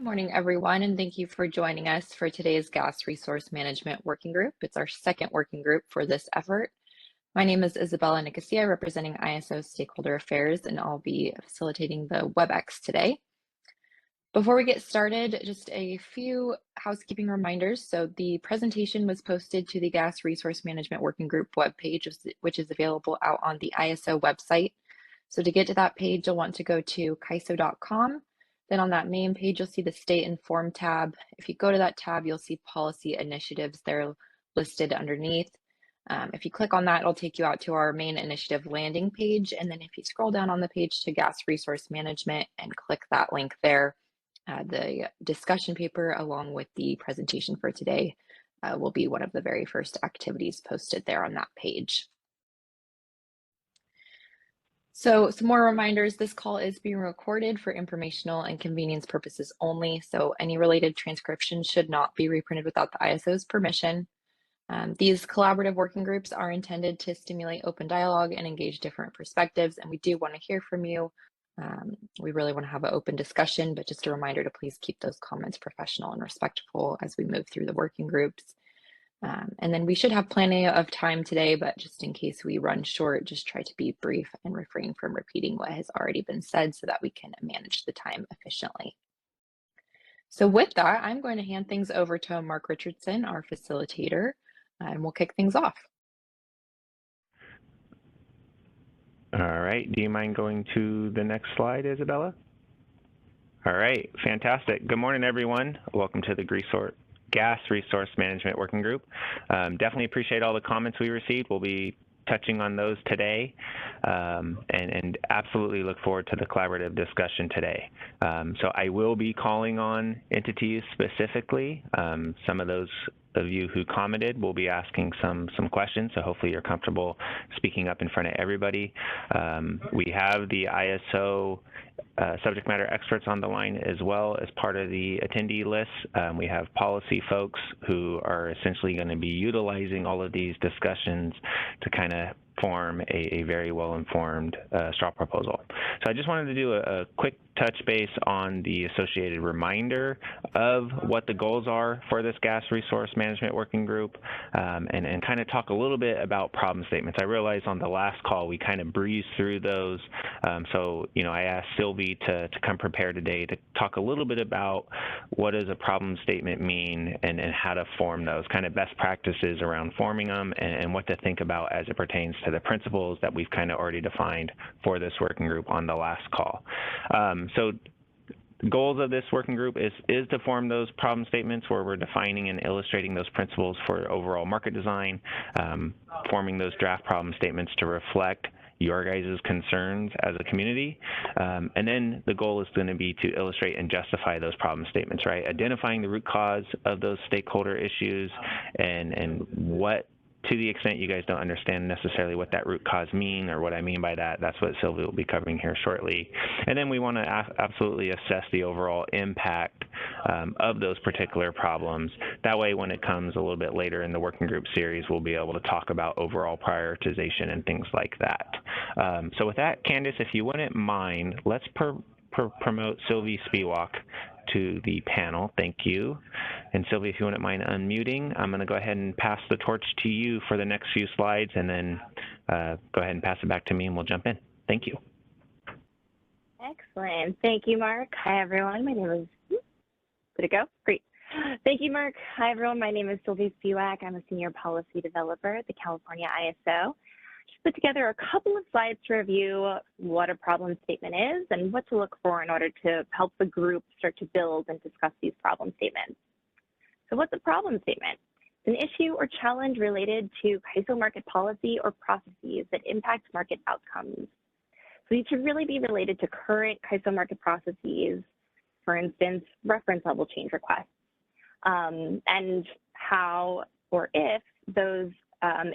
Good morning, everyone, and thank you for joining us for today's Gas Resource Management Working Group. It's our second working group for this effort. My name is Isabella Nicosia, representing ISO Stakeholder Affairs, and I'll be facilitating the WebEx today. Before we get started, just a few housekeeping reminders. So the presentation was posted to the Gas Resource Management Working Group webpage, which is available out on the ISO website. So to get to that page, you'll want to go to CAISO.com. Then on that main page, you'll see the State Informed tab. If you go to that tab, you'll see policy initiatives. They're listed underneath. If you click on that, it'll take you out to our main initiative landing page. And then if you scroll down on the page to Gas Resource Management and click that link there, the discussion paper along with the presentation for today will be one of the very first activities posted there on that page. So some more reminders, this call is being recorded for informational and convenience purposes only, so any related transcription should not be reprinted without the ISO's permission. These collaborative working groups are intended to stimulate open dialogue and engage different perspectives, and we do want to hear from you. We really want to have an open discussion, but just a reminder to please keep those comments professional and respectful as we move through the working groups. And then we should have plenty of time today, but just in case we run short, just try to be brief and refrain from repeating what has already been said so that we can manage the time efficiently. So with that, I'm going to hand things over to Mark Richardson, our facilitator, and we'll kick things off. All right, do you mind going to the next slide, Isabella? All right, fantastic. Good morning, everyone. Welcome to the Gas Resource Management Working Group. Definitely appreciate all the comments we received. We'll be touching on those today and absolutely look forward to the collaborative discussion today. So I will be calling on entities specifically. Some of those of you who commented will be asking some questions, so hopefully you're comfortable speaking up in front of everybody. We have the ISO subject matter experts on the line as well as part of the attendee list. We have policy folks who are essentially going to be utilizing all of these discussions to kind of form a very well-informed straw proposal. So I just wanted to do a quick touch base on the associated reminder of what the goals are for this Gas Resource Management Working Group, and kind of talk a little bit about problem statements. I realized on the last call we kind of breezed through those, so I asked Sylvie to come prepared today to talk a little bit about what does a problem statement mean and how to form those, kind of best practices around forming them and what to think about as it pertains to the principles that we've kind of already defined for this working group on the last call. So goals of this working group is to form those problem statements where we're defining and illustrating those principles for overall market design, forming those draft problem statements to reflect your guys' concerns as a community. And then the goal is going to be to illustrate and justify those problem statements, right? Identifying the root cause of those stakeholder issues and what, to the extent you guys don't understand necessarily what that root cause mean or what I mean by that, that's what Sylvia will be covering here shortly. And then we want to absolutely assess the overall impact of those particular problems. That way, when it comes a little bit later in the working group series, we'll be able to talk about overall prioritization and things like that. So with that, Candace, if you wouldn't mind, let's promote Sylvie Spiewak to the panel. Thank you. And Sylvie, if you wouldn't mind unmuting, I'm going to go ahead and pass the torch to you for the next few slides, and then go ahead and pass it back to me and we'll jump in. Thank you. Excellent. Thank you, Mark. Hi, everyone. My name is, did it go? Great. Thank you, Mark. Hi, everyone. My name is Sylvie Spiewak. I'm a senior policy developer at the California ISO. Just put together a couple of slides to review what a problem statement is and what to look for in order to help the group start to build and discuss these problem statements. So what's a problem statement? It's an issue or challenge related to CAISO market policy or processes that impact market outcomes. So these should really be related to current CAISO market processes, for instance, reference level change requests, and how or if those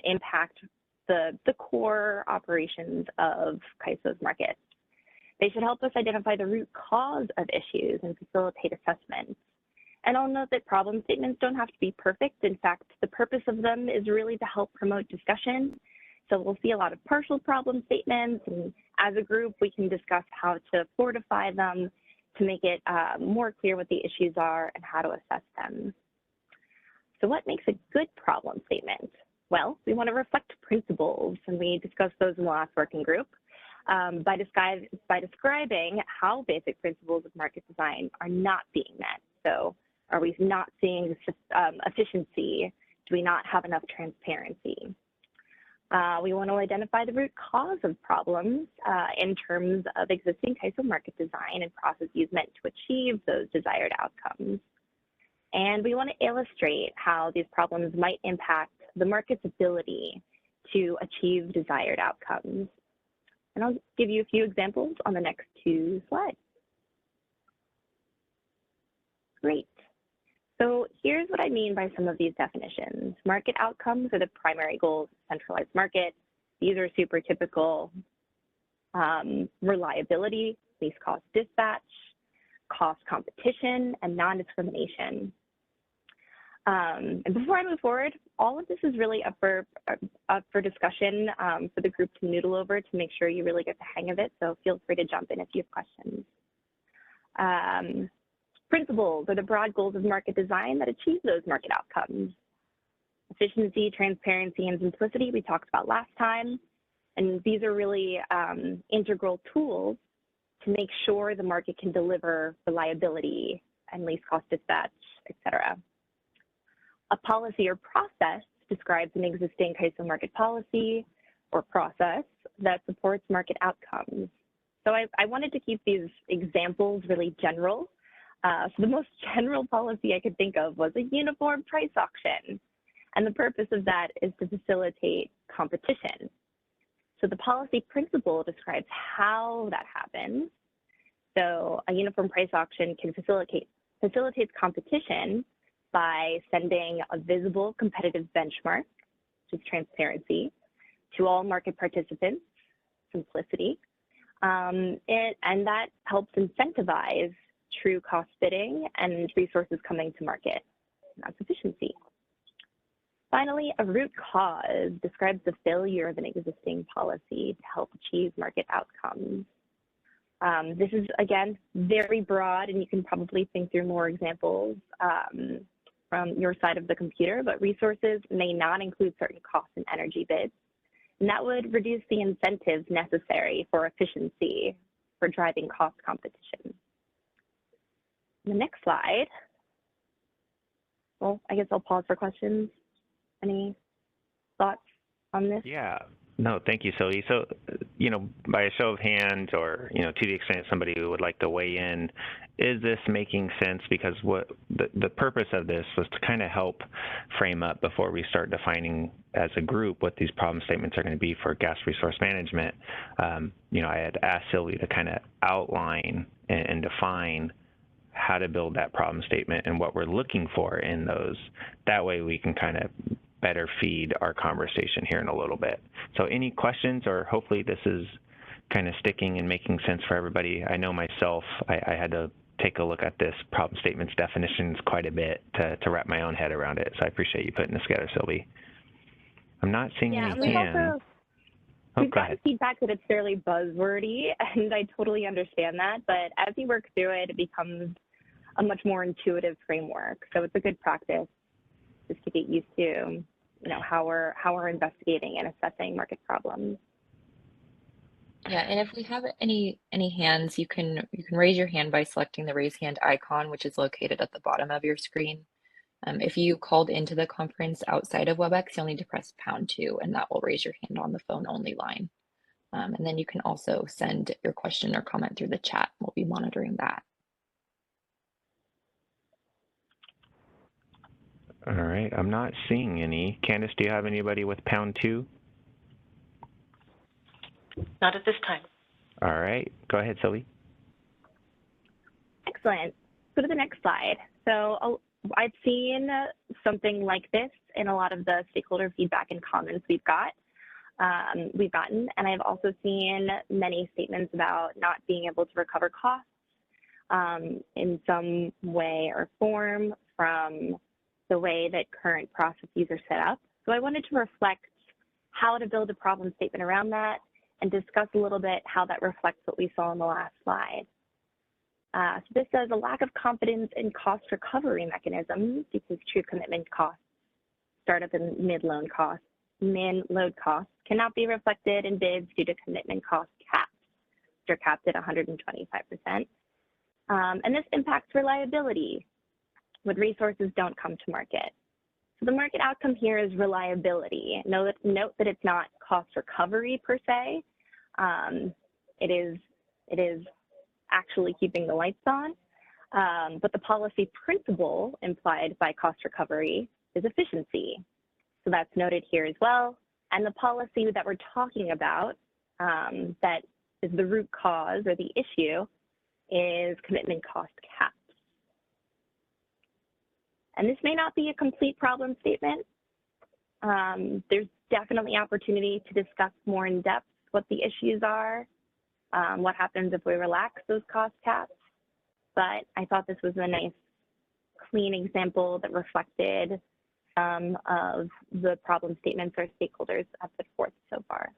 impact the core operations of CAISO's market. They should help us identify the root cause of issues and facilitate assessments. And I'll note that problem statements don't have to be perfect. In fact, the purpose of them is really to help promote discussion. So we'll see a lot of partial problem statements, and as a group, we can discuss how to fortify them to make it more clear what the issues are and how to assess them. So what makes a good problem statement? Well, we want to reflect principles, and we discussed those in the last working group by describing how basic principles of market design are not being met. So are we not seeing efficiency? Do we not have enough transparency? We want to identify the root cause of problems in terms of existing types of market design and processes meant to achieve those desired outcomes. And we want to illustrate how these problems might impact the market's ability to achieve desired outcomes. And I'll give you a few examples on the next 2 slides. Great. So here's what I mean by some of these definitions. Market outcomes are the primary goals of centralized market. These are super typical. Reliability, least cost dispatch, cost competition, and non-discrimination. And before I move forward, all of this is really up for discussion for the group to noodle over to make sure you really get the hang of it. So feel free to jump in if you have questions. Principles are the broad goals of market design that achieve those market outcomes. Efficiency, transparency, and simplicity we talked about last time. And these are really integral tools to make sure the market can deliver reliability and least cost dispatch, et cetera. A policy or process describes an existing case of market policy or process that supports market outcomes. So I wanted to keep these examples really general. So the most general policy I could think of was a uniform price auction. And the purpose of that is to facilitate competition. So the policy principle describes how that happens. So a uniform price auction can facilitates competition by sending a visible competitive benchmark, which is transparency, to all market participants, simplicity, and that helps incentivize true cost bidding and resources coming to market, and that's efficiency. Finally, a root cause describes the failure of an existing policy to help achieve market outcomes. This is, again, very broad, and you can probably think through more examples from your side of the computer, but resources may not include certain cost and energy bids, and that would reduce the incentives necessary for efficiency for driving cost competition. The next slide, well, I guess I'll pause for questions. Any thoughts on this? Yeah. No, thank you, Sylvie. So, by a show of hands or, to the extent somebody who would like to weigh in, is this making sense? Because what the purpose of this was to kind of help frame up before we start defining as a group what these problem statements are going to be for gas resource management. I had asked Sylvie to kind of outline and define how to build that problem statement and what we're looking for in those. That way we can kind of better feed our conversation here in a little bit. So any questions, or hopefully this is kind of sticking and making sense for everybody? I know myself, I had to take a look at this problem statements definitions quite a bit to wrap my own head around it. So I appreciate you putting this together, Sylvie. I'm not seeing any hands. We've gotten feedback that it's fairly buzzwordy, and I totally understand that. But as you work through it, it becomes a much more intuitive framework. So it's a good practice just to get used to, how we're investigating and assessing market problems. Yeah, and if we have any hands, you can raise your hand by selecting the raise hand icon, which is located at the bottom of your screen. If you called into the conference outside of WebEx, you'll need to press #2, and that will raise your hand on the phone only line. And then you can also send your question or comment through the chat. We'll be monitoring that. All right, I'm not seeing any. Candace, do you have anybody with #2? Not at this time. All right, go ahead, Sylvie. Excellent. Go to the next slide. So I've seen something like this in a lot of the stakeholder feedback and comments we've gotten, and I've also seen many statements about not being able to recover costs in some way or form from the way that current processes are set up. So I wanted to reflect how to build a problem statement around that and discuss a little bit how that reflects what we saw in the last slide. So this says a lack of confidence in cost recovery mechanisms because true commitment costs, startup and mid-load costs cannot be reflected in bids due to commitment cost caps, which are capped at 125%. And this impacts reliability when resources don't come to market. So the market outcome here is reliability. Note that it's not cost recovery per se. It is actually keeping the lights on. But the policy principle implied by cost recovery is efficiency. So that's noted here as well. And the policy that we're talking about that is the root cause or the issue is commitment cost caps. And this may not be a complete problem statement. There's definitely opportunity to discuss more in depth what the issues are, what happens if we relax those cost caps. But I thought this was a nice, clean example that reflected some of the problem statements our stakeholders have put forth so far.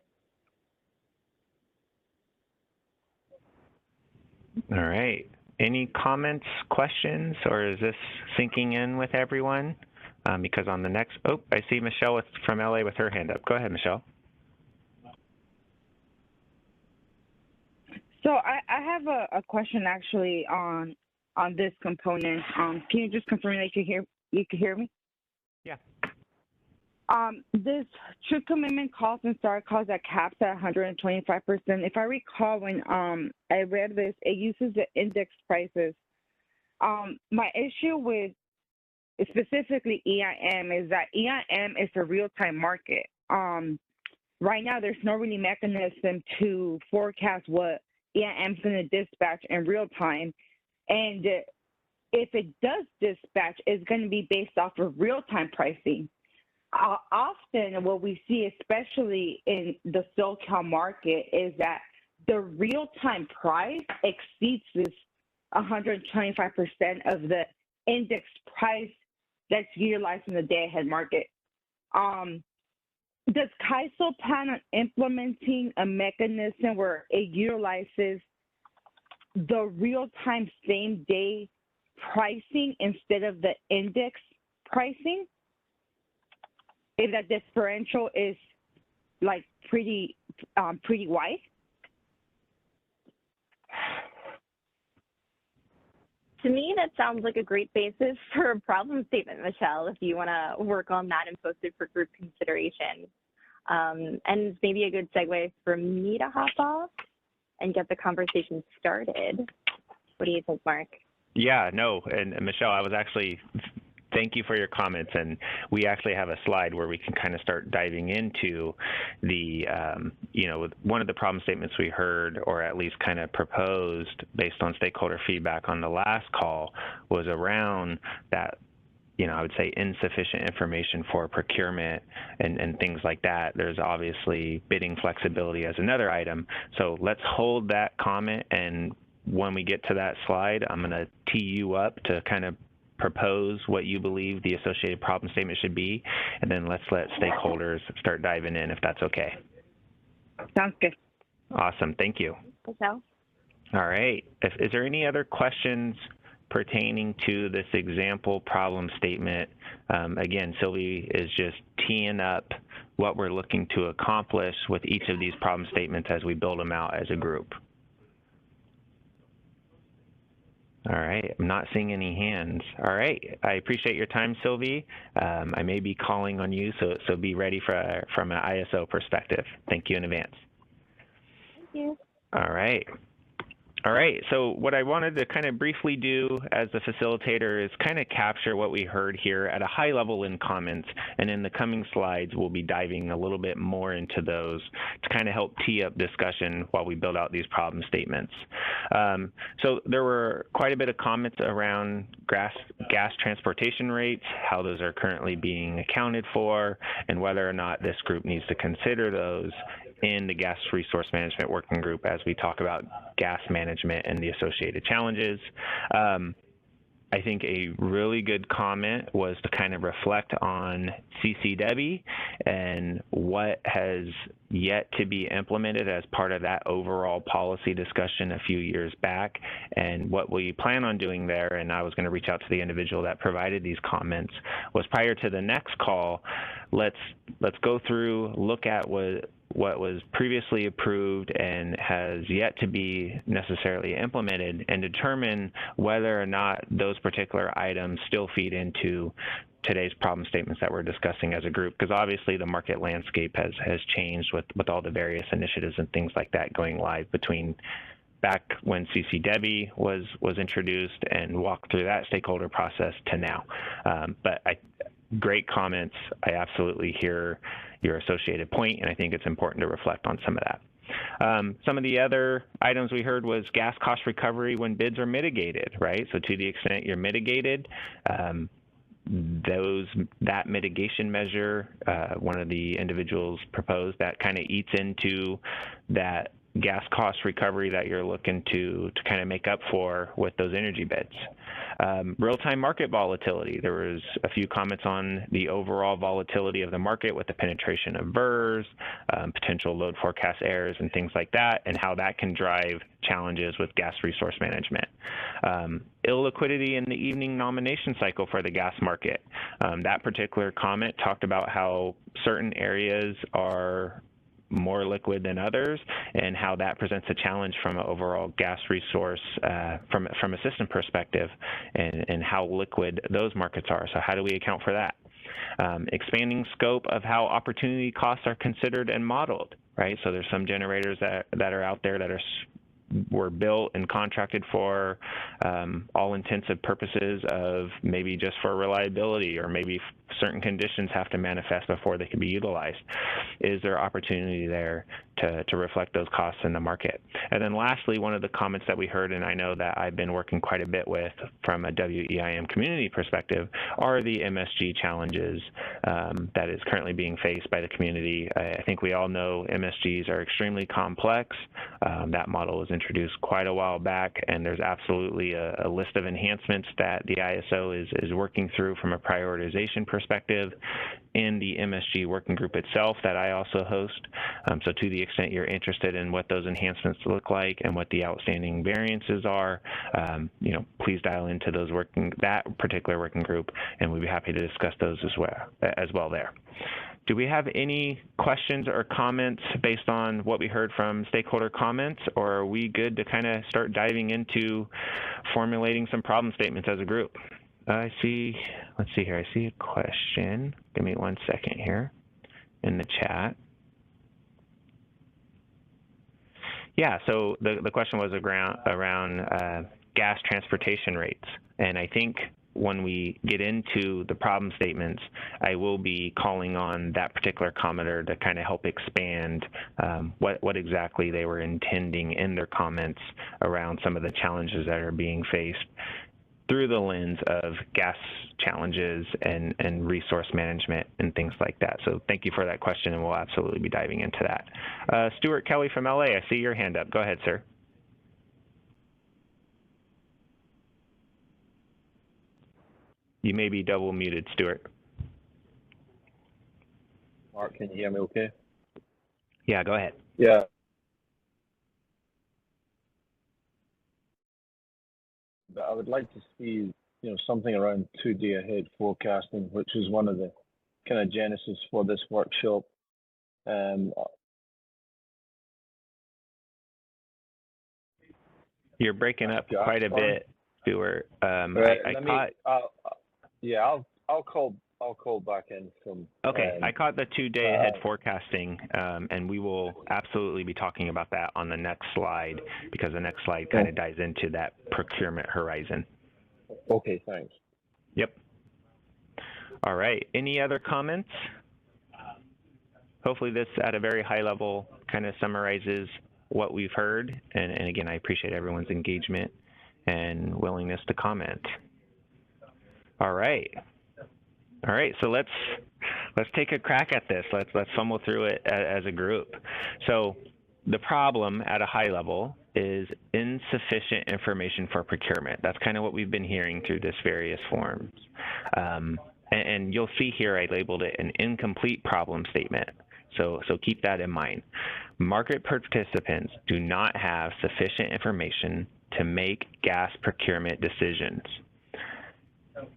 All right. Any comments, questions, or is this sinking in with everyone? Because on the next, oh, I see Michelle from LA with her hand up. Go ahead, Michelle. So I have a question actually on this component. Can you just confirm that you can hear me? Yeah. This true commitment cost and start cost that caps at 125%. If I recall when I read this, it uses the index prices. My issue with specifically EIM is that EIM is a real-time market. Right now, there's no really mechanism to forecast what EIM is going to dispatch in real time. And if it does dispatch, it's going to be based off of real-time pricing. Often what we see, especially in the SoCal market, is that the real-time price exceeds this 125% of the index price that's utilized in the day-ahead market. Does CAISO plan on implementing a mechanism where it utilizes the real-time same-day pricing instead of the index pricing? If that differential is like pretty wide? To me, that sounds like a great basis for a problem statement, Michelle, if you want to work on that and post it for group consideration. And maybe a good segue for me to hop off and get the conversation started. What do you think, Mark? Yeah, no, and Michelle, I was actually, thank you for your comments, and we actually have a slide where we can kind of start diving into the, one of the problem statements we heard, or at least kind of proposed based on stakeholder feedback on the last call, was around that, I would say insufficient information for procurement and things like that. There's obviously bidding flexibility as another item. So let's hold that comment, and when we get to that slide, I'm going to tee you up to kind of propose what you believe the associated problem statement should be, and then let's let stakeholders start diving in, if that's okay. Sounds good. Awesome. Thank you. Michelle? All right. Is there any other questions pertaining to this example problem statement? Again, Sylvie is just teeing up what we're looking to accomplish with each of these problem statements as we build them out as a group. All right, I'm not seeing any hands. All right, I appreciate your time, Sylvie. I may be calling on you, so be ready from an ISO perspective. Thank you in advance. Thank you. All right. All right, so what I wanted to kind of briefly do as the facilitator is kind of capture what we heard here at a high level in comments, and in the coming slides, we'll be diving a little bit more into those to kind of help tee up discussion while we build out these problem statements. So there were quite a bit of comments around gas transportation rates, how those are currently being accounted for, and whether or not this group needs to consider those in the Gas Resource Management Working Group as we talk about gas management and the associated challenges. I think a really good comment was to kind of reflect on CCW and what has yet to be implemented as part of that overall policy discussion a few years back, and what we plan on doing there. And I was going to reach out to the individual that provided these comments. Was prior to the next call, let's go through, look at what was previously approved and has yet to be necessarily implemented, and determine whether or not those particular items still feed into today's problem statements that we're discussing as a group, because obviously the market landscape has changed with all the various initiatives and things like that going live between back when CCW was introduced and walked through that stakeholder process to now. But great comments. I absolutely hear your associated point, and I think it's important to reflect on some of that. Some of the other items we heard was gas cost recovery when bids are mitigated, right? So to the extent you're mitigated, that mitigation measure, one of the individuals proposed, that kind of eats into that gas cost recovery that you're looking to kind of make up for with those energy bids. Real-time market volatility. There was a few comments on the overall volatility of the market with the penetration of VERS, potential load forecast errors and things like that, and how that can drive challenges with gas resource management. Illiquidity in the evening nomination cycle for the gas market. That particular comment talked about how certain areas are more liquid than others, and how that presents a challenge from an overall gas resource from a system perspective, and how liquid those markets are. So how do we account for that? Expanding scope of how opportunity costs are considered and modeled, right? So there's some generators that are out there that were built and contracted for all intensive purposes of maybe just for reliability, or maybe certain conditions have to manifest before they can be utilized. Is there opportunity there to reflect those costs in the market? And then lastly, one of the comments that we heard, and I know that I've been working quite a bit with from a WEIM community perspective, are the MSG challenges that is currently being faced by the community. I think we all know MSGs are extremely complex. That model was introduced quite a while back, and there's absolutely a list of enhancements that the ISO is working through from a prioritization perspective in the MSG working group itself that I also host. So to the extent you're interested in what those enhancements look like and what the outstanding variances are, please dial into that particular working group, and we'd be happy to discuss those as well there. Do we have any questions or comments based on what we heard from stakeholder comments, or are we good to kind of start diving into formulating some problem statements as a group? Let's see here, I see a question. Give me 1 second here in the chat. Yeah, so the question was around gas transportation rates. And I think when we get into the problem statements, I will be calling on that particular commenter to kind of help expand what exactly they were intending in their comments around some of the challenges that are being faced through the lens of gas challenges and resource management and things like that. So thank you for that question, and we'll absolutely be diving into that. Stuart Kelly from LA, I see your hand up. Go ahead, sir. You may be double muted, Stuart. Mark, can you hear me okay? Yeah, go ahead. Yeah. But I would like to see, something around 2-day ahead forecasting, which is one of the kind of genesis for this workshop. You're breaking up quite a bit, Stuart. Right, I'll call back in from. Okay, I caught the 2-day ahead forecasting, and we will absolutely be talking about that on the next slide, because the next slide kind of dives into that procurement horizon. Okay, thanks. Yep. All right, any other comments? Hopefully this at a very high level kind of summarizes what we've heard, and again, I appreciate everyone's engagement and willingness to comment. All right, so let's take a crack at this. Let's fumble through it as a group. So the problem at a high level is insufficient information for procurement. That's kind of what we've been hearing through this various forms. And you'll see here I labeled it an incomplete problem statement. So keep that in mind. Market participants do not have sufficient information to make gas procurement decisions.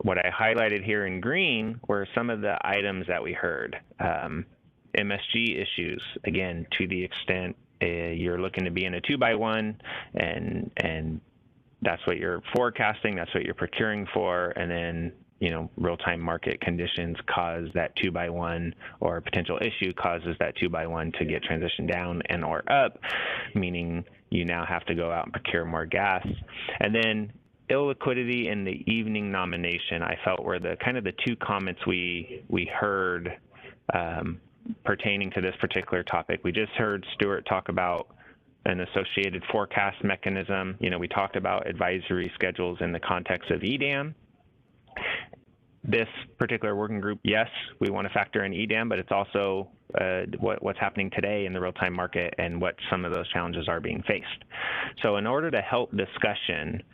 What I highlighted here in green were some of the items that we heard. MSG issues, again, to the extent you're looking to be in a 2x1 and that's what you're forecasting, that's what you're procuring for, and then real-time market conditions cause that 2x1 or a potential issue causes that 2x1 to get transitioned down and or up, meaning you now have to go out and procure more gas. And then illiquidity in the evening nomination, I felt were the kind of the two comments we heard pertaining to this particular topic. We just heard Stuart talk about an associated forecast mechanism. We talked about advisory schedules in the context of EDAM. This particular working group, yes, we want to factor in EDAM, but it's also what's happening today in the real-time market and what some of those challenges are being faced. So in order to help discussion,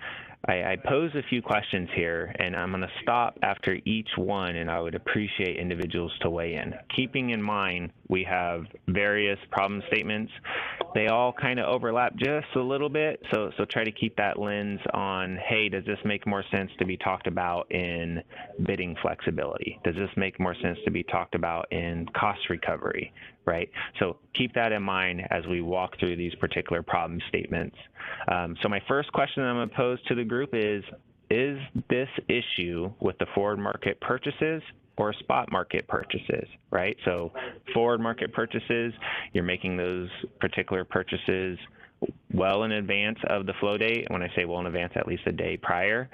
I pose a few questions here, and I'm going to stop after each one, and I would appreciate individuals to weigh in. Keeping in mind, we have various problem statements. They all kind of overlap just a little bit, so try to keep that lens on, hey, does this make more sense to be talked about in bidding flexibility? Does this make more sense to be talked about in cost recovery, right? So keep that in mind as we walk through these particular problem statements. So my first question I'm going to pose to the group is this issue with the forward market purchases or spot market purchases, right? So forward market purchases, you're making those particular purchases well in advance of the flow date. When I say well in advance, at least a day prior.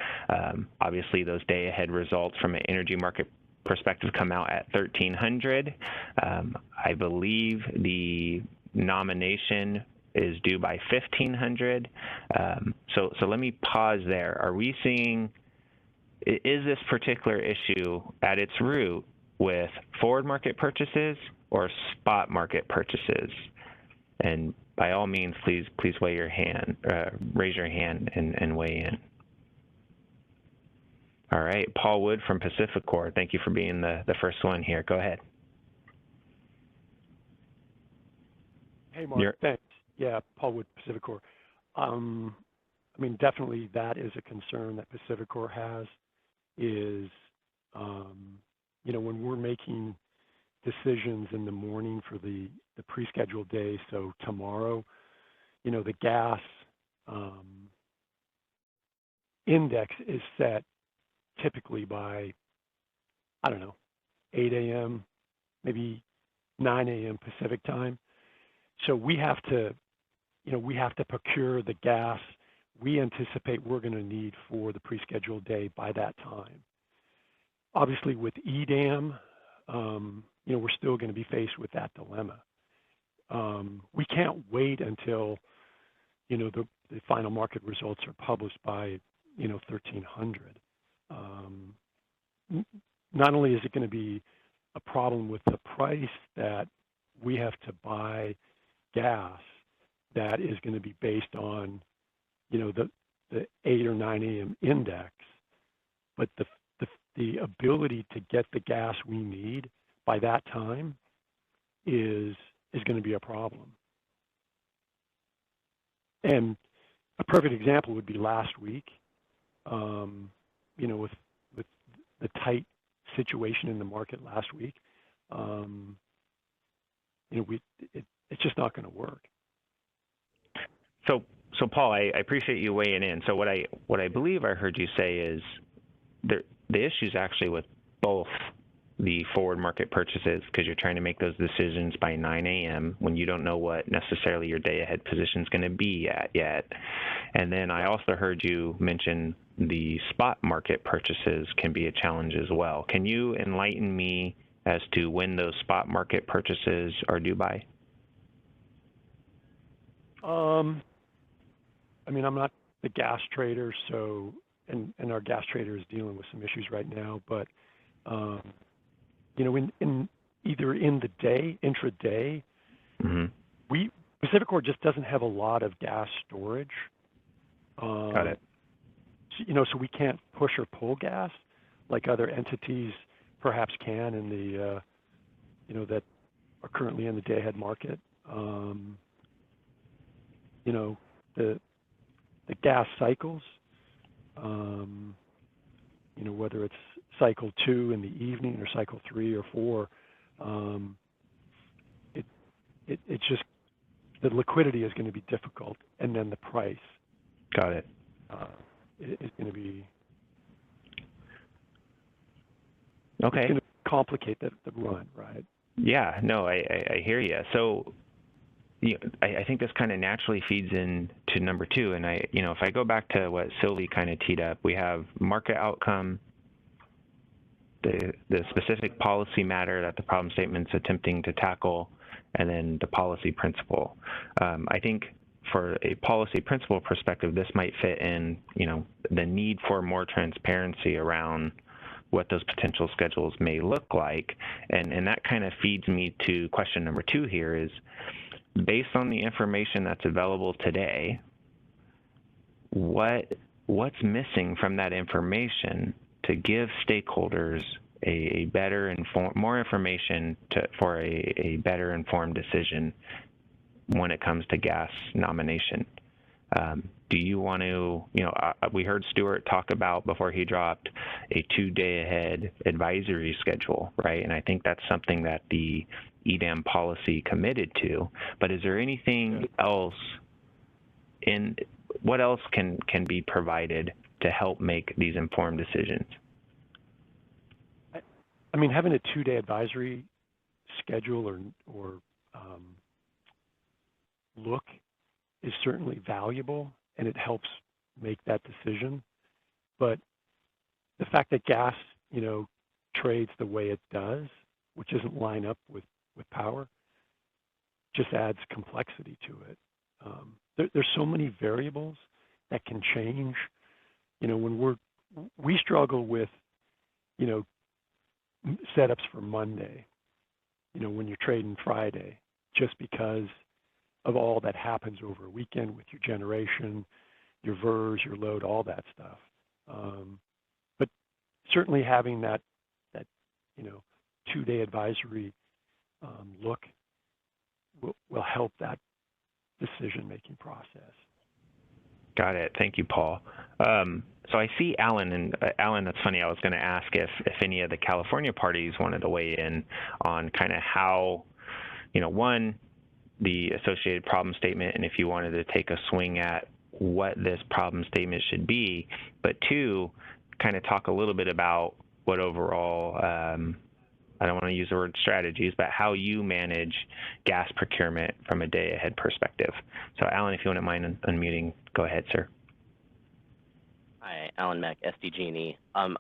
Obviously, those day ahead results from an energy market perspective come out at 1300. I believe the nomination is due by 1500. So let me pause there. Are we seeing, is this particular issue at its root with forward market purchases or spot market purchases? And by all means, please raise your hand and weigh in. All right, Paul Wood from PacifiCorp. Thank you for being the first one here. Go ahead. Hey, Mark. Thanks. Yeah, Paul Wood, PacifiCorp. I mean, definitely that is a concern that PacifiCorp has. Is when we're making decisions in the morning for the pre-scheduled day, so tomorrow, the gas index is set typically by, I don't know, 8 a.m., maybe 9 a.m. Pacific time. So we have to procure the gas we anticipate we're going to need for the pre-scheduled day by that time. Obviously, with EDAM, we're still going to be faced with that dilemma. We can't wait until, the final market results are published by, 1300. Not only is it going to be a problem with the price that we have to buy gas that is going to be based on, the 8 or 9 a.m. index, but the ability to get the gas we need by that time is going to be a problem. And a perfect example would be last week, with the tight situation in the market last week. It's just not going to work. So Paul, I appreciate you weighing in. So what I believe I heard you say is the issue is actually with both the forward market purchases, because you're trying to make those decisions by 9 a.m. when you don't know what necessarily your day ahead position is going to be at yet. And then I also heard you mention the spot market purchases can be a challenge as well. Can you enlighten me as to when those spot market purchases are due by? I mean, I'm not the gas trader, so and our gas trader is dealing with some issues right now. But in either in the day, intraday, mm-hmm. we PacifiCorp just doesn't have a lot of gas storage. Got it. So we can't push or pull gas like other entities perhaps can in the, that are currently in the day-ahead market. The gas cycles, whether it's cycle 2 in the evening or cycle 3 or 4, it's just the liquidity is going to be difficult, and then the price. Got it. Is going to be okay. It's going to complicate the run, right? Yeah. No, I hear you. So, I think this kind of naturally feeds into number 2, and if I go back to what Sylvie kind of teed up, we have market outcome, the specific policy matter that the problem statement's attempting to tackle, and then the policy principle. I think for a policy principle perspective, this might fit in, the need for more transparency around what those potential schedules may look like. And that kind of feeds me to question number 2 here is, based on the information that's available today, what's missing from that information to give stakeholders a better more information for a better informed decision when it comes to gas nomination? Do you want to, we heard Stuart talk about before he dropped a 2-day ahead advisory schedule, right? And I think that's something that the EDAM policy committed to. But is there anything else what else can be provided to help make these informed decisions? I mean, having a 2-day advisory schedule or look is certainly valuable, and it helps make that decision. But the fact that gas, trades the way it does, which doesn't line up with power, just adds complexity to it. There's so many variables that can change. When we struggle with, setups for Monday, when you're trading Friday, just because of all that happens over a weekend with your generation, your VERS, your load, all that stuff. But certainly having that 2-day advisory look will help that decision-making process. Got it. Thank you, Paul. So I see Alan, and Alan, that's funny. I was going to ask if any of the California parties wanted to weigh in on kind of how, one, the associated problem statement, and if you wanted to take a swing at what this problem statement should be, but 2, kind of talk a little bit about what overall, I don't want to use the word strategies, but how you manage gas procurement from a day-ahead perspective. So, Alan, if you wouldn't mind unmuting, go ahead, sir. Hi, Alan Mack, SDG&E. I'm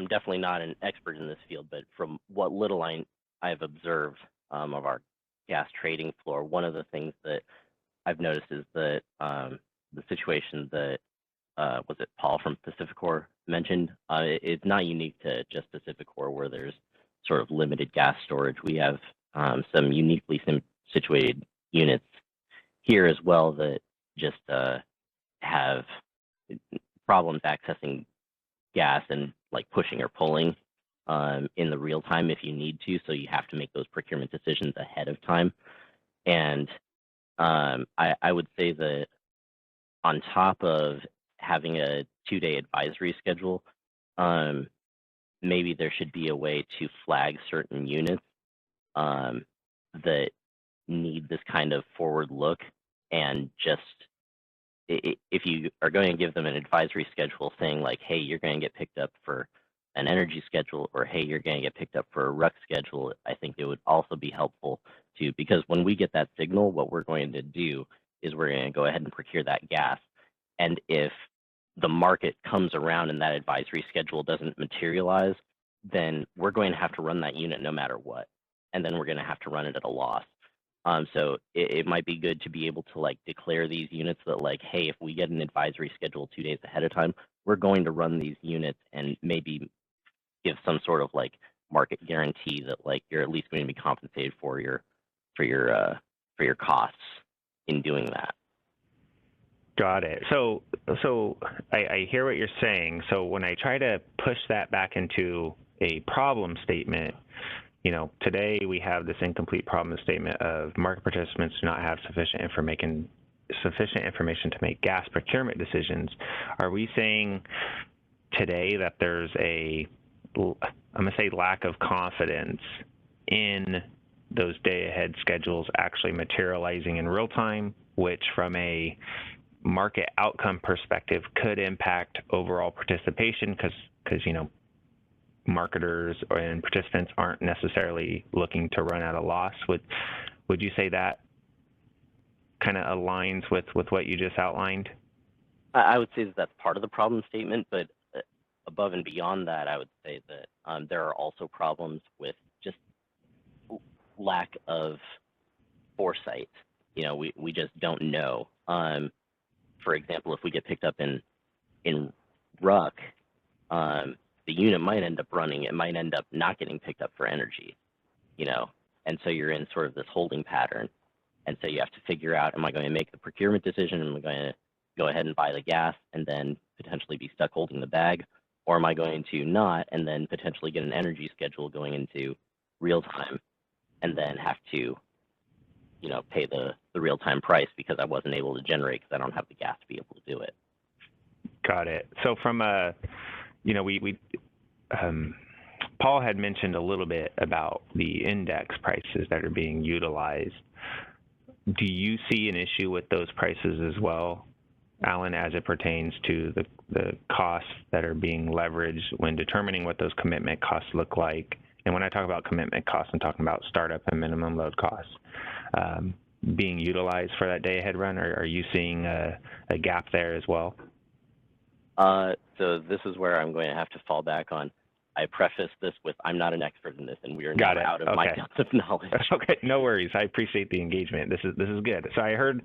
definitely not an expert in this field, but from what little I've observed of our gas trading floor, one of the things that I've noticed is that the situation that was it Paul from PacifiCorp mentioned, it's not unique to just PacifiCorp where there's sort of limited gas storage. We have some uniquely situated units here as well that just have problems accessing gas and like pushing or pulling in the real time if you need to. So you have to make those procurement decisions ahead of time. And I would say that on top of having a 2-day advisory schedule, maybe there should be a way to flag certain units that need this kind of forward look, and just if you are going to give them an advisory schedule saying like, hey, you're going to get picked up for an energy schedule, or hey, you're going to get picked up for a RUC schedule, I think it would also be helpful to, because when we get that signal, what we're going to do is we're going to go ahead and procure that gas. And if the market comes around and that advisory schedule doesn't materialize, then we're going to have to run that unit no matter what. And then we're going to have to run it at a loss. So it might be good to be able to like declare these units that like, hey, if we get an advisory schedule 2 days ahead of time, we're going to run these units, and maybe give some sort of like market guarantee that like you're at least going to be compensated for your costs. in doing that. Got it. So I hear what you're saying. So when I try to push that back into a problem statement, today we have this incomplete problem statement of market participants do not have sufficient information to make gas procurement decisions. Are we saying today that there's I'm going to say lack of confidence in those day-ahead schedules actually materializing in real time, which from a market outcome perspective could impact overall participation because marketers and participants aren't necessarily looking to run at a loss? Would you say that kind of aligns with what you just outlined? I would say that that's part of the problem statement, but above and beyond that, I would say that there are also problems with just lack of foresight. We just don't know. For example, if we get picked up in ruck, the unit might end up running. It might end up not getting picked up for energy, and so you're in sort of this holding pattern. And so you have to figure out, am I going to make the procurement decision? Am I going to go ahead and buy the gas and then potentially be stuck holding the bag? Or am I going to not and then potentially get an energy schedule going into real time and then have to, pay the real time price because I wasn't able to generate because I don't have the gas to be able to do it. Got it. So from Paul had mentioned a little bit about the index prices that are being utilized. Do you see an issue with those prices as well, Alan, as it pertains to the costs that are being leveraged when determining what those commitment costs look like? And when I talk about commitment costs, I'm talking about startup and minimum load costs being utilized for that day-ahead run. Are you seeing a gap there as well? So this is where I'm going to have to fall back on. I preface this with, I'm not an expert in this, and we are now out of my depth of knowledge. Okay, no worries. I appreciate the engagement. This is good. So I heard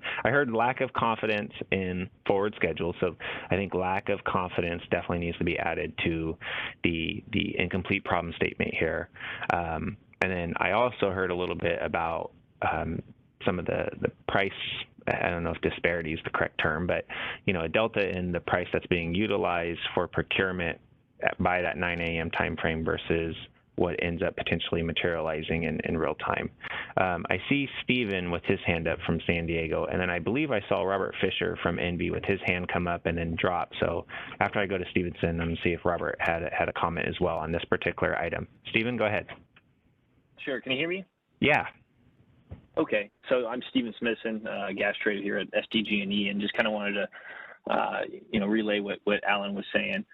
lack of confidence in forward schedules. So I think lack of confidence definitely needs to be added to the incomplete problem statement here. And then I also heard a little bit about some of the price. I don't know if disparity is the correct term, but a delta in the price that's being utilized for procurement by that 9 a.m. time frame versus what ends up potentially materializing in real time. I see Stephen with his hand up from San Diego, and then I believe I saw Robert Fisher from Envy with his hand come up and then drop. So after I go to Stevenson, I'm going to see if Robert had a comment as well on this particular item. Stephen, go ahead. Sure. Can you hear me? Yeah. Okay. So I'm Stephen Smithson, gas trader here at SDG&E, and just kind of wanted to, relay what Alan was saying.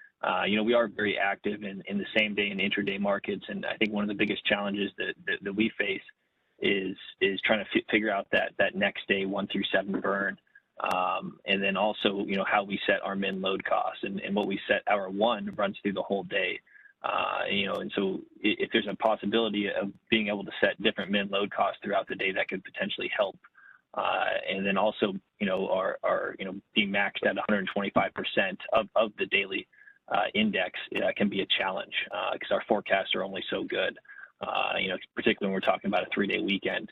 We are very active in the same day and intraday markets, and I think one of the biggest challenges that we face is trying to figure out that next day 1 through 7 burn, and then also how we set our min load costs, and what we set hour 1 runs through the whole day, and so if there's a possibility of being able to set different min load costs throughout the day, that could potentially help. And then also our being maxed at 125% of the daily index can be a challenge because our forecasts are only so good, particularly when we're talking about a 3-day weekend.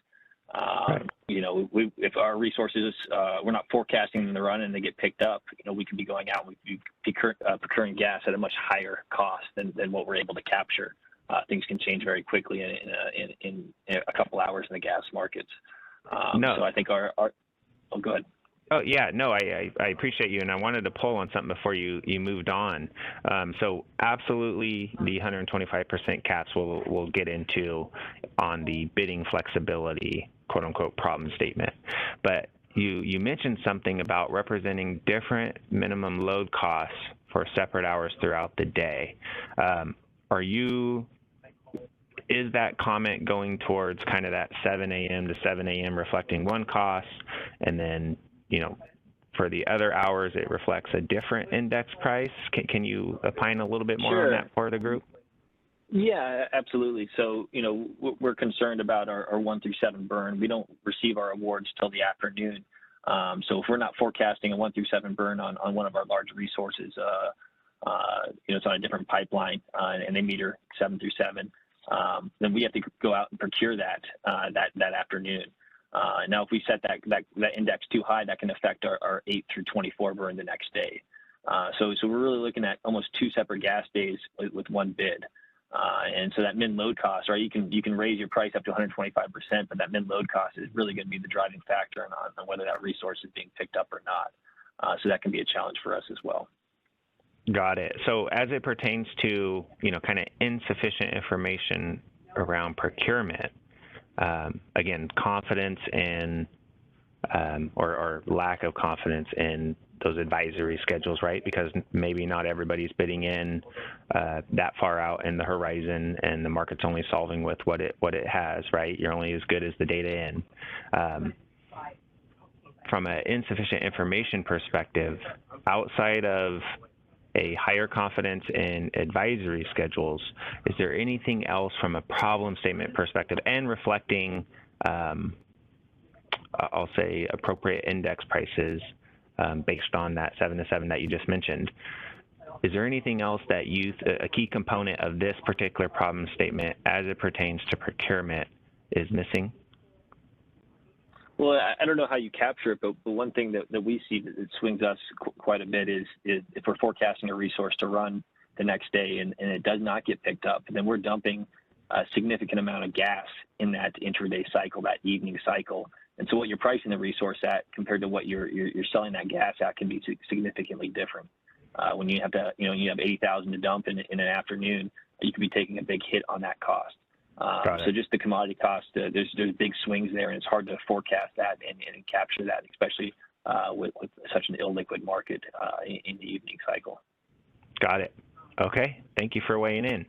Right. If our resources, we're not forecasting them to run and they get picked up, we could be going out and we'd be procuring gas at a much higher cost than what we're able to capture. Things can change very quickly in a couple hours in the gas markets. So I think oh, go ahead. Oh, yeah, no, I appreciate you, and I wanted to pull on something before you moved on. So absolutely, the 125% caps we'll get into on the bidding flexibility, quote-unquote, problem statement. But you mentioned something about representing different minimum load costs for separate hours throughout the day. Is that comment going towards kind of that 7 a.m. to 7 a.m. reflecting one cost, and then for the other hours, it reflects a different index price? Can you opine a little bit more on that part of the group? Yeah, absolutely. So, we're concerned about our 1 through 7 burn. We don't receive our awards till the afternoon. So if we're not forecasting a 1 through 7 burn on one of our large resources, it's on a different pipeline and they meter 7 through 7, then we have to go out and procure that afternoon. Now, if we set that index too high, that can affect our 8 through 24 burn the next day. So we're really looking at almost 2 separate gas days with one bid. And so that min load cost, right? You can raise your price up to 125%, but that min load cost is really going to be the driving factor on whether that resource is being picked up or not. So that can be a challenge for us as well. Got it. So as it pertains to, kind of insufficient information around procurement, again, confidence in or lack of confidence in those advisory schedules, right? Because maybe not everybody's bidding in that far out in the horizon, and the market's only solving with what it has, right? You're only as good as the data in. From an insufficient information perspective, outside of a higher confidence in advisory schedules, is there anything else from a problem statement perspective and reflecting, I'll say, appropriate index prices based on that 7 to 7 that you just mentioned? Is there anything else that a key component of this particular problem statement as it pertains to procurement is missing? Well, I don't know how you capture it, but one thing that we see that swings us quite a bit is if we're forecasting a resource to run the next day and it does not get picked up, then we're dumping a significant amount of gas in that intraday cycle, that evening cycle. And so what you're pricing the resource at compared to what you're selling that gas at can be significantly different. When you have to, you have 80,000 to dump in an afternoon, you could be taking a big hit on that cost. So just the commodity cost, there's big swings there, and it's hard to forecast that and capture that, especially with such an illiquid market in the evening cycle. Got it. Okay. Thank you for weighing in.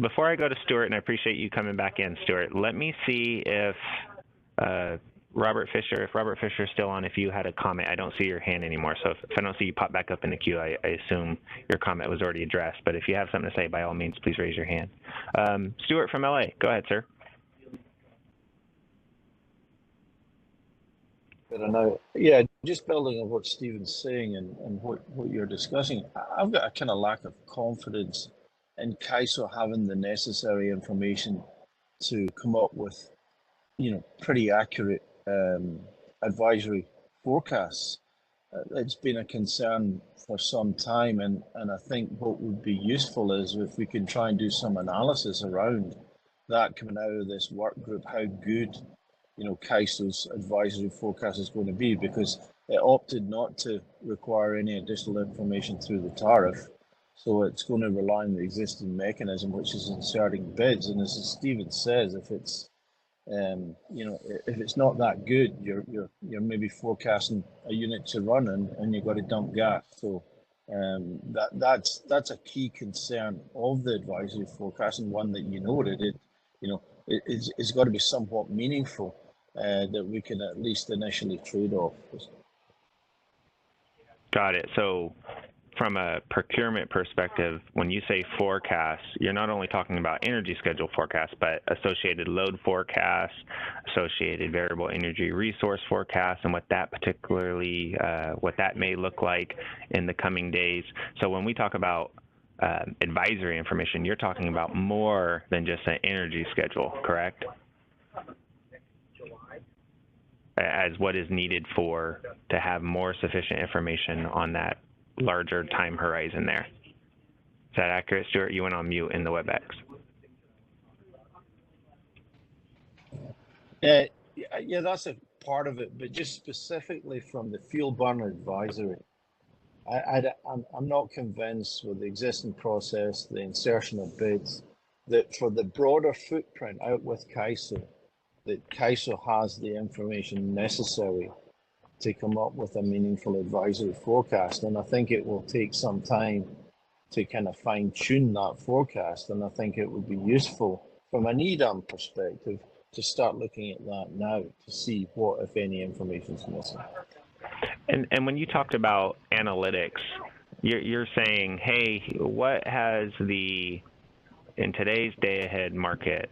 Before I go to Stuart, and I appreciate you coming back in, Stuart, let me see if Robert Fisher is still on, if you had a comment. I don't see your hand anymore, so if I don't see you pop back up in the queue, I assume your comment was already addressed. But if you have something to say, by all means, please raise your hand. Stuart from LA, go ahead, sir. I don't know. Yeah, just building on what Stephen's saying and what you're discussing, I've got a kind of lack of confidence in CAISO having the necessary information to come up with, pretty accurate advisory forecasts. It's been a concern for some time, and I think what would be useful is if we can try and do some analysis around that coming out of this work group, how good CAISO's advisory forecast is going to be, because it opted not to require any additional information through the tariff. So it's going to rely on the existing mechanism, which is inserting bids. And as Stephen says, if it's if it's not that good, you're maybe forecasting a unit to run and you've got to dump gas. So that's a key concern of the advisory forecast, and one that noted. It's got to be somewhat meaningful that we can at least initially trade off. Got it. So from a procurement perspective, when you say forecast, you're not only talking about energy schedule forecasts, but associated load forecasts, associated variable energy resource forecasts, and what that may look like in the coming days. So when we talk about advisory information, you're talking about more than just an energy schedule, correct? As what is needed to have more sufficient information on that larger time horizon there. Is that accurate, Stuart? You went on mute in the WebEx. Yeah, that's a part of it, but just specifically from the fuel burner advisory, I'm not convinced with the existing process, the insertion of bids, that for the broader footprint out with CAISO, that CAISO has the information necessary to come up with a meaningful advisory forecast. And I think it will take some time to kind of fine tune that forecast. And I think it would be useful from an EDAM perspective to start looking at that now to see what, if any, information is missing. And when you talked about analytics, you're saying, hey, in today's day-ahead market,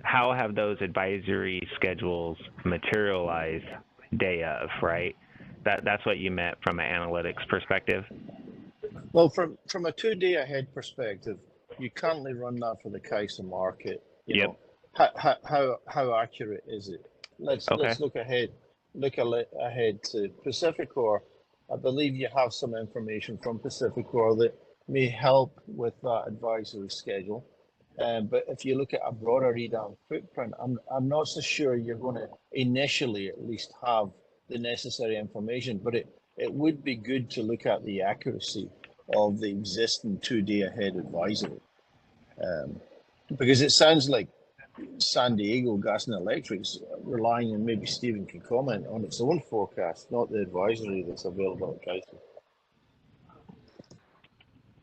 how have those advisory schedules materialized day of, right? That's what you meant from an analytics perspective? Well, from a 2 day ahead perspective, you currently run that for the CAISO market. You know, how accurate is it? Let's look ahead. Ahead to Pacificor. I believe you have some information from Pacificor that may help with that advisory schedule. But if you look at a broader EDAM footprint, I'm not so sure you're going to initially at least have the necessary information, but it would be good to look at the accuracy of the existing 2-day ahead advisory. Because it sounds like San Diego Gas and Electric's relying, and maybe Stephen can comment, on its own forecast, not the advisory that's available at CAISO.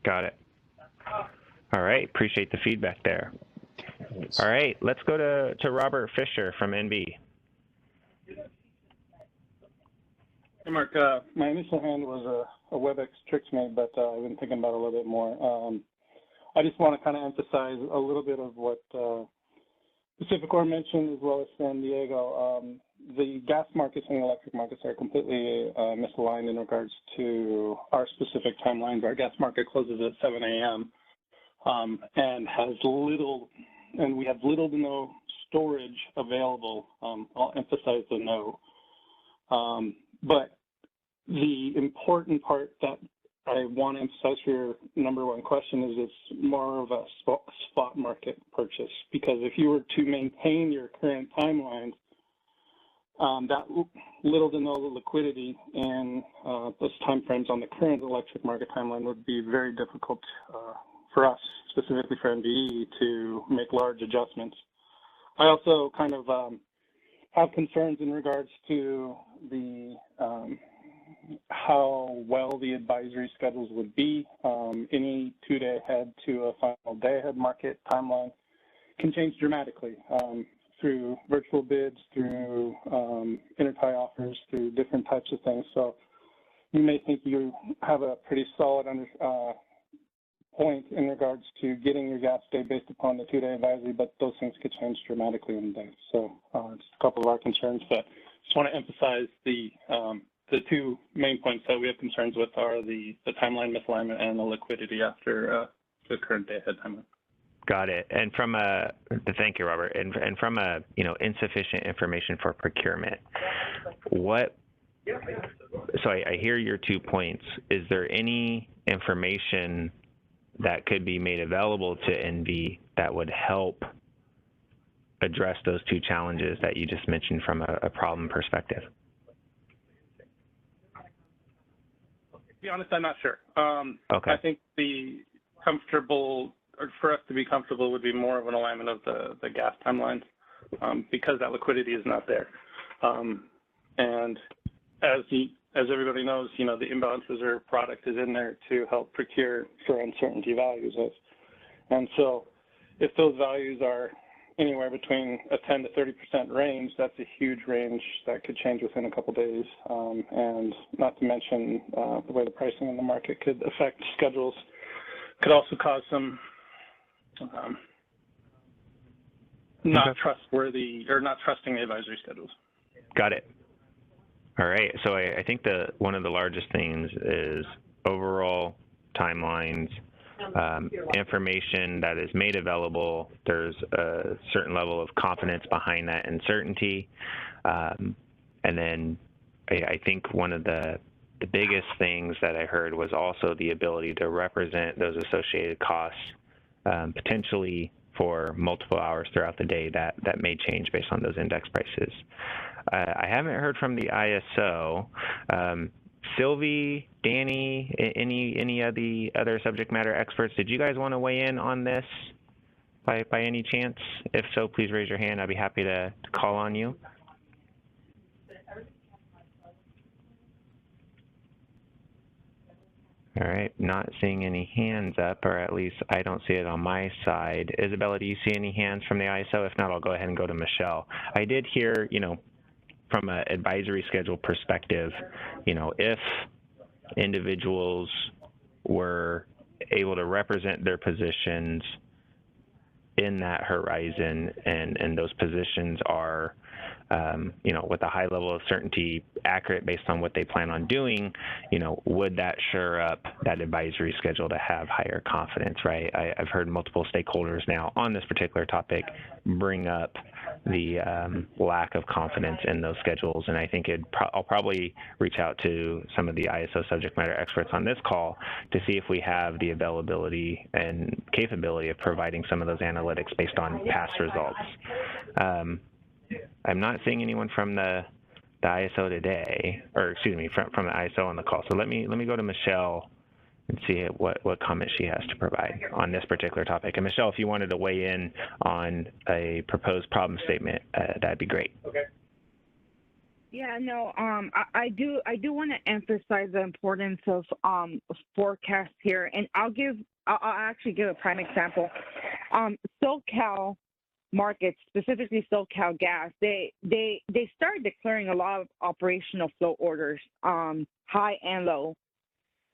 Got it. All right, appreciate the feedback there. Thanks. All right, let's go to Robert Fisher from NV. Hey, Mark. My initial hand was a WebEx tricks me, but I've been thinking about it a little bit more. I just want to kind of emphasize a little bit of what Pacificor mentioned, as well as San Diego. The gas markets and the electric markets are completely misaligned in regards to our specific timelines. Our gas market closes at 7 a.m. And has little, and we have little to no storage available. I'll emphasize the no. But the important part that I want to emphasize for your number one question is it's more of a spot market purchase, because if you were to maintain your current timelines, that little to no liquidity in those timeframes on the current electric market timeline would be very difficult for us, specifically for NVE, to make large adjustments. I also kind of have concerns in regards to the how well the advisory schedules would be. Any 2-day ahead to a final day ahead market timeline can change dramatically through virtual bids, through intertie offers, through different types of things. So you may think you have a pretty solid point in regards to getting your gas day based upon the 2-day advisory, but those things could change dramatically in a day. So it's a couple of our concerns, but just want to emphasize the two main points that we have concerns with are the timeline misalignment and the liquidity after the current day ahead timeline. Got it. And from a, thank you, Robert. And from a, insufficient information for procurement, so I hear your 2 points. Is there any information that could be made available to NV that would help address those 2 challenges that you just mentioned from a problem perspective? To be honest, I'm not sure. Okay. I think for us to be comfortable would be more of an alignment of the gas timelines, because that liquidity is not there. And as everybody knows, the imbalance reserve product is in there to help procure for uncertainty values. And so if those values are anywhere between a 10 to 30% range, that's a huge range that could change within a couple of days. And not to mention the way the pricing in the market could affect schedules, could also cause some not trustworthy or not trusting the advisory schedules. Got it. All right. So I think one of the largest things is overall timelines, information that is made available. There's a certain level of confidence behind that and certainty. And then I think one of the biggest things that I heard was also the ability to represent those associated costs potentially for multiple hours throughout the day that may change based on those index prices. I haven't heard from the ISO. Sylvie, Danny, any of the other subject matter experts, did you guys want to weigh in on this by any chance? If so, please raise your hand. I'd be happy to call on you. All right, not seeing any hands up, or at least I don't see it on my side. Isabella, do you see any hands from the ISO? If not, I'll go ahead and go to Michelle. I did hear, from an advisory schedule perspective, if individuals were able to represent their positions in that horizon and those positions are you know, with a high level of certainty, accurate based on what they plan on doing, you know, would that shore up that advisory schedule to have higher confidence, right? I've heard multiple stakeholders now on this particular topic bring up the lack of confidence in those schedules, and I think I'll probably reach out to some of the ISO subject matter experts on this call to see if we have the availability and capability of providing some of those analytics based on past results. I'm not seeing anyone from the ISO today, or excuse me, from the ISO on the call. So let me go to Michelle and see what comment she has to provide on this particular topic. And Michelle, if you wanted to weigh in on a proposed problem statement, that'd be great. Okay. Yeah, no, I do want to emphasize the importance of forecasts here, and I'll actually give a prime example. SoCal markets, specifically SoCal Gas, they started declaring a lot of operational flow orders, high and low.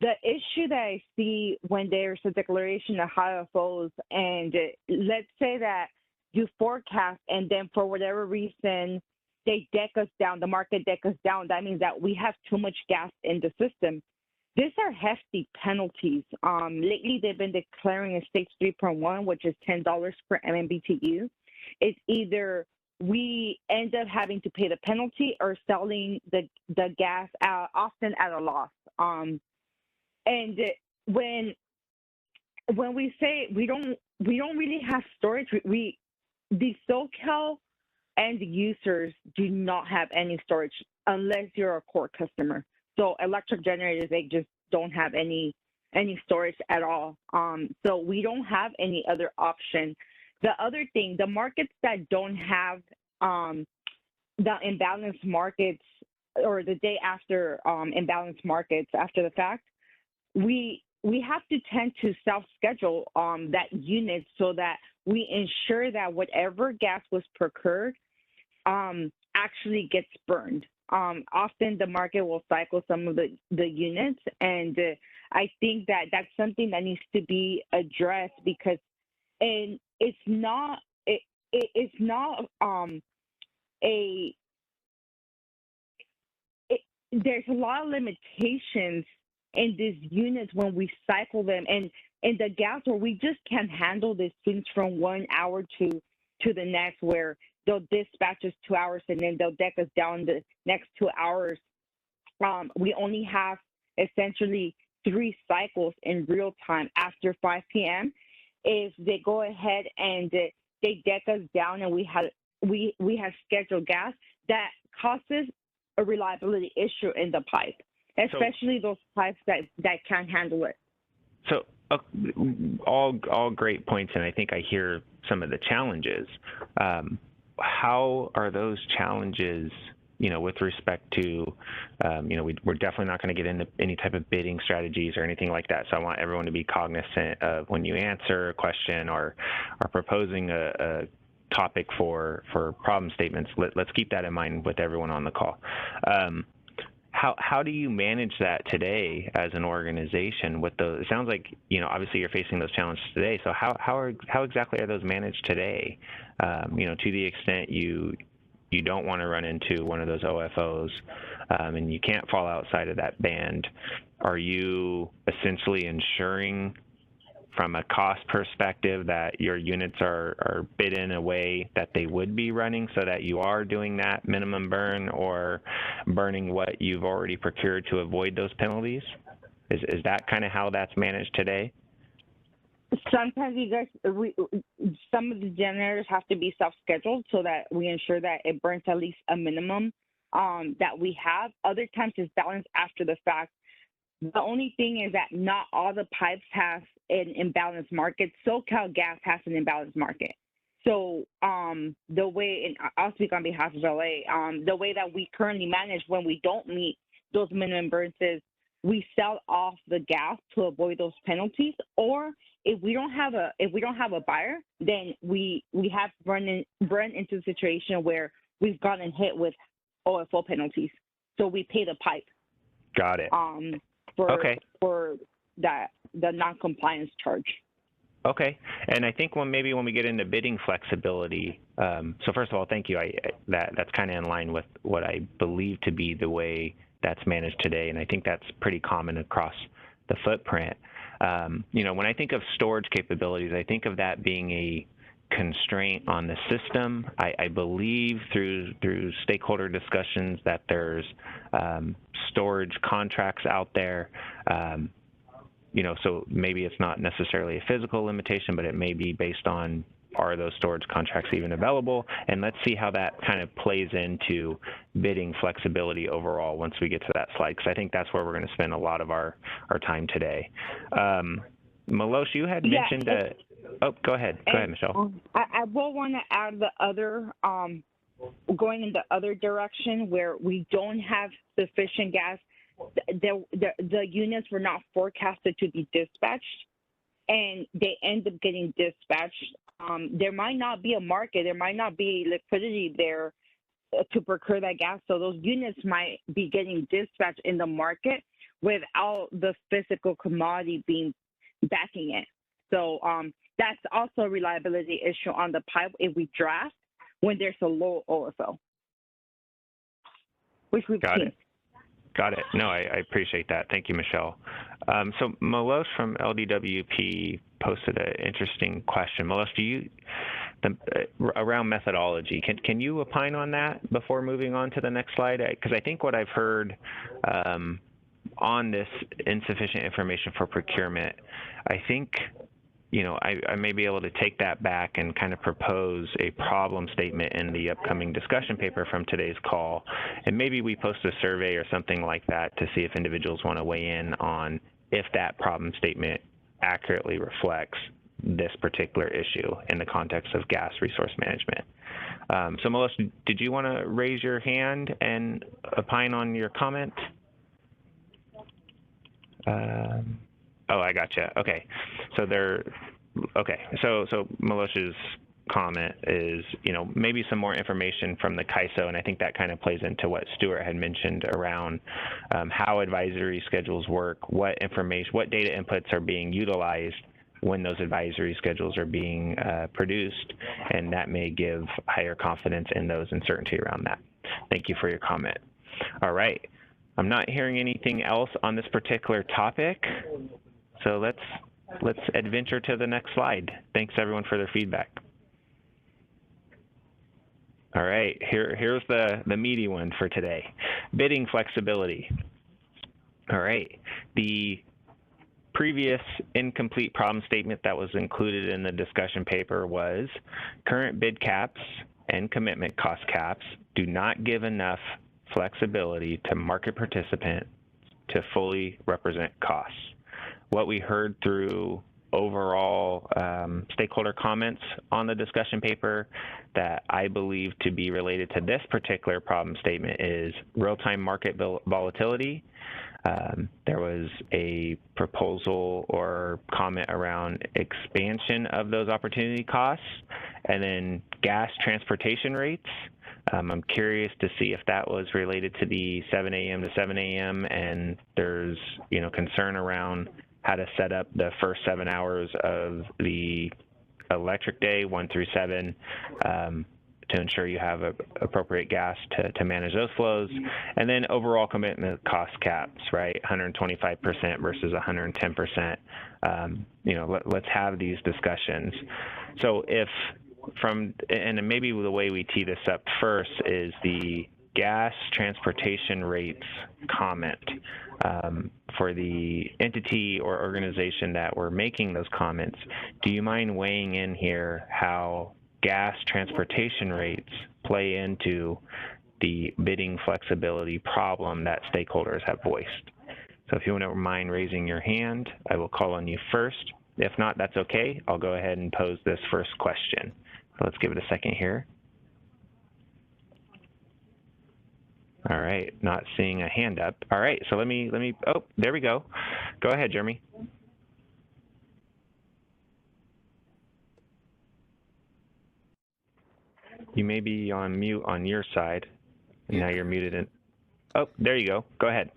The issue that I see when there's a declaration of high FOs, and let's say that you forecast and then for whatever reason they deck us down, the market deck us down, that means that we have too much gas in the system. These are hefty penalties. Lately, they've been declaring a stage 3.1, which is $10 per MMBTU. It's either we end up having to pay the penalty or selling the gas often at a loss. And when we say we don't really have storage, the SoCal end users do not have any storage unless you're a core customer. So electric generators, they just don't have any storage at all. So we don't have any other option. The other thing, the markets that don't have the imbalanced markets or the day after imbalanced markets after the fact, we have to tend to self-schedule that unit so that we ensure that whatever gas was procured actually gets burned. Often the market will cycle some of the units, and I think that that's something that needs to be addressed because there's a lot of limitations in these units when we cycle them, and in the gas where we just can't handle these things from 1 hour to the next, where they'll dispatch us 2 hours and then they'll deck us down the next 2 hours. We only have essentially 3 cycles in real time after 5 p.m. If they go ahead and they deck us down and we have scheduled gas, that causes a reliability issue in the pipe, especially those pipes that can't handle it. So all great points, and I think I hear some of the challenges. How are those challenges, you know, with respect to, you know, we're definitely not going to get into any type of bidding strategies or anything like that. So I want everyone to be cognizant of when you answer a question or are proposing a topic for problem statements. Let's keep that in mind with everyone on the call. How do you manage that today as an organization with those? It sounds like, you know, obviously you're facing those challenges today. So how exactly are those managed today? You know, to the extent you don't want to run into one of those OFOs and you can't fall outside of that band, are you essentially ensuring from a cost perspective that your units are bid in a way that they would be running so that you are doing that minimum burn or burning what you've already procured to avoid those penalties? Is that kind of how that's managed today? Sometimes some of the generators have to be self-scheduled so that we ensure that it burns at least a minimum that we have. Other times it's balanced after the fact. The only thing is that not all the pipes have an imbalanced market. SoCal Gas has an imbalanced market. So the way, and I'll speak on behalf of LA, the way that we currently manage when we don't meet those minimum burns is we sell off the gas to avoid those penalties, or if we don't have a buyer, then we have run into a situation where we've gotten hit with OFO penalties. So we pay the pipe. Got it. For the non-compliance charge. Okay, and I think maybe when we get into bidding flexibility, so first of all, thank you. That's kind of in line with what I believe to be the way that's managed today, and I think that's pretty common across the footprint. You know, when I think of storage capabilities, I think of that being a constraint on the system. I believe through stakeholder discussions that there's storage contracts out there. You know, so maybe it's not necessarily a physical limitation, but it may be based on, are those storage contracts even available? And let's see how that kind of plays into bidding flexibility overall once we get to that slide, because I think that's where we're going to spend a lot of our time today. Milosh, you had mentioned oh, go ahead. Go ahead, Michelle. I will want to add the other, going in the other direction where we don't have sufficient gas. The units were not forecasted to be dispatched, and they end up getting dispatched. There might not be a market, there might not be liquidity there to procure that gas, so those units might be getting dispatched in the market without the physical commodity being backing it. So that's also a reliability issue on the pipe if we draft when there's a low overfill, which we've seen. Got it. No, I appreciate that. Thank you, Michelle. So Milosh from LDWP posted an interesting question. Milosh, around methodology, can you opine on that before moving on to the next slide? Because I think what I've heard on this insufficient information for procurement, I think, you know, I may be able to take that back and kind of propose a problem statement in the upcoming discussion paper from today's call. And maybe we post a survey or something like that to see if individuals want to weigh in on if that problem statement accurately reflects this particular issue in the context of gas resource management. So Melissa, did you want to raise your hand and opine on your comment? Oh, I gotcha. Okay, so so Melosh's comment is, you know, maybe some more information from the CAISO, and I think that kind of plays into what Stuart had mentioned around how advisory schedules work, what data inputs are being utilized when those advisory schedules are being produced, and that may give higher confidence in those and certainty around that. Thank you for your comment. All right, I'm not hearing anything else on this particular topic. So let's adventure to the next slide. Thanks everyone for their feedback. All right, here's the meaty one for today. Bidding flexibility. All right, the previous incomplete problem statement that was included in the discussion paper was current bid caps and commitment cost caps do not give enough flexibility to market participants to fully represent costs. What we heard through overall stakeholder comments on the discussion paper that I believe to be related to this particular problem statement is real-time market volatility. There was a proposal or comment around expansion of those opportunity costs, and then gas transportation rates. I'm curious to see if that was related to the 7 a.m. to 7 a.m. and there's, you know, concern around how to set up the first 7 hours of the electric day, 1 through 7, to ensure you have appropriate gas to manage those flows. And then overall commitment cost caps, right? 125% versus 110%. You know, let's have these discussions. So and maybe the way we tee this up first is the gas transportation rates comment. For the entity or organization that were making those comments, do you mind weighing in here how gas transportation rates play into the bidding flexibility problem that stakeholders have voiced? So if you wouldn't mind raising your hand, I will call on you first. If not, that's okay. I'll go ahead and pose this first question. So let's give it a second here. All right, not seeing a hand up. All right, so let me, oh, there we go. Go ahead, Jeremy. You may be on mute on your side. And now you're muted in. Oh, there you go. Go ahead.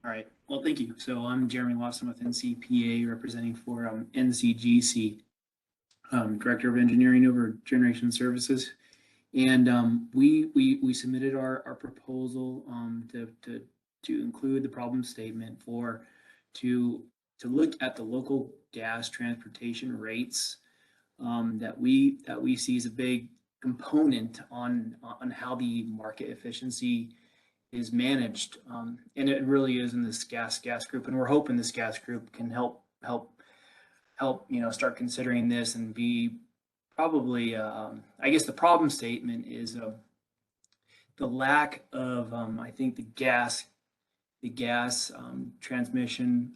All right, well, thank you. So I'm Jeremy Lawson with NCPA representing for NCGC. Director of Engineering over Generation Services. And we submitted our proposal to include the problem statement to look at the local gas transportation rates that we see as a big component on how the market efficiency is managed, and it really is in this gas group, and we're hoping this gas group can help start considering this and be probably I guess the problem statement is the lack of I think the gas transmission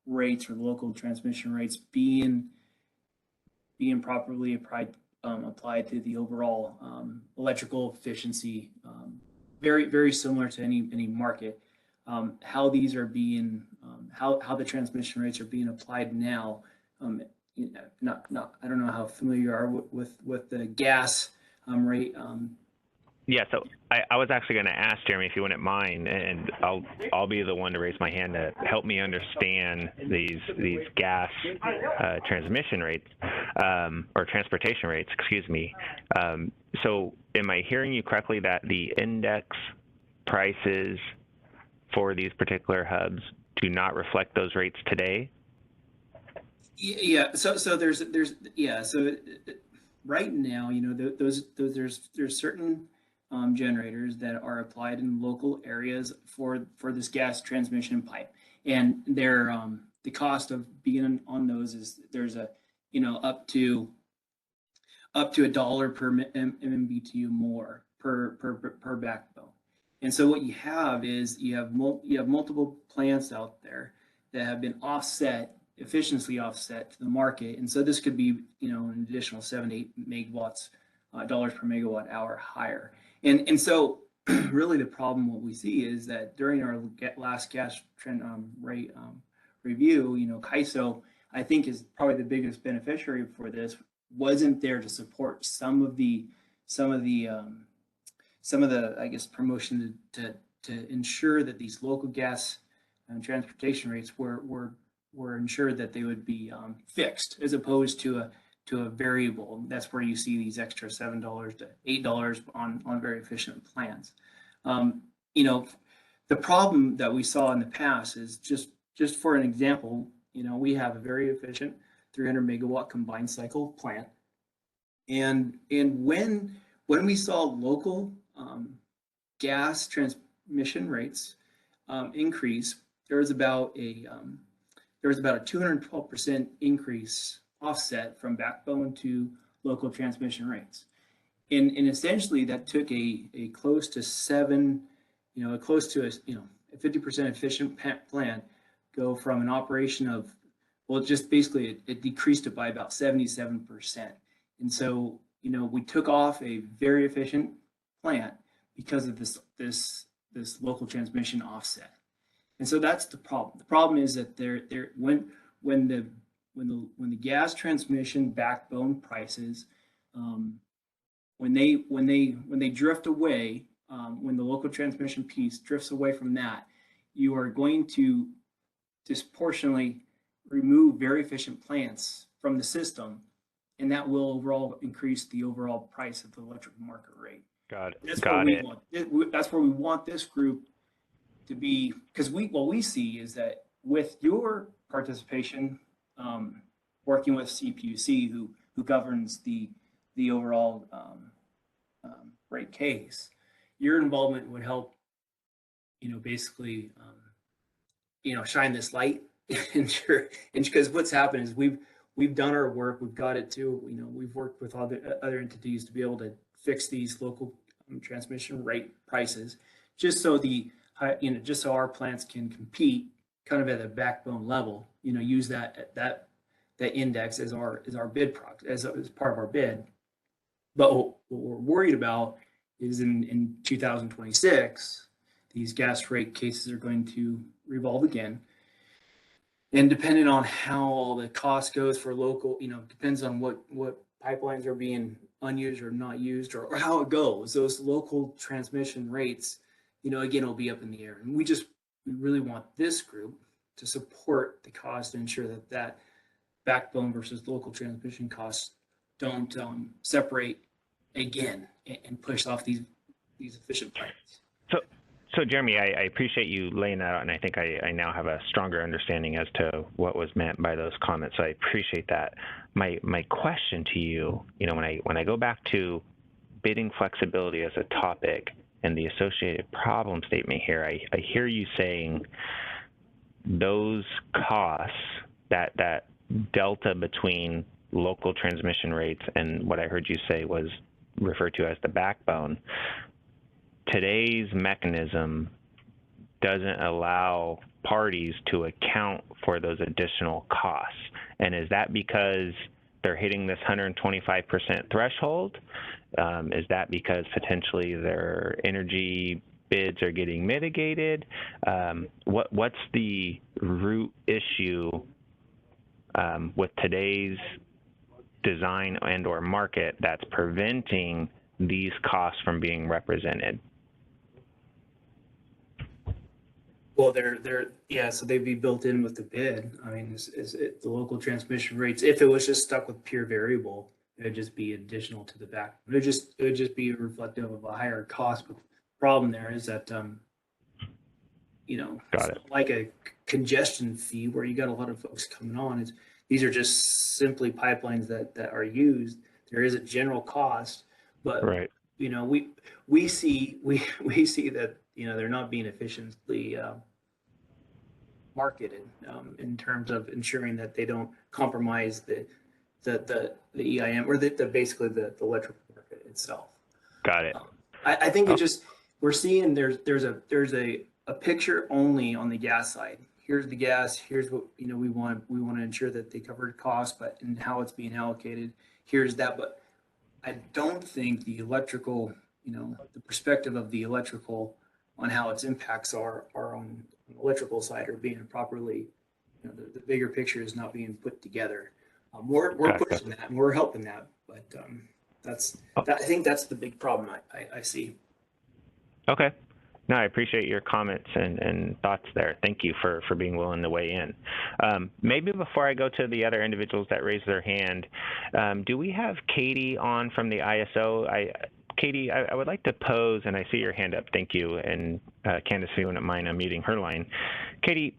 rates or local transmission rates being properly applied to the overall electrical efficiency, very similar to any market. How these are being how the transmission rates are being applied now. I don't know how familiar you are with the gas rate. Yeah, so I was actually going to ask Jeremy if you wouldn't mind, and I'll be the one to raise my hand to help me understand these gas transmission rates or transportation rates, excuse me. So am I hearing you correctly that the index prices for these particular hubs do not reflect those rates today? Yeah. So there's So right now, there's certain generators that are applied in local areas for this gas transmission pipe, and they're the cost of being on those is there's a up to $1 per MMBTU more per backbone. And so what you have is you have multiple plants out there that have been efficiently offset to the market, and so this could be an additional 7 to 8 megawatts dollars per megawatt hour higher. And so really the problem what we see is that during our last gas trend rate review, CAISO I think is probably the biggest beneficiary for this, wasn't there to support some of the I guess promotion to ensure that these local gas transportation rates were ensured that they would be fixed as opposed to a variable. That's where you see these extra $7 to $8 on very efficient plans. The problem that we saw in the past is just for an example, we have a very efficient 300 megawatt combined cycle plant, and when we saw local gas transmission rates increase, there was about a 212% increase offset from backbone to local transmission rates. And essentially that took a close to 50% efficient plant go from an operation of, well, just basically it decreased it by about 77%. And so, we took off a very efficient plant because of this local transmission offset. And so that's the problem. The problem is that when the gas transmission backbone prices, when they drift away, when the local transmission piece drifts away from that, you are going to disproportionately remove very efficient plants from the system, and that will overall increase the overall price of the electric market rate. Got it. Got That's where we want this group to be, because what we see is that with your participation, working with CPUC, who governs the overall rate case, your involvement would help, basically, shine this light. And because what's happened is we've done our work, we've got it to, we've worked with other entities to be able to fix these local transmission rate prices, just so our plants can compete kind of at a backbone level, use that index as our bid product, as part of our bid. But what we're worried about is in 2026, these gas rate cases are going to revolve again. And depending on how all the cost goes for local, depends on what pipelines are being unused or not used, or how it goes. Those local transmission rates, again, will be up in the air. And we really want this group to support the cost to ensure that backbone versus local transmission costs don't separate again and push off these efficient pipes. So Jeremy, I appreciate you laying that out, and I think I now have a stronger understanding as to what was meant by those comments. So I appreciate that. My question to you, when I go back to bidding flexibility as a topic and the associated problem statement here, I hear you saying those costs, that delta between local transmission rates and what I heard you say was referred to as the backbone. Today's mechanism doesn't allow parties to account for those additional costs. And is that because they're hitting this 125% threshold? Is that because potentially their energy bids are getting mitigated? What's the root issue with today's design and or market that's preventing these costs from being represented? Well, so they'd be built in with the bid. I mean, the local transmission rates, if it was just stuck with pure variable, it would just be additional to the back. It would just be reflective of a higher cost. But the problem there is that, Got it. Like a congestion fee where you got a lot of folks coming on. These are just simply pipelines that are used. There is a general cost, but right. We see that they're not being efficiently marketed in terms of ensuring that they don't compromise the EIM or basically the electrical market itself. Got it. I think we're seeing there's a picture only on the gas side. Here's the gas. Here's what we want. We want to ensure that they cover costs, but and how it's being allocated. Here's that, but I don't think the electrical, the perspective of the electrical on how its impacts are on the electrical side are being properly, the bigger picture is not being put together. We're pushing that and we're helping that, but I think that's the big problem I see. Okay. No, I appreciate your comments and thoughts there. Thank you for being willing to weigh in. Maybe before I go to the other individuals that raised their hand, do we have Katie on from the ISO? Katie, I would like to pose, and I see your hand up, thank you, and Candace, if you wouldn't mind unmuting her line. Katie,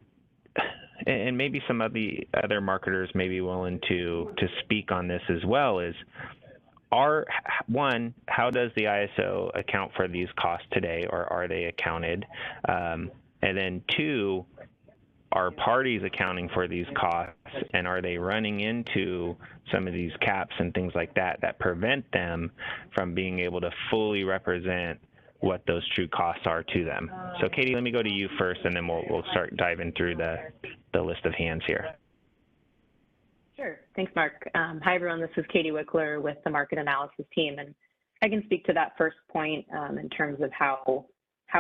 and maybe some of the other marketers may be willing to speak on this as well, is one, how does the ISO account for these costs today, or are they accounted? And then two, are parties accounting for these costs, and are they running into some of these caps and things like that prevent them from being able to fully represent what those true costs are to them? So Katie, let me go to you first, and then we'll start diving through the list of hands here. Sure. Thanks, Mark. Hi, everyone. This is Katie Wickler with the market analysis team. And I can speak to that first point in terms of how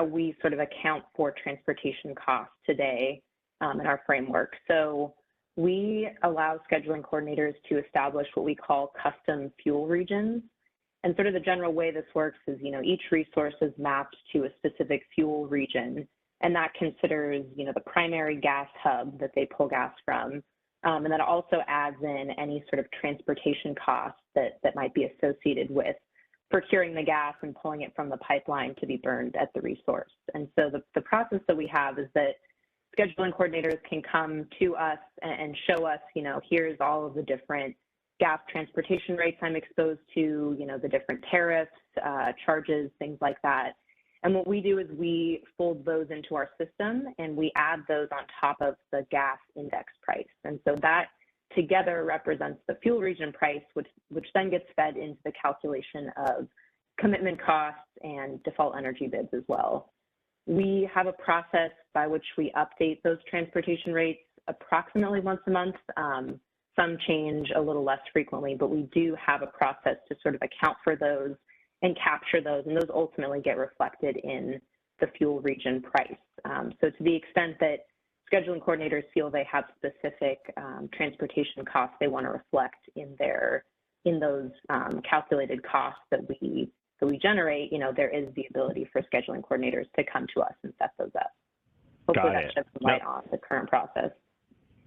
we sort of account for transportation costs today in our framework. So we allow scheduling coordinators to establish what we call custom fuel regions. And sort of the general way this works is, each resource is mapped to a specific fuel region, and that considers, the primary gas hub that they pull gas from. And that also adds in any sort of transportation costs that might be associated with procuring the gas and pulling it from the pipeline to be burned at the resource. And so the process that we have is that scheduling coordinators can come to us and show us, here's all of the different gas transportation rates I'm exposed to, the different tariffs, charges, things like that. And what we do is we fold those into our system and we add those on top of the gas index price. And so that together represents the fuel region price, which then gets fed into the calculation of commitment costs and default energy bids as well. We have a process by which we update those transportation rates approximately once a month. Some change a little less frequently, but we do have a process to sort of account for those and capture those, and those ultimately get reflected in the fuel region price. So to the extent that scheduling coordinators feel they have specific transportation costs they want to reflect in those calculated costs that we generate, there is the ability for scheduling coordinators to come to us and set those up. Hopefully that sheds some light on the current process.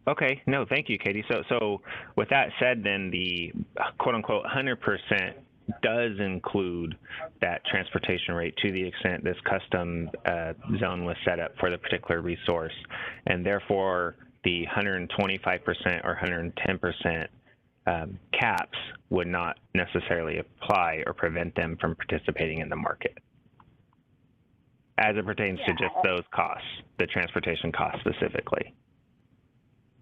Okay, no, thank you, Katie. So with that said, then the quote unquote 100% does include that transportation rate to the extent this custom zone was set up for the particular resource, and therefore the 125% or 110% caps would not necessarily apply or prevent them from participating in the market as it pertains to just those costs, the transportation costs specifically.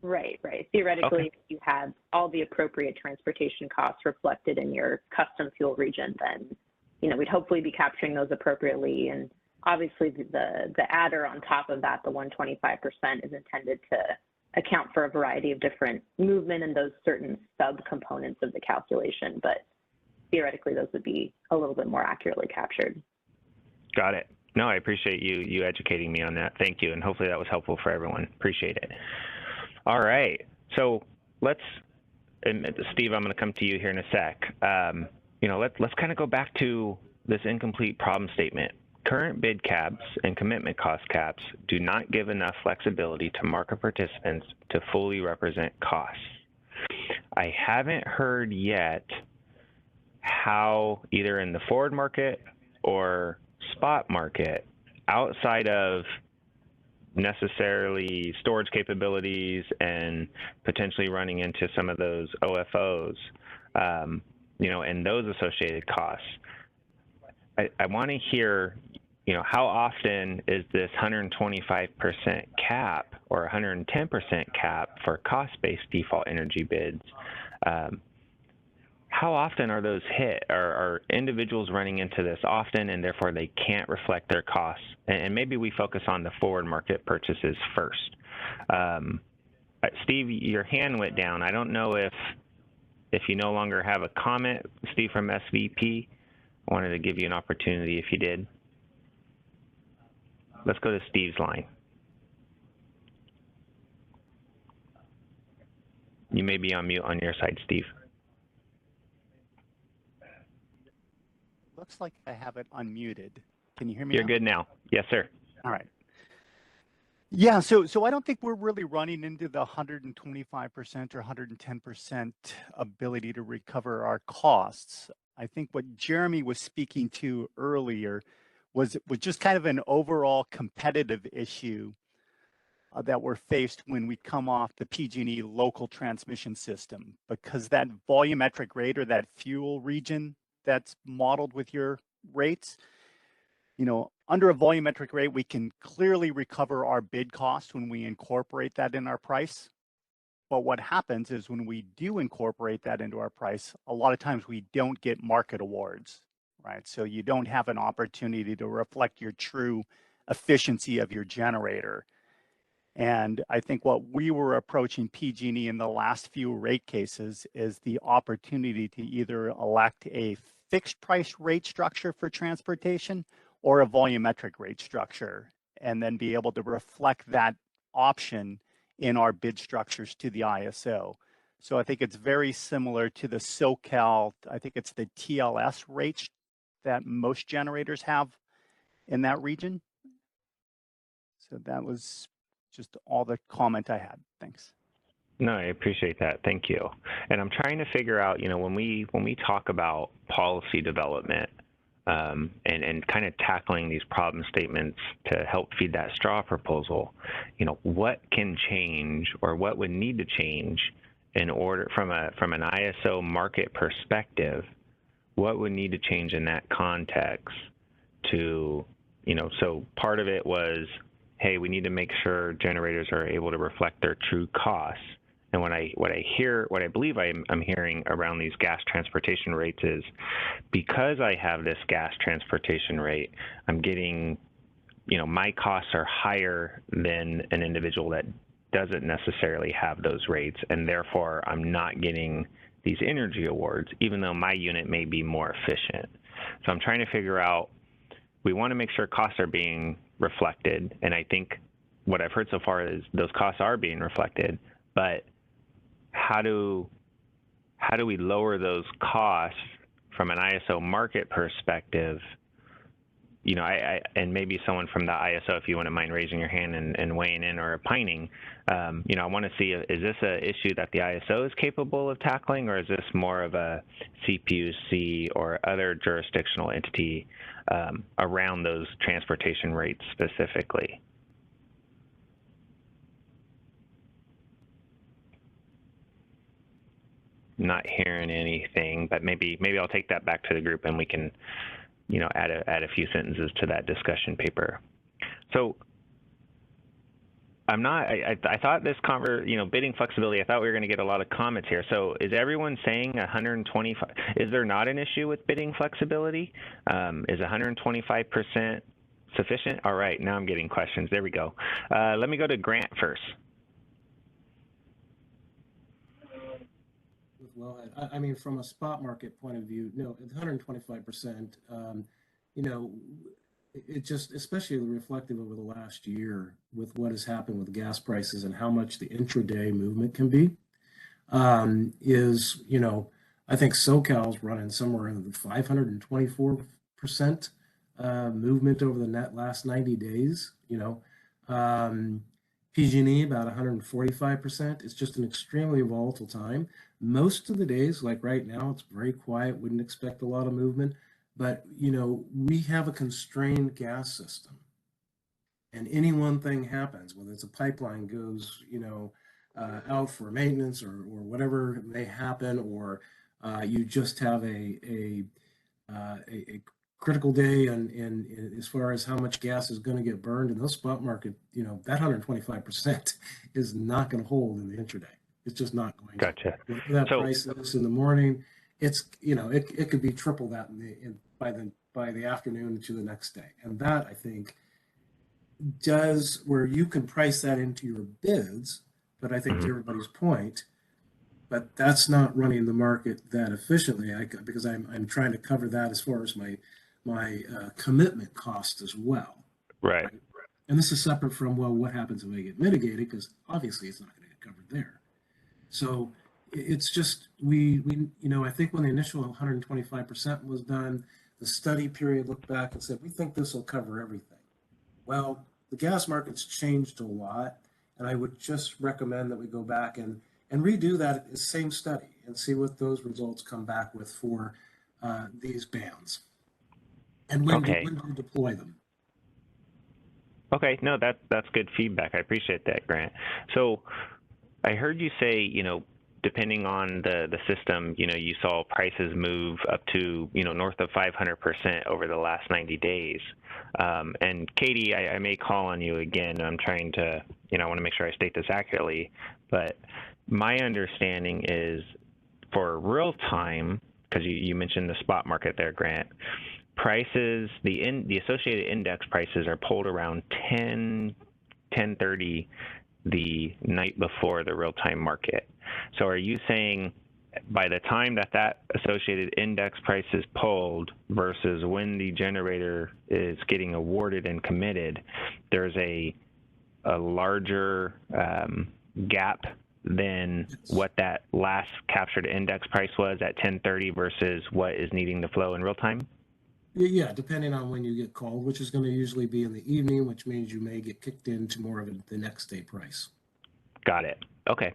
Right. Theoretically, Okay. if you had all the appropriate transportation costs reflected in your custom fuel region, then, we'd hopefully be capturing those appropriately. And obviously the adder on top of that, the 125%, is intended to account for a variety of different movement and those certain subcomponents of the calculation. But theoretically, those would be a little bit more accurately captured. Got it. No, I appreciate you educating me on that. Thank you. And hopefully that was helpful for everyone. Appreciate it. All right. So and Steve, I'm going to come to you here in a sec. Let's kind of go back to this incomplete problem statement. Current bid caps and commitment cost caps do not give enough flexibility to market participants to fully represent costs. I haven't heard yet how either in the forward market or spot market, outside of necessarily storage capabilities and potentially running into some of those OFOs, and those associated costs. I want to hear, how often is this 125% cap or 110% cap for cost-based default energy bids? How often are those hit? Are individuals running into this often and therefore they can't reflect their costs? And maybe we focus on the forward market purchases first. Steve, your hand went down. I don't know if you no longer have a comment, Steve from SVP. I wanted to give you an opportunity if you did. Let's go to Steve's line. You may be on mute on your side, Steve. Looks like I have it unmuted. Can you hear me? You're now? good now. Yes, sir. All right. Yeah, so I don't think we're really running into the 125% or 110% ability to recover our costs. I think what Jeremy was speaking to earlier was just kind of an overall competitive issue that we're faced when we come off the PG&E local transmission system, because that volumetric rate or that fuel region that's modeled with your rates, under a volumetric rate, we can clearly recover our bid cost when we incorporate that in our price. But what happens is when we do incorporate that into our price, a lot of times we don't get market awards, right? So you don't have an opportunity to reflect your true efficiency of your generator. And I think what we were approaching PG&E in the last few rate cases is the opportunity to either elect a fixed price rate structure for transportation or a volumetric rate structure, and then be able to reflect that option in our bid structures to the ISO. So I think it's very similar to the SoCal, I think it's the TLS rates that most generators have in that region. So that was just all the comment I had. Thanks. No, I appreciate that. Thank you. And I'm trying to figure out, when we talk about policy development and kind of tackling these problem statements to help feed that straw proposal, what can change or what would need to change in order from an ISO market perspective, what would need to change in that context to, so part of it was, hey, we need to make sure generators are able to reflect their true costs. And what I believe I'm hearing around these gas transportation rates is, because I have this gas transportation rate, I'm getting, my costs are higher than an individual that doesn't necessarily have those rates, and therefore I'm not getting these energy awards, even though my unit may be more efficient. So I'm trying to figure out, we want to make sure costs are being reflected, and I think what I've heard so far is those costs are being reflected, but how do we lower those costs from an ISO market perspective, and maybe someone from the ISO, if you wouldn't mind raising your hand and weighing in or opining, I want to see, is this an issue that the ISO is capable of tackling, or is this more of a CPUC or other jurisdictional entity around those transportation rates specifically? Not hearing anything, but maybe I'll take that back to the group and we can, add a few sentences to that discussion paper. So I thought this bidding flexibility, I thought we were going to get a lot of comments here. So is everyone saying 125? Is there not an issue with bidding flexibility? Is 125% sufficient? All right, now I'm getting questions. There we go. Let me go to Grant first. Well, I mean, from a spot market point of view, no, 125%, it just, especially reflective over the last year with what has happened with gas prices and how much the intraday movement can be, is, I think SoCal's running somewhere in the 524% movement over the last 90 days, PG&E about 145%. It's just an extremely volatile time. Most of the days, like right now, it's very quiet. Wouldn't expect a lot of movement. But, we have a constrained gas system. And any one thing happens, whether it's a pipeline goes, out for maintenance or whatever may happen, or you just have a critical day and as far as how much gas is going to get burned in those spot market, that 125% is not going to hold in the intraday. It's just not going Gotcha. to. Whatever that price is in the morning, it's, it could be triple that by the afternoon to the next day. And that, I think, does where you can price that into your bids, but I think to everybody's point, but that's not running the market that efficiently because I'm trying to cover that as far as my commitment cost as well. Right. And this is separate from, well, what happens if they get mitigated? Because obviously it's not going to get covered there. So it's just, I think when the initial 125% was done, the study period looked back and said, we think this will cover everything. Well, the gas market's changed a lot. And I would just recommend that we go back and redo that same study and see what those results come back with for these bands. And when do you deploy them? Okay, no, that's good feedback. I appreciate that, Grant. So I heard you say, depending on the system, you saw prices move up to, north of 500% over the last 90 days. And Katie, I may call on you again. I'm trying to, I want to make sure I state this accurately, but my understanding is for real time, because you mentioned the spot market there, Grant, prices, the associated index prices are pulled around 10:30 the night before the real-time market. So are you saying by the time that associated index price is pulled versus when the generator is getting awarded and committed, there's a larger gap than what that last captured index price was at 10:30 versus what is needing to flow in real time? Yeah, depending on when you get called, which is going to usually be in the evening, which means you may get kicked into more of the next day price. Got it. Okay,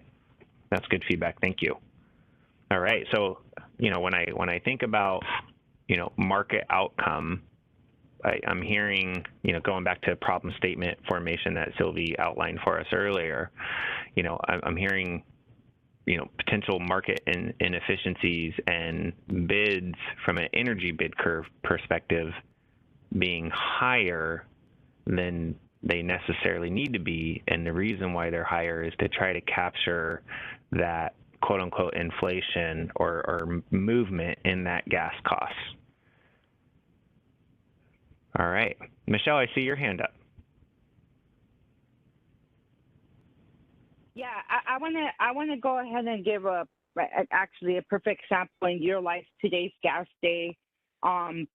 that's good feedback. Thank you. All right. So, when I think about, market outcome, I'm hearing, going back to problem statement formation that Sylvie outlined for us earlier, I'm hearing, potential market inefficiencies and bids from an energy bid curve perspective being higher than they necessarily need to be. And the reason why they're higher is to try to capture that quote unquote inflation or movement in that gas cost. All right, Michelle, I see your hand up. Yeah, I want to go ahead and give actually a perfect example in your life today's gas day.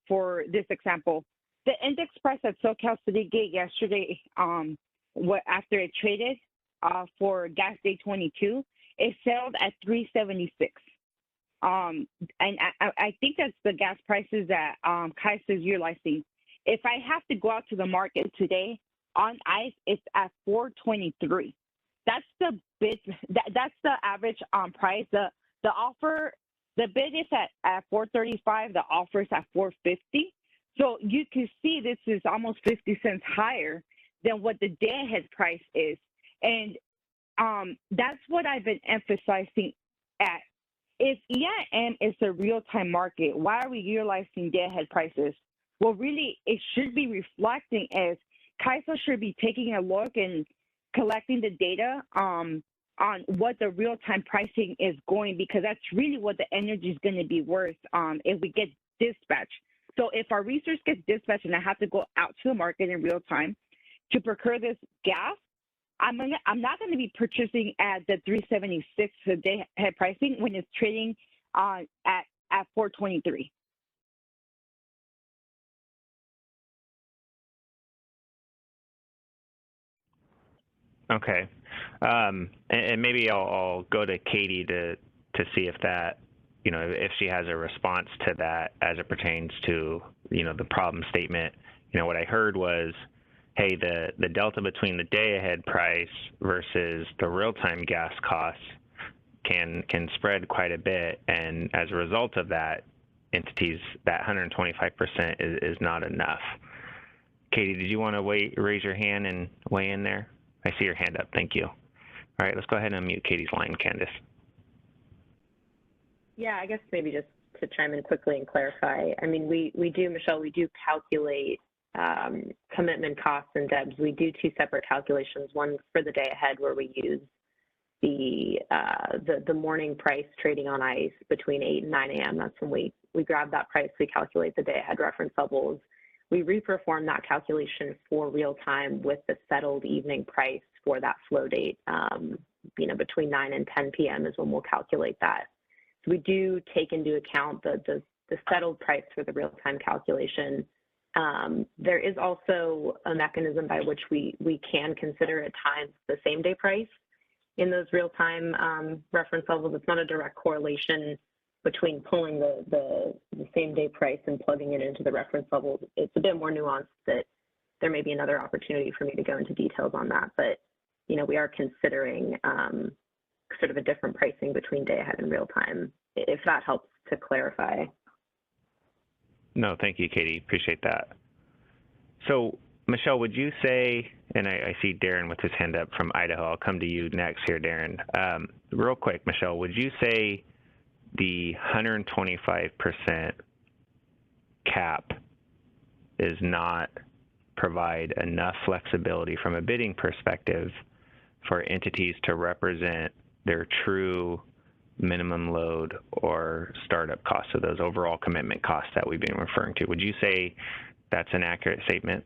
For this example, the index price at SoCal City Gate yesterday, after it traded for gas day 22, it sold at 376. And I think that's the gas prices that CAISO is utilizing. if I have to go out to the market today on ICE, it's at 423. That's the bid. That's the average price. The offer, the bid is at 435. The offer is at 450. So you can see this is almost 50 cents higher than what the day-ahead price is, and that's what I've been emphasizing at. If EIM is a real-time market, why are we utilizing day-ahead prices? Well, really, it should be reflecting as CAISO should be taking a look and collecting the data on what the real-time pricing is going, because that's really what the energy is going to be worth if we get dispatched. So if our resource gets dispatched and I have to go out to the market in real time to procure this gas, I'm not going to be purchasing at the 376 a day ahead pricing when it's trading at 423. Okay, and maybe I'll go to Katie to see if that, you know, if she has a response to that as it pertains to, you know, the problem statement. You know, what I heard was, hey, the delta between the day ahead price versus the real time gas costs can spread quite a bit, and as a result of that, entities, that 125% is not enough. Katie, did you want to raise your hand and weigh in there? I see your hand up. Thank you. All right, let's go ahead and unmute Katie's line, Candace. Yeah, I guess maybe just to chime in quickly and clarify. I mean, we do, Michelle, we do calculate commitment costs and DEBs. We do two separate calculations, one for the day ahead where we use the morning price trading on ICE between 8 and 9 a.m. That's when we grab that price, we calculate the day ahead reference levels. We reperform that calculation for real time with the settled evening price for that flow date. You know, between 9 and 10 p.m. is when we'll calculate that. So we do take into account the settled price for the real time calculation. There is also a mechanism by which we can consider at times the same day price in those real time reference levels. It's not a direct correlation between pulling the same day price and plugging it into the reference levels. It's a bit more nuanced that there may be another opportunity for me to go into details on that. But, you know, we are considering sort of a different pricing between day ahead and real time, if that helps to clarify. No, thank you, Katie. Appreciate that. So, Michelle, would you say, and I see Darren with his hand up from Idaho. I'll come to you next here, Darren. Real quick, Michelle, would you say the 125% cap does not provide enough flexibility from a bidding perspective for entities to represent their true minimum load or startup costs, so those overall commitment costs that we've been referring to? Would you say that's an accurate statement?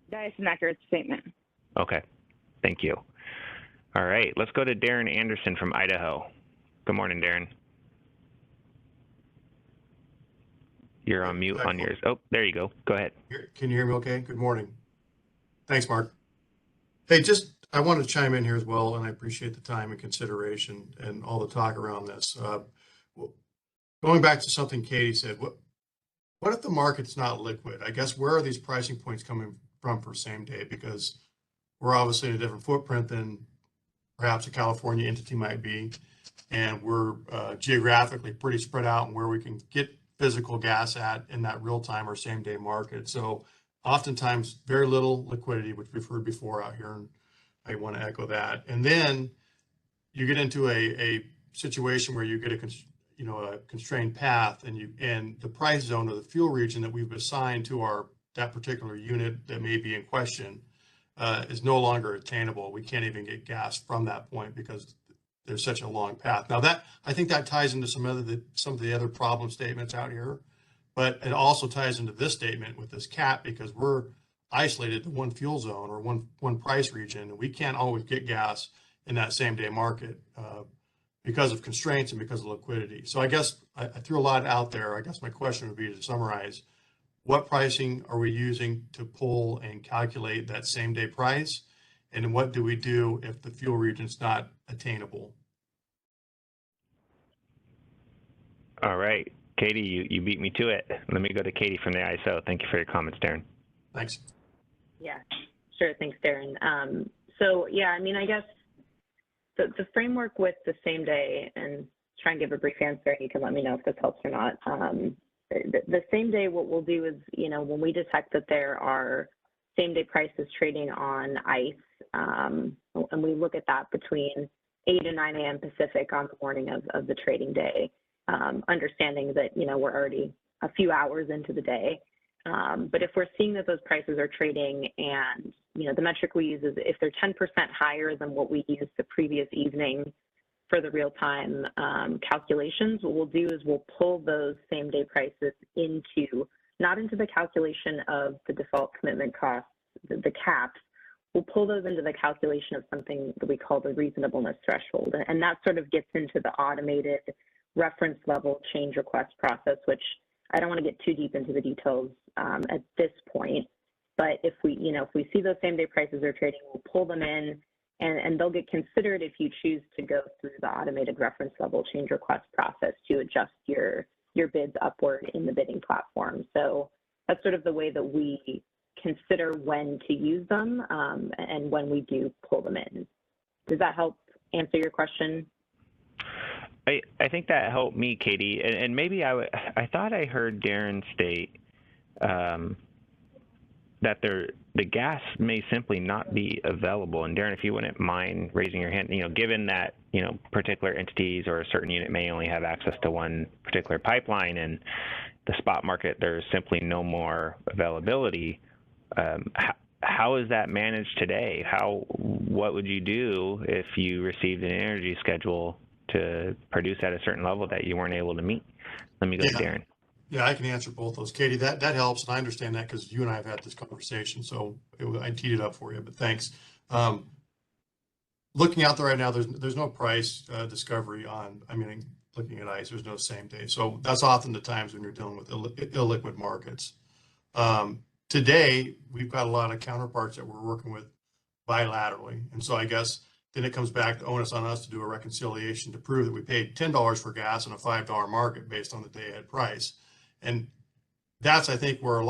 That is an accurate statement. Okay, thank you. All right, let's go to Darren Anderson from Idaho. Good morning, Darren. You're on mute on yours. Oh, there you go. Go ahead. Can you hear me okay? Good morning. Thanks, Mark. Hey, I want to chime in here as well, and I appreciate the time and consideration and all the talk around this. Going back to something Katie said, what if the market's not liquid? I guess where are these pricing points coming from for same day? Because we're obviously in a different footprint than perhaps a California entity might be, and we're geographically pretty spread out in where we can get physical gas at in that real time or same day market. So oftentimes very little liquidity, which we've heard before out here, and I want to echo that. And then you get into a situation where you get a constrained path, and the price zone or the fuel region that we've assigned to that particular unit that may be in question is no longer attainable. We can't even get gas from that point because there's such a long path. Now I think that ties into some of the other problem statements out here, but it also ties into this statement with this cap, because we're isolated to one fuel zone or one price region, and we can't always get gas in that same day market because of constraints and because of liquidity. So I guess I threw a lot out there. I guess my question would be to summarize: what pricing are we using to pull and calculate that same day price? And what do we do if the fuel region's not attainable? All right. Katie, you beat me to it. Let me go to Katie from the ISO. Thank you for your comments, Darren. Thanks. Yeah, sure. Thanks, Darren. So yeah, I mean, I guess the framework with the same day, and try and give a brief answer, and you can let me know if this helps or not. The same day, what we'll do is, you know, when we detect that there are same day prices trading on ICE, and we look at that between 8 and 9 a.m. Pacific on the morning of the trading day, understanding that, you know, we're already a few hours into the day. But if we're seeing that those prices are trading and, you know, the metric we use is if they're 10% higher than what we used the previous evening for the real-time calculations, what we'll do is we'll pull those same-day prices into, not into the calculation of the default commitment costs, the caps, we'll pull those into the calculation of something that we call the reasonableness threshold. And that sort of gets into the automated reference level change request process, which I don't want to get too deep into the details at this point. But if we, you know, if we see those same-day prices are trading, we'll pull them in, and they'll get considered if you choose to go through the automated reference level change request process to adjust your bids upward in the bidding platform. So that's sort of the way that we consider when to use them and when we do pull them in. Does that help answer your question? I think that helped me, Katie, and maybe I thought I heard Darren state that the gas may simply not be available. And Darren, if you wouldn't mind raising your hand, you know, given that, you know, particular entities or a certain unit may only have access to one particular pipeline, and the spot market, there's simply no more availability. How is that managed today? What would you do if you received an energy schedule to produce at a certain level that you weren't able to meet? Let me go to Darren. Yeah, I can answer both those. Katie, that helps, and I understand that because you and I have had this conversation, so I teed it up for you, but thanks. Looking out there right now, there's no price discovery on, I mean, looking at ICE, there's no same day. So that's often the times when you're dealing with illiquid markets. Today, we've got a lot of counterparts that we're working with bilaterally. And so I guess then it comes back to onus on us to do a reconciliation to prove that we paid $10 for gas in a $5 market based on the day ahead price. And that's, I think, where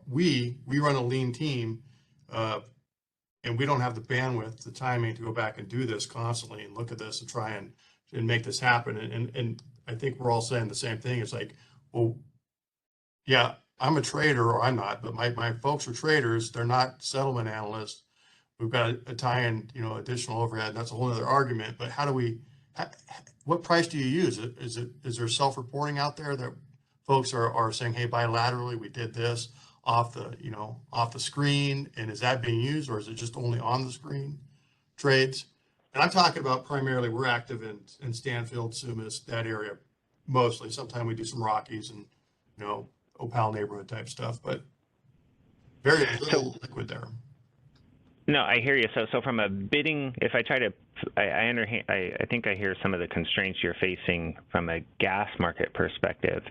we run a lean team, and we don't have the bandwidth, the timing to go back and do this constantly and look at this and try and make this happen. And I think we're all saying the same thing. It's like, well, yeah, I'm a trader, or I'm not, but my folks are traders. They're not settlement analysts. We've got a tie-in, you know, additional overhead. And that's a whole other argument. But what price do you use? Is there self-reporting out there that folks are saying, hey, bilaterally, we did this off the screen, and is that being used, or is it just only on the screen trades? And I'm talking about primarily, we're active in Stanfield, Sumas, that area mostly. Sometimes we do some Rockies and, you know, Opal neighborhood type stuff, but very little liquid there. No, I hear you. So from a bidding, if I try to, I think I hear some of the constraints you're facing from a gas market perspective,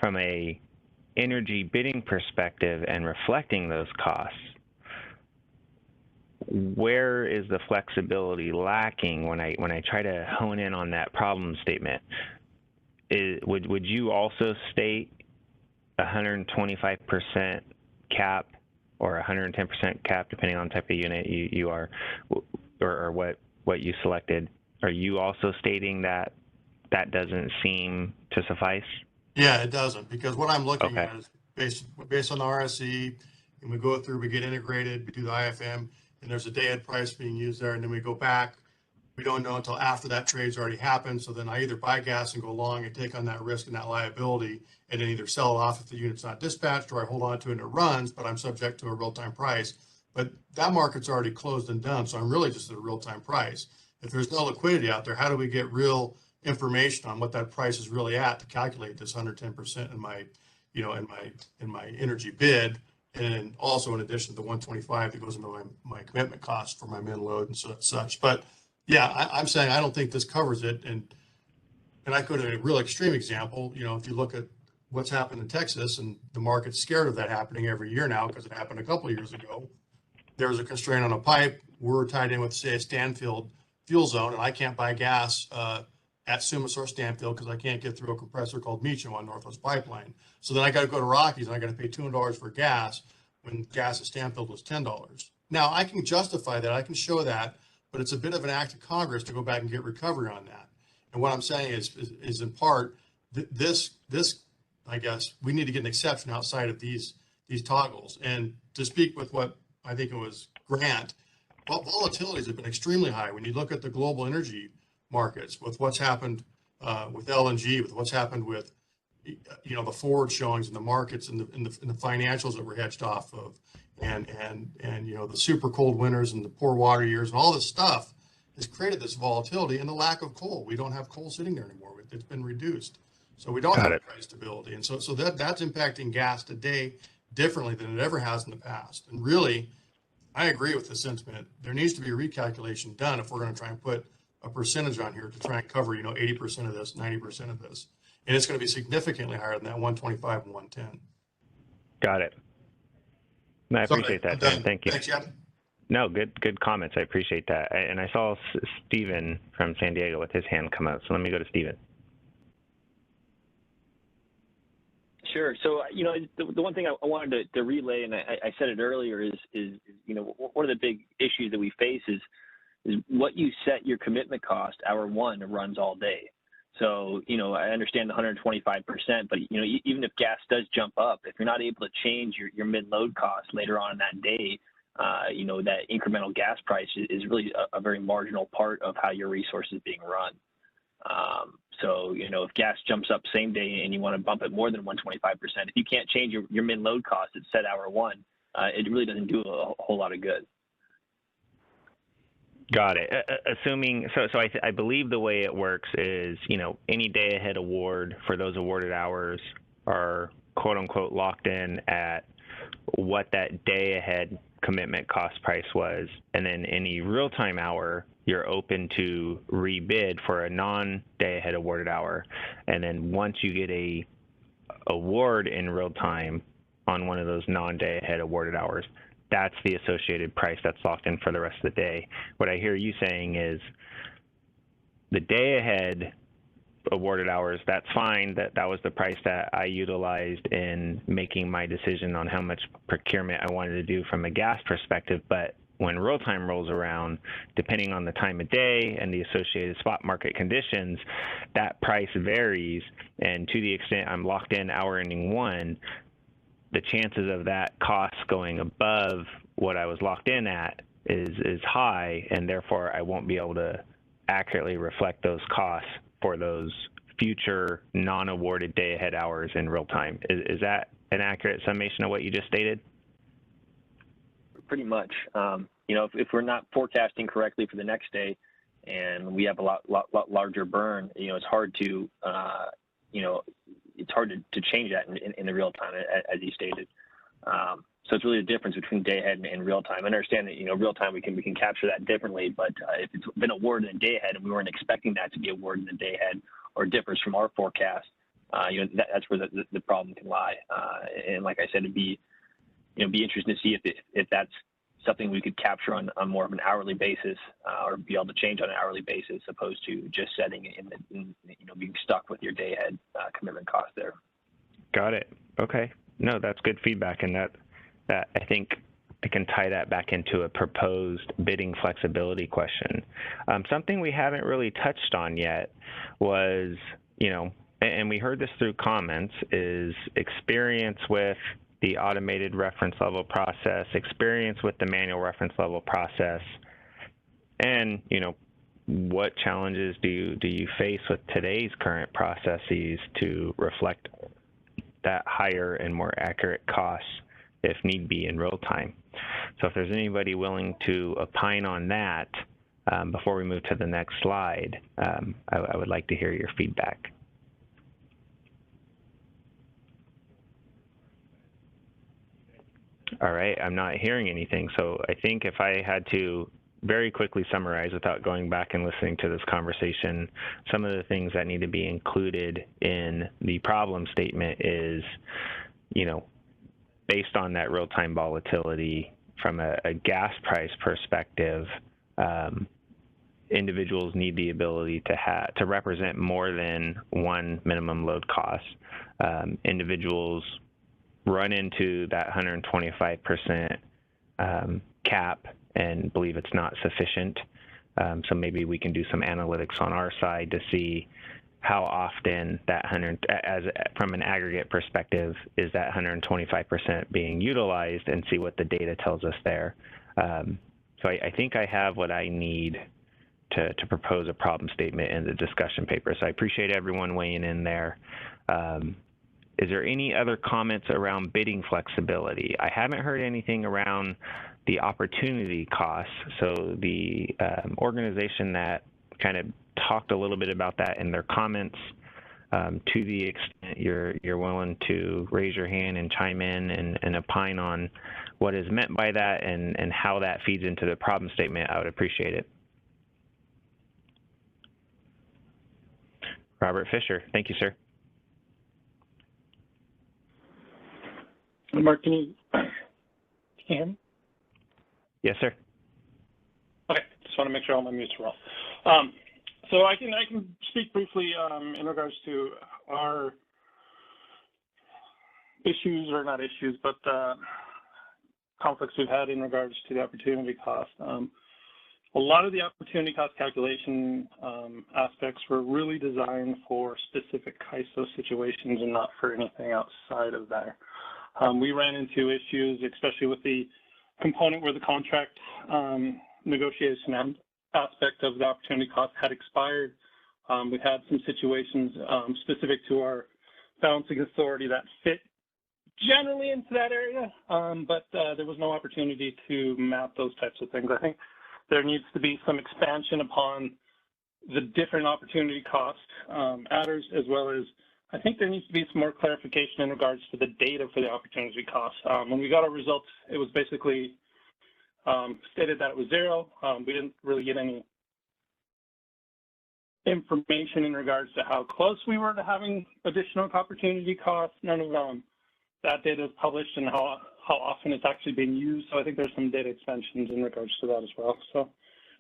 from a energy bidding perspective, and reflecting those costs. Where is the flexibility lacking when I try to hone in on that problem statement? Would you also state 125% cap or 110% cap, depending on the type of unit you are, or what you selected? Are you also stating that doesn't seem to suffice? Yeah, it doesn't, because what I'm looking at is based on the RSE, and we go through, we get integrated, we do the IFM, and there's a day ahead price being used there, and then we go back. We don't know until after that trade's already happened. So then I either buy gas and go long and take on that risk and that liability, and then either sell it off if the unit's not dispatched, or I hold on to it and it runs, but I'm subject to a real-time price. But that market's already closed and done, so I'm really just at a real-time price. If there's no liquidity out there, how do we get real information on what that price is really at to calculate this 110% in my, you know, in my energy bid, and then also in addition to the 125 that goes into my commitment cost for my min load and such. But yeah, I'm saying I don't think this covers it. And I go to a real extreme example. You know, if you look at what's happened in Texas, and the market's scared of that happening every year now because it happened a couple of years ago. There was a constraint on a pipe. We're tied in with, say, a Stanfield fuel zone, and I can't buy gas at Sumas or Stanfield because I can't get through a compressor called Meacham on Northwest Pipeline. So then I got to go to Rockies and I got to pay $200 for gas when gas at Stanfield was $10. Now I can justify that, I can show that, but it's a bit of an act of Congress to go back and get recovery on that. And what I'm saying is in part, this, I guess, we need to get an exception outside of these toggles. And to speak with what I think it was Grant, volatilities have been extremely high. When you look at the global energy markets, with what's happened with LNG, with what's happened with the forward showings in the markets and the financials that were hedged off of, and the super cold winters and the poor water years and all this stuff has created this volatility and the lack of coal. We don't have coal sitting there anymore. It's been reduced. So we don't have price stability. And so that's impacting gas today differently than it ever has in the past. And really, I agree with the sentiment. There needs to be a recalculation done if we're going to try and put a percentage on here to try and cover, 80% of this, 90% of this. And it's going to be significantly higher than that 125 and 110. Got it. No, I appreciate that, Dan. Thank you. Thanks, yeah. No, good comments. I appreciate that. And I saw Stephen from San Diego with his hand come up. So let me go to Stephen. Sure. So, the one thing I wanted to relay, and I said it earlier, is one of the big issues that we face is what you set your commitment cost. Hour one runs all day. So, I understand the 125%, but, even if gas does jump up, if you're not able to change your mid-load cost later on in that day, that incremental gas price is really a very marginal part of how your resource is being run. So, if gas jumps up same day and you want to bump it more than 125%, if you can't change your min-load cost at set hour one, it really doesn't do a whole lot of good. Got it. Assuming, so I believe the way it works is, any day ahead award for those awarded hours are quote unquote locked in at what that day ahead commitment cost price was. And then any real-time hour, you're open to rebid for a non-day ahead awarded hour. And then once you get a award in real time on one of those non-day ahead awarded hours, that's the associated price that's locked in for the rest of the day. What I hear you saying is the day ahead awarded hours, that's fine. That was the price that I utilized in making my decision on how much procurement I wanted to do from a gas perspective. But when real time rolls around, depending on the time of day and the associated spot market conditions, that price varies. And to the extent I'm locked in hour ending one, the chances of that cost going above what I was locked in at is high, and therefore I won't be able to accurately reflect those costs for those future non-awarded day ahead hours in real time. Is that an accurate summation of what you just stated? Pretty much. If we're not forecasting correctly for the next day and we have a lot larger burn, it's hard to to change that in the real time, as you stated. So it's really the difference between day ahead and real time. I understand that real time we can capture that differently, but if it's been awarded in day ahead and we weren't expecting that to be awarded in the day ahead or differs from our forecast, that's where the problem can lie. And like I said, it'd be interesting to see if that's something we could capture on more of an hourly basis, or be able to change on an hourly basis, opposed to just setting it in being stuck with your day ahead commitment cost there. Got it. Okay. No, that's good feedback, and that I think I can tie that back into a proposed bidding flexibility question. Something we haven't really touched on yet was, and we heard this through comments, is experience with the automated reference level process, experience with the manual reference level process, and what challenges do you face with today's current processes to reflect that higher and more accurate costs if need be in real time? So if there's anybody willing to opine on that before we move to the next slide, I would like to hear your feedback. All right, I'm not hearing anything. So I think if I had to very quickly summarize without going back and listening to this conversation, some of the things that need to be included in the problem statement is, based on that real-time volatility from a gas price perspective, individuals need the ability to represent more than one minimum load cost. Individuals run into that 125% cap and believe it's not sufficient. So maybe we can do some analytics on our side to see how often that from an aggregate perspective, is that 125% being utilized, and see what the data tells us there. So I think I have what I need to propose a problem statement in the discussion paper. So I appreciate everyone weighing in there. Is there any other comments around bidding flexibility? I haven't heard anything around the opportunity costs. So the organization that kind of talked a little bit about that in their comments, to the extent you're willing to raise your hand and chime in and opine on what is meant by that and how that feeds into the problem statement, I would appreciate it. Robert Fisher, thank you, sir. Mark, can you hear me? Yes, sir. Okay, just want to make sure all my mutes are off. So I can speak briefly in regards to our issues, or not issues, but conflicts we've had in regards to the opportunity cost. A lot of the opportunity cost calculation aspects were really designed for specific CAISO situations and not for anything outside of that. We ran into issues, especially with the component where the contract negotiation aspect of the opportunity cost had expired. We had some situations specific to our balancing authority that fit generally into that area, but there was no opportunity to map those types of things. I think there needs to be some expansion upon the different opportunity cost adders, as well as I think there needs to be some more clarification in regards to the data for the opportunity cost. When we got our results, it was basically stated that it was 0. We didn't really get any information in regards to how close we were to having additional opportunity costs. None of that data is published, and how often it's actually being used. So I think there's some data expansions in regards to that as well. So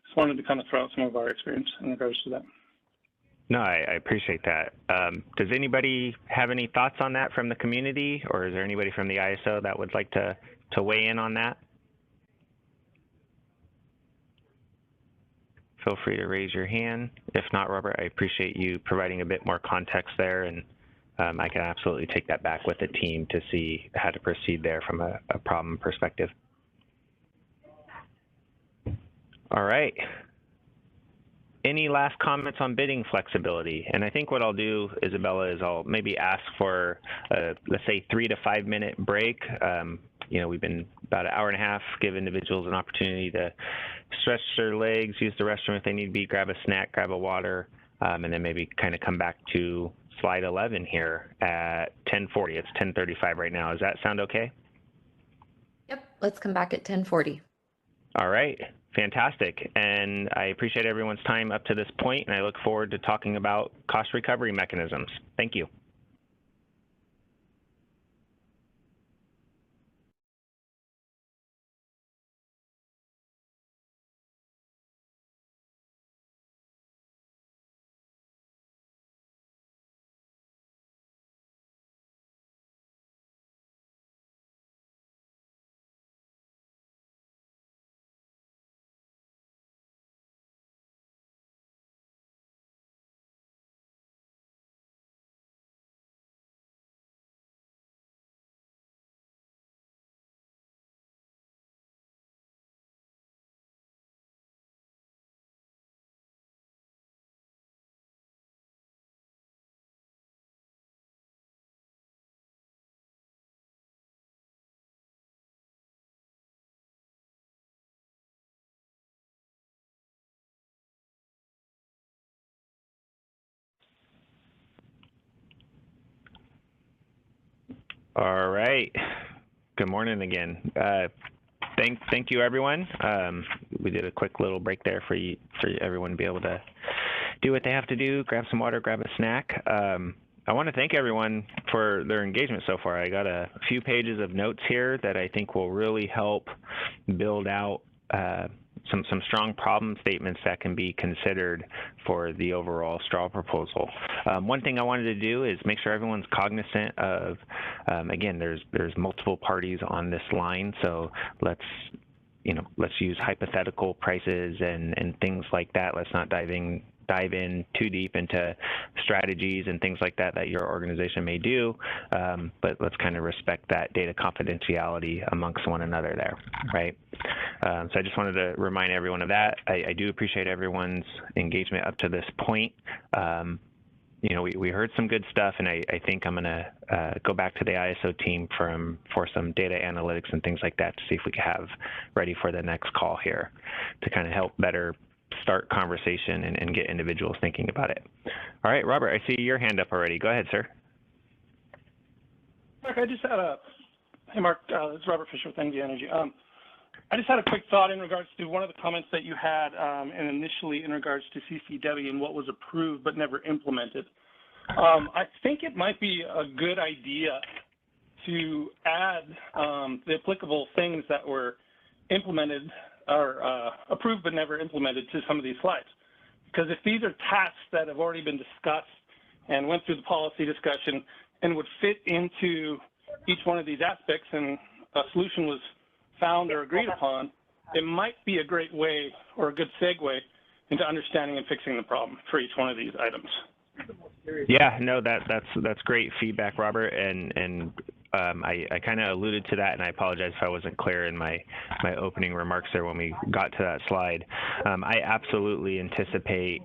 just wanted to kind of throw out some of our experience in regards to that. No, I appreciate that. Does anybody have any thoughts on that from the community, or is there anybody from the ISO that would like to weigh in on that? Feel free to raise your hand. If not, Robert, I appreciate you providing a bit more context there, and I can absolutely take that back with the team to see how to proceed there from a problem perspective. All right. Any last comments on bidding flexibility? And I think what I'll do, Isabella, is I'll maybe ask for let's say 3 to 5 minute break. You know, we've been about an hour and a half, give individuals an opportunity to stretch their legs, use the restroom if they need to be, grab a snack, grab a water, and then maybe kind of come back to slide 11 here at 10:40. It's 10:35 right now. Does that sound okay? Yep, let's come back at 10:40. All right, fantastic. And I appreciate everyone's time up to this point, and I look forward to talking about cost recovery mechanisms. Thank you. All right. Good morning again. Thank you, everyone. We did a quick little break there for everyone to be able to do what they have to do, grab some water, grab a snack. I want to thank everyone for their engagement so far. I got a few pages of notes here that I think will really help build out some strong problem statements that can be considered for the overall straw proposal. One thing I wanted to do is make sure everyone's cognizant of, again, there's multiple parties on this line, so let's use hypothetical prices and things like that. Let's not dive in too deep into strategies and things like that your organization may do, but let's kind of respect that data confidentiality amongst one another there, right? So I just wanted to remind everyone of that. I do appreciate everyone's engagement up to this point. We heard some good stuff, and I think I'm going to go back to the ISO team for some data analytics and things like that to see if we can have ready for the next call here to kind of help better start conversation and get individuals thinking about it. All right, Robert, I see your hand up already. Go ahead, sir. Mark, I just had hey Mark, this is Robert Fisher with NV Energy. I just had a quick thought in regards to one of the comments that you had and initially in regards to CCW and what was approved but never implemented. I think it might be a good idea to add the applicable things that were implemented or approved but never implemented to some of these slides. Because if these are tasks that have already been discussed and went through the policy discussion and would fit into each one of these aspects and a solution was found or agreed upon, it might be a great way or a good segue into understanding and fixing the problem for each one of these items. Yeah, no, that's great feedback, Robert, and I kind of alluded to that, and I apologize if I wasn't clear in my opening remarks there when we got to that slide. I absolutely anticipate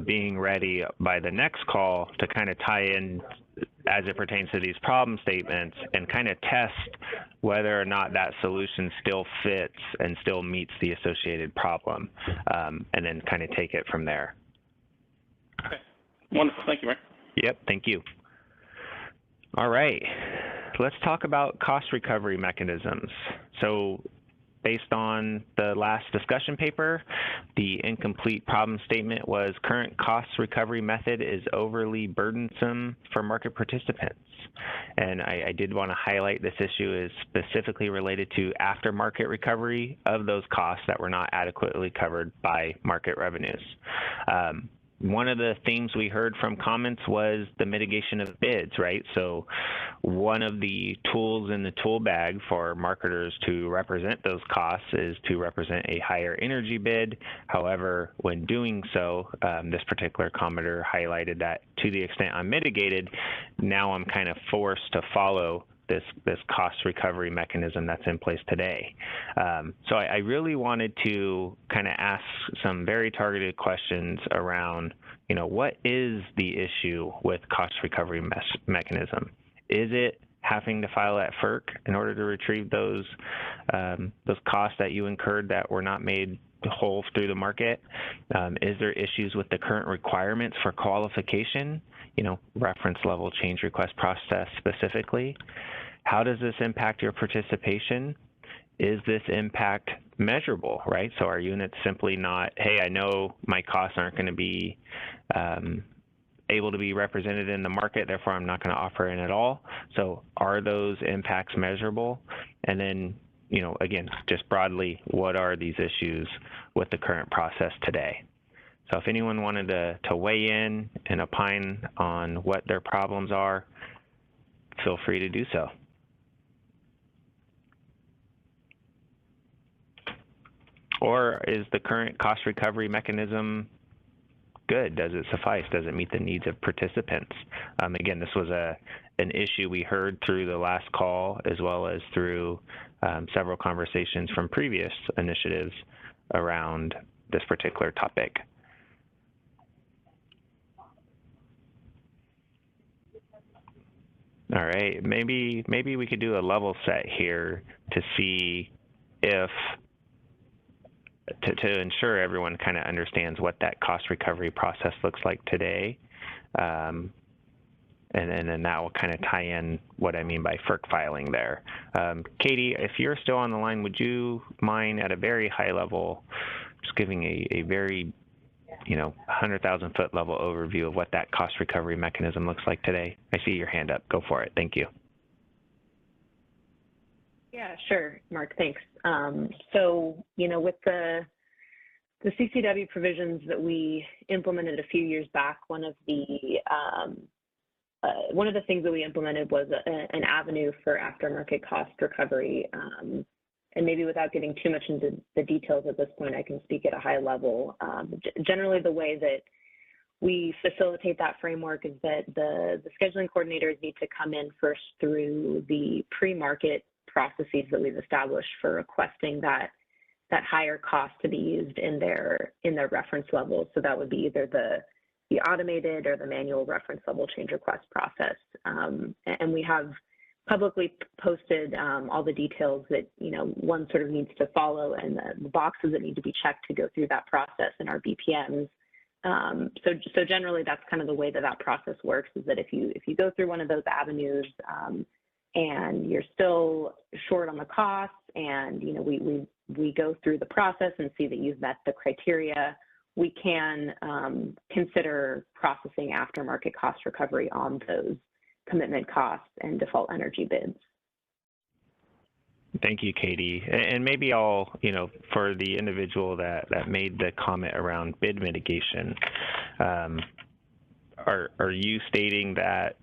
being ready by the next call to kind of tie in as it pertains to these problem statements and kind of test whether or not that solution still fits and still meets the associated problem, and then kind of take it from there. Okay, wonderful. Thank you, Mark. Yep, thank you. All right, let's talk about cost recovery mechanisms. So based on the last discussion paper, the incomplete problem statement was current cost recovery method is overly burdensome for market participants. And I did want to highlight this issue is specifically related to aftermarket recovery of those costs that were not adequately covered by market revenues. One of the themes we heard from comments was the mitigation of bids, right? So one of the tools in the tool bag for marketers to represent those costs is to represent a higher energy bid. However, when doing so, this particular commenter highlighted that to the extent I'm mitigated, now I'm kind of forced to follow this cost recovery mechanism that's in place today. So I really wanted to kind of ask some very targeted questions around, what is the issue with cost recovery mechanism? Is it having to file at FERC in order to retrieve those costs that you incurred that were not made whole through the market? Is there issues with the current requirements for qualification? Reference level change request process specifically. How does this impact your participation? Is this impact measurable, right? So are units simply not, hey, I know my costs aren't going to be able to be represented in the market, therefore I'm not going to offer in at all. So are those impacts measurable? And then, again, just broadly, what are these issues with the current process today? So if anyone wanted to weigh in and opine on what their problems are, feel free to do so. Or is the current cost recovery mechanism good? Does it suffice? Does it meet the needs of participants? Again, this was an issue we heard through the last call as well as through several conversations from previous initiatives around this particular topic. All right, maybe we could do a level set here to see if, to ensure everyone kind of understands what that cost recovery process looks like today. And then that will kind of tie in what I mean by FERC filing there. Katie, if you're still on the line, would you mind at a very high level just giving a very 100,000 foot level overview of what that cost recovery mechanism looks like today? I see your hand up. Go for it. Thank you. Yeah, sure, Mark, thanks. So, with the the CCW provisions that we implemented a few years back, one of the things that we implemented was an avenue for aftermarket cost recovery. And maybe without getting too much into the details at this point, I can speak at a high level. Generally, the way that we facilitate that framework is that the scheduling coordinators need to come in first through the pre-market processes that we've established for requesting that higher cost to be used in their reference levels. So that would be either the automated or the manual reference level change request process. And we have publicly posted all the details that one sort of needs to follow and the boxes that need to be checked to go through that process in our BPMs. So generally, that's kind of the way that process works, is that if you go through one of those avenues and you're still short on the costs, and we go through the process and see that you've met the criteria, we can consider processing aftermarket cost recovery on those commitment costs and default energy bids. Thank you, Katie. And maybe I'll, for the individual that made the comment around bid mitigation, are you stating that,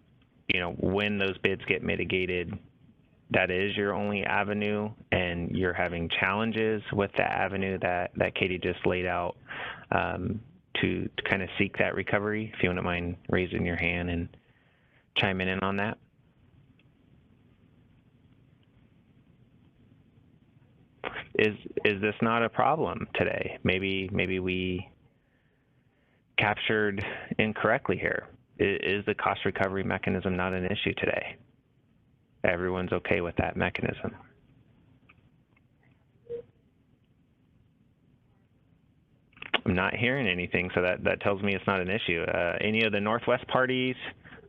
when those bids get mitigated, that is your only avenue, and you're having challenges with that avenue that Katie just laid out to kind of seek that recovery? If you wouldn't mind raising your hand and chiming in on that. Is this not a problem today? Maybe we captured incorrectly here. Is the cost recovery mechanism not an issue today? Everyone's okay with that mechanism. I'm not hearing anything, so that tells me it's not an issue. Any of the Northwest parties,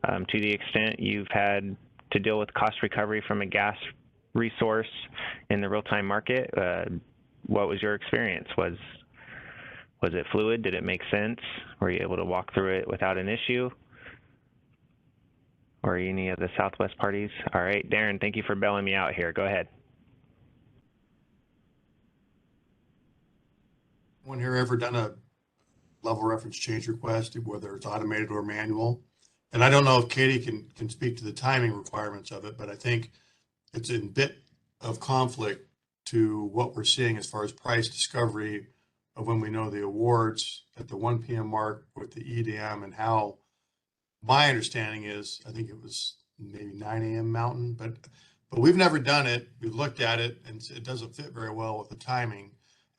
to the extent you've had to deal with cost recovery from a gas resource in the real-time market, what was your experience? Was it fluid? Did it make sense? Were you able to walk through it without an issue? Or any of the Southwest parties? All right, Darren, thank you for bailing me out here. Go ahead. Anyone here ever done a level reference change request, whether it's automated or manual? And I don't know if Katie can speak to the timing requirements of it, but I think it's in bit of conflict to what we're seeing as far as price discovery of when we know the awards at the 1 p.m. mark with the EDM, and how my understanding is, I think it was maybe 9 a.m. Mountain, but we've never done it. We've looked at it, and it doesn't fit very well with the timing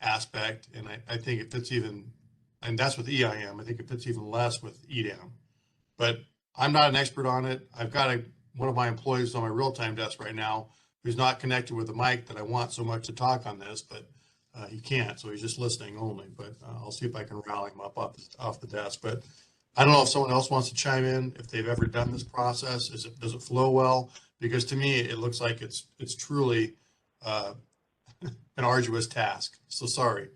aspect. And I think it fits even, and that's with EIM. I think it fits even less with EDM. But I'm not an expert on it. I've got one of my employees on my real-time desk right now who's not connected with the mic that I want so much to talk on this, but he can't, so he's just listening only. But I'll see if I can rally him up off the desk. But I don't know if someone else wants to chime in, if they've ever done this process. Does it flow well? Because to me, it looks like it's truly an arduous task. So sorry.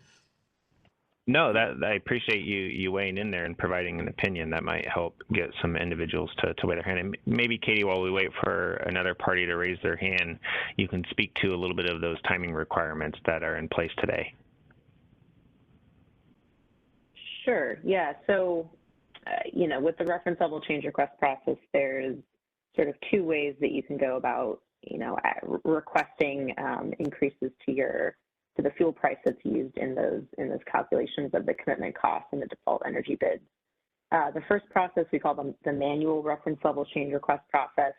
No, I appreciate you weighing in there and providing an opinion that might help get some individuals to weigh their hand. And maybe, Katie, while we wait for another party to raise their hand, you can speak to a little bit of those timing requirements that are in place today. Sure. Yeah. So, with the reference level change request process, there's sort of two ways that you can go about, requesting increases to the fuel price that's used in those calculations of the commitment cost and the default energy bids. The first process we call the manual reference level change request process.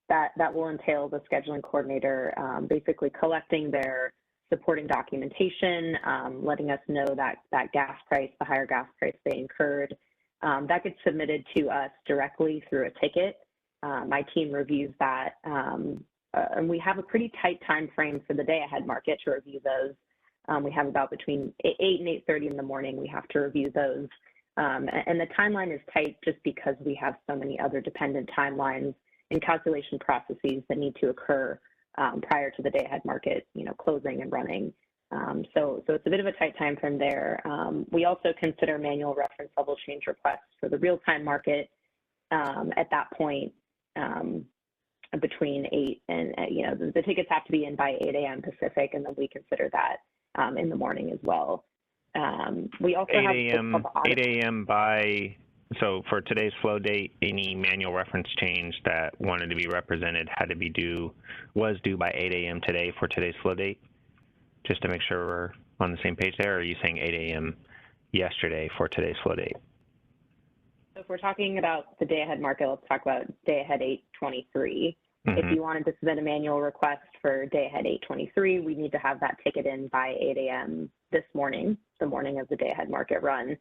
That will entail the scheduling coordinator basically collecting their supporting documentation, letting us know that gas price, the higher gas price they incurred. That gets submitted to us directly through a ticket. My team reviews that, and we have a pretty tight time frame for the day ahead market to review those. We have about between 8 and 8:30 in the morning. We have to review those, and the timeline is tight just because we have so many other dependent timelines and calculation processes that need to occur prior to the day ahead market, closing and running. So it's a bit of a tight time frame there. We also consider manual reference level change requests for the real-time market at that point between 8 and, the tickets have to be in by 8 a.m. Pacific, and then we consider that in the morning as well. We also 8 have a.m. 8 a.m. by, so for today's flow date, any manual reference change that wanted to be represented had to be was due by 8 a.m. today for today's flow date? Just to make sure we're on the same page there, or are you saying 8 a.m. yesterday for today's flow date? So if we're talking about the day ahead market, let's talk about day ahead 8/23. If you wanted to submit a manual request for day ahead 8/23, we need to have that ticket in by 8 a.m. this morning, the morning of the day ahead market run.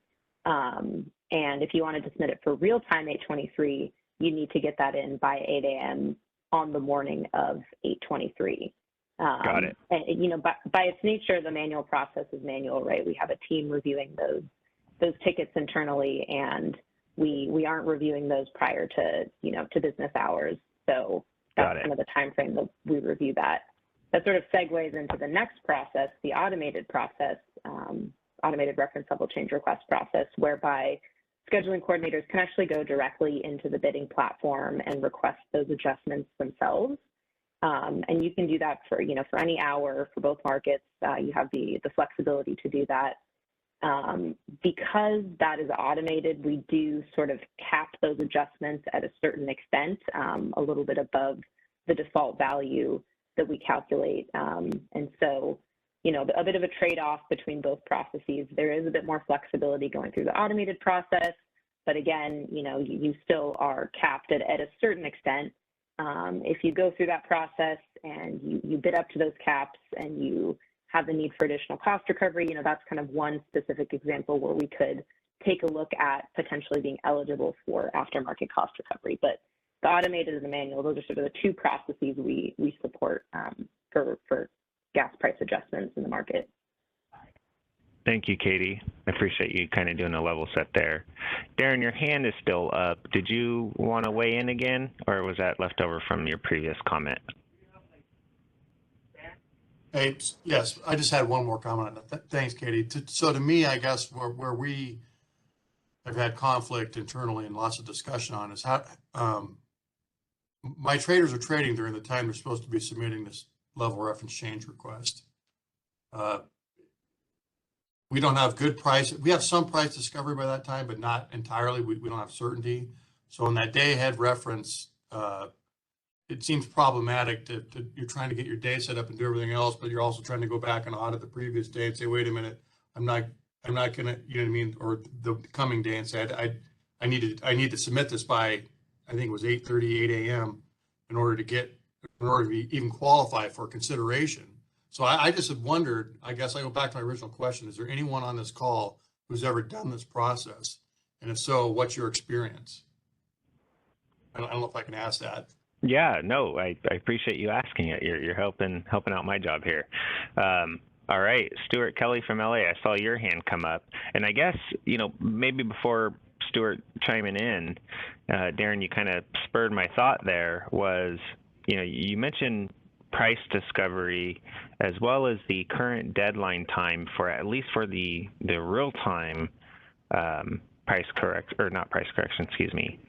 And if you wanted to submit it for real time 8/23, you need to get that in by 8 a.m. on the morning of 8/23. Got it. And, you know, by its nature, the manual process is manual, right? We have a team reviewing those tickets internally, and we aren't reviewing those prior to, you know, to business hours. So that's kind of the time frame that we review that. That sort of segues into the next process, the automated process, automated reference level change request process, whereby scheduling coordinators can actually go directly into the bidding platform and request those adjustments themselves. And you can do that for, you know, for any hour for both markets. You have the flexibility to do that. Because that is automated, we do sort of cap those adjustments at a certain extent, a little bit above the default value that we calculate. And so, you know, a bit of a trade-off between both processes. There is a bit more flexibility going through the automated process, but again, you know, you still are capped at a certain extent. If you go through that process and you bid up to those caps and you have the need for additional cost recovery, you know, that's kind of one specific example where we could take a look at potentially being eligible for aftermarket cost recovery. But the automated and the manual, those are sort of the two processes we support for gas price adjustments in the market. Thank you, Katie. I appreciate you kind of doing a level set there. Darren, your hand is still up. Did you want to weigh in again, or was that left over from your previous comment? Hey, yes, I just had one more comment on that. Thanks, Katie. So to me, I guess where we have had conflict internally and lots of discussion on is how my traders are trading during the time they're supposed to be submitting this level reference change request. We don't have good price. We have some price discovery by that time, but not entirely. We don't have certainty. So in that day ahead reference, it seems problematic that you're trying to get your day set up and do everything else, but you're also trying to go back and audit the previous day and say, wait a minute, I'm not gonna, you know what I mean, or the coming day and say, I need to submit this by, I think it was 8:30, 8 a.m. in order to be even qualify for consideration. So I just have wondered, I guess I go back to my original question, is there anyone on this call who's ever done this process? And if so, what's your experience? I don't know if I can ask that. Yeah, no, I appreciate you asking it. You're helping out my job here. All right, Stuart Kelly from LA, I saw your hand come up. And I guess, you know, maybe before Stuart chiming in, Darren, you kind of spurred my thought there was, you know, you mentioned price discovery as well as the current deadline time for at least for the real-time not price correction, excuse me,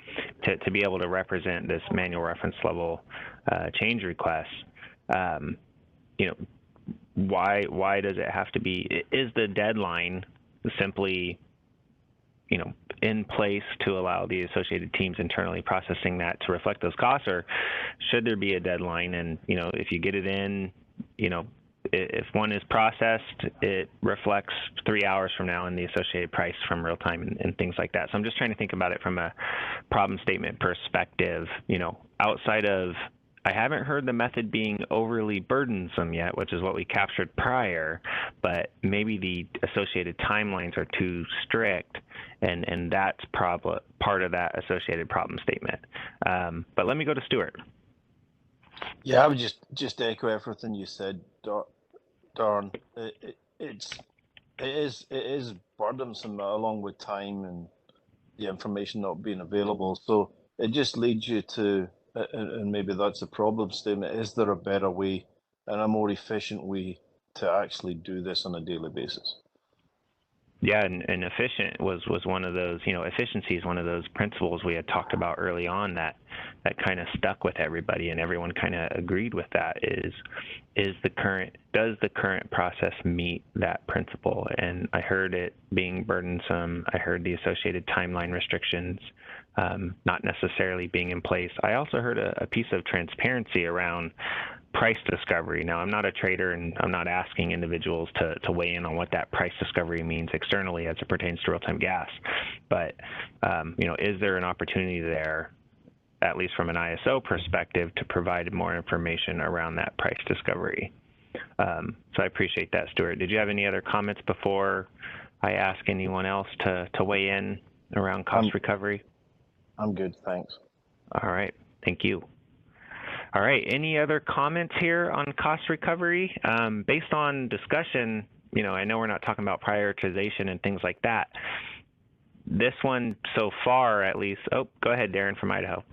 to be able to represent this manual reference level change request. You know, why does it have to be? Is the deadline simply, you know, in place to allow the associated teams internally processing that to reflect those costs, or should there be a deadline? And, you know, if you get it in, you know, if one is processed, it reflects 3 hours from now in the associated price from real time and things like that. So I'm just trying to think about it from a problem statement perspective, you know, outside of, I haven't heard the method being overly burdensome yet, which is what we captured prior, but maybe the associated timelines are too strict, and that's part of that associated problem statement. But let me go to Stuart. Yeah, I would just echo everything you said, Darren. It is burdensome along with time and the information not being available. So it just leads you to, and maybe that's the problem statement, is there a better way and a more efficient way to actually do this on a daily basis? Yeah, and efficient was one of those, efficiency is one of those principles we had talked about early on that kind of stuck with everybody, and everyone kind of agreed with that. Does the current process meet that principle? And I heard it being burdensome. I heard the associated timeline restrictions not necessarily being in place. I also heard a piece of transparency around price discovery. Now, I'm not a trader, and I'm not asking individuals to weigh in on what that price discovery means externally as it pertains to real-time gas. But, is there an opportunity there, at least from an ISO perspective, to provide more information around that price discovery? So I appreciate that, Stuart. Did you have any other comments before I ask anyone else to weigh in around cost recovery? I'm good, thanks. All right, thank you. All right, any other comments here on cost recovery? Based on discussion, I know we're not talking about prioritization and things like that. This one so far, at least, go ahead, Darren from Idaho.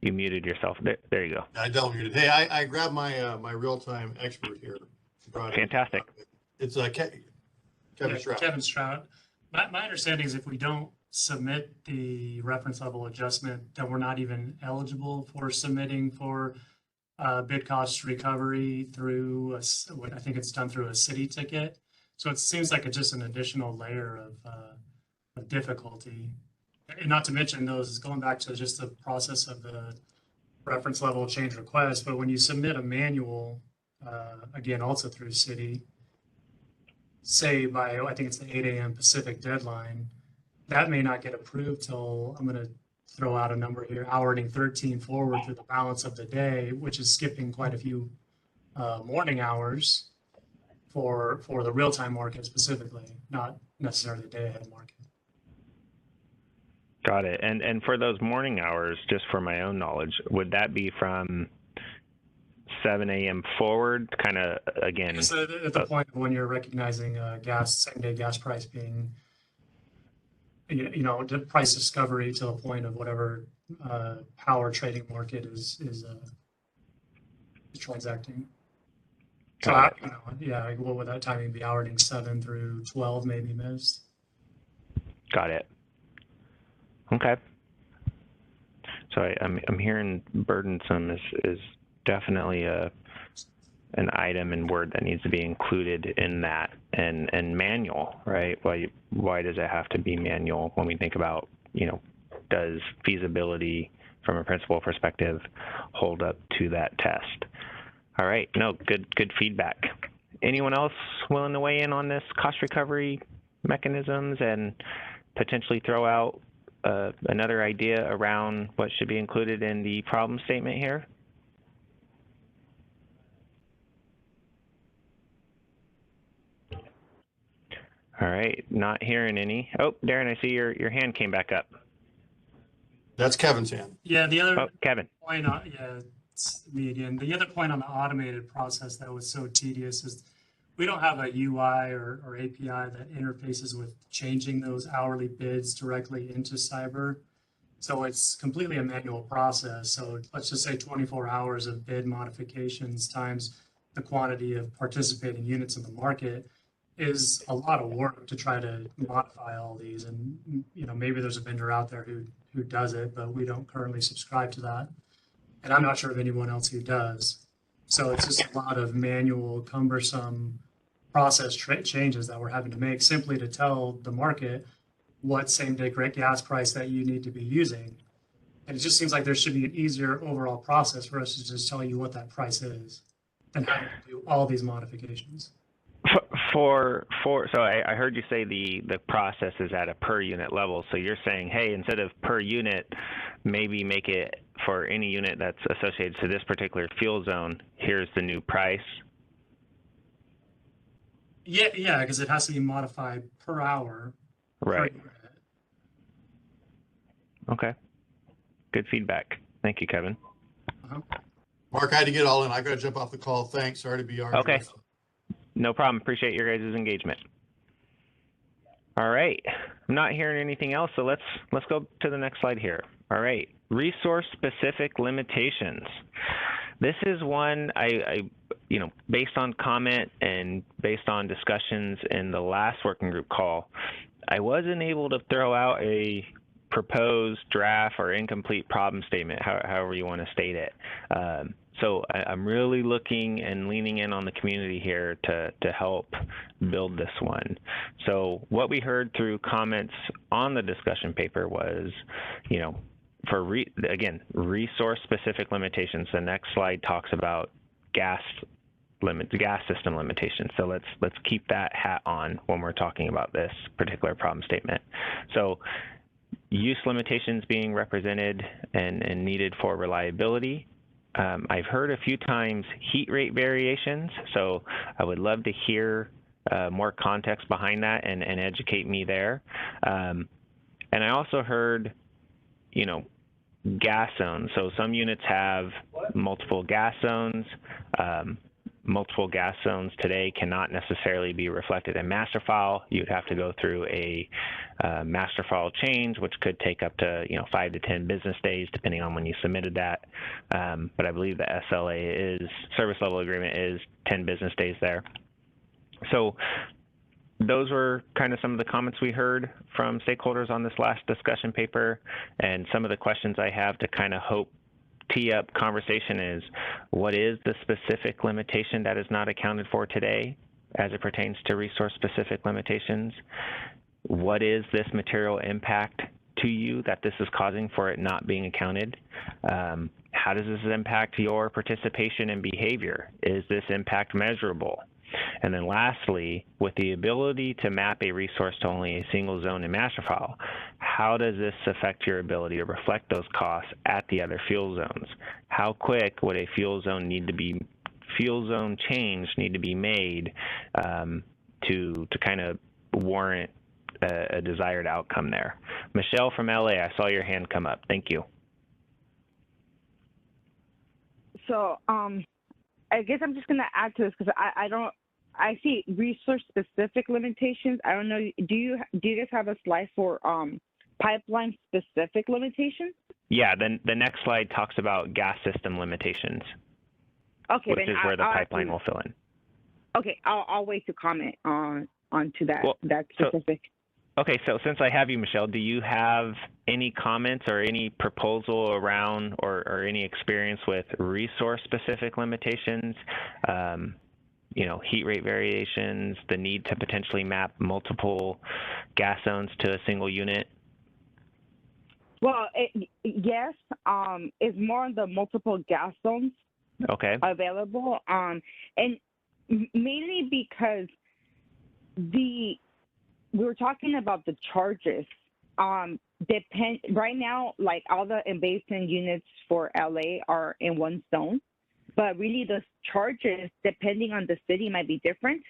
You muted yourself. There you go. I double muted. Hey, I grabbed my real-time expert here. Fantastic. It's Kevin Stroud. Kevin Stroud. My understanding is if we don't submit the reference level adjustment, then we're not even eligible for submitting for bid cost recovery through, I think it's done through a city ticket. So it seems like it's just an additional layer of difficulty. And not to mention those, going back to just the process of the reference level change request, but when you submit a manual, again, also through city, say by, I think it's the 8 a.m. Pacific deadline, that may not get approved till, I'm going to throw out a number here, hour ending 13 forward through the balance of the day, which is skipping quite a few morning hours for the real-time market specifically, not necessarily the day-ahead market. Got it. And for those morning hours, just for my own knowledge, would that be from 7 a.m. forward, kind of, again? So at the point when you're recognizing same-day gas price being, the price discovery to the point of whatever power trading market is transacting. So, what would that timing be? Hour ending 7 through 12, maybe missed. Got it. Okay. So I'm hearing burdensome is definitely an item and word that needs to be included in that, and manual, right? Why does it have to be manual when we think about, does feasibility from a principal perspective hold up to that test? All right, no, good feedback. Anyone else willing to weigh in on this cost recovery mechanisms and potentially throw out another idea around what should be included in the problem statement here? All right, not hearing any. Oh, Darren, I see your hand came back up. That's Kevin's hand. Yeah, the other Kevin. point on, it's me again. The other point on the automated process that was so tedious is we don't have a UI or API that interfaces with changing those hourly bids directly into Cyber. So it's completely a manual process. So let's just say 24 hours of bid modifications times the quantity of participating units in the market is a lot of work to try to modify all these. And, maybe there's a vendor out there who does it, but we don't currently subscribe to that. And I'm not sure of anyone else who does. So it's just a lot of manual, cumbersome process changes that we're having to make simply to tell the market what same-day gas price that you need to be using. And it just seems like there should be an easier overall process for us to just tell you what that price is than having to do all these modifications. So I heard you say the process is at a per unit level. So you're saying, hey, instead of per unit, maybe make it for any unit that's associated to this particular fuel zone, here's the new price. Yeah, because it has to be modified per hour. Right. Okay. Good feedback. Thank you, Kevin. Mark, I had to get all in. I got to jump off the call. Thanks. Sorry to be arguing. Okay. No problem. Appreciate your guys' engagement. All right. I'm not hearing anything else, so let's go to the next slide here. All right. Resource-specific limitations. This is one you know, based on comment and based on discussions in the last working group call, I wasn't able to throw out a proposed draft or incomplete problem statement, however you want to state it. So I'm really looking and leaning in on the community here to help build this one. So what we heard through comments on the discussion paper was, you know, for again, resource-specific limitations. The next slide talks about gas system limitations. So let's keep that hat on when we're talking about this particular problem statement. So use limitations being represented and needed for reliability. I've heard a few times heat rate variations, so I would love to hear more context behind that and educate me there. And I also heard, you know, gas zones. So some units have multiple gas zones. Multiple gas zones today cannot necessarily be reflected in master file. You'd have to go through a master file change, which could take up to 5 to 10 business days, depending on when you submitted that. But I believe the SLA is service level agreement is 10 business days there. So those were kind of some of the comments we heard from stakeholders on this last discussion paper, and some of the questions I have to kind of hope tee up conversation is, what is the specific limitation that is not accounted for today as it pertains to resource-specific limitations? What is this material impact to you that this is causing for it not being accounted? How does this impact your participation and behavior? Is this impact measurable? And then lastly, with the ability to map a resource to only a single zone in master file, how does this affect your ability to reflect those costs at the other fuel zones? How quick would a fuel zone change need to be made to kind of warrant a desired outcome there? Michelle from LA, I saw your hand come up. Thank you. So I guess I'm just going to add to this because I see resource specific limitations. I don't know. Do you guys have a slide for pipeline specific limitations? Yeah, then the next slide talks about gas system limitations. Okay, which is where the pipeline will fill in. Okay, I'll wait to comment on to that that specific. Okay, so since I have you, Michelle, do you have any comments or any proposal around or any experience with resource-specific limitations, heat rate variations, the need to potentially map multiple gas zones to a single unit? Well, yes, it's more on the multiple gas zones available, and mainly because we were talking about the charges. Right now, like all the in-basin units for LA are in one zone, but really the charges, depending on the city, might be different,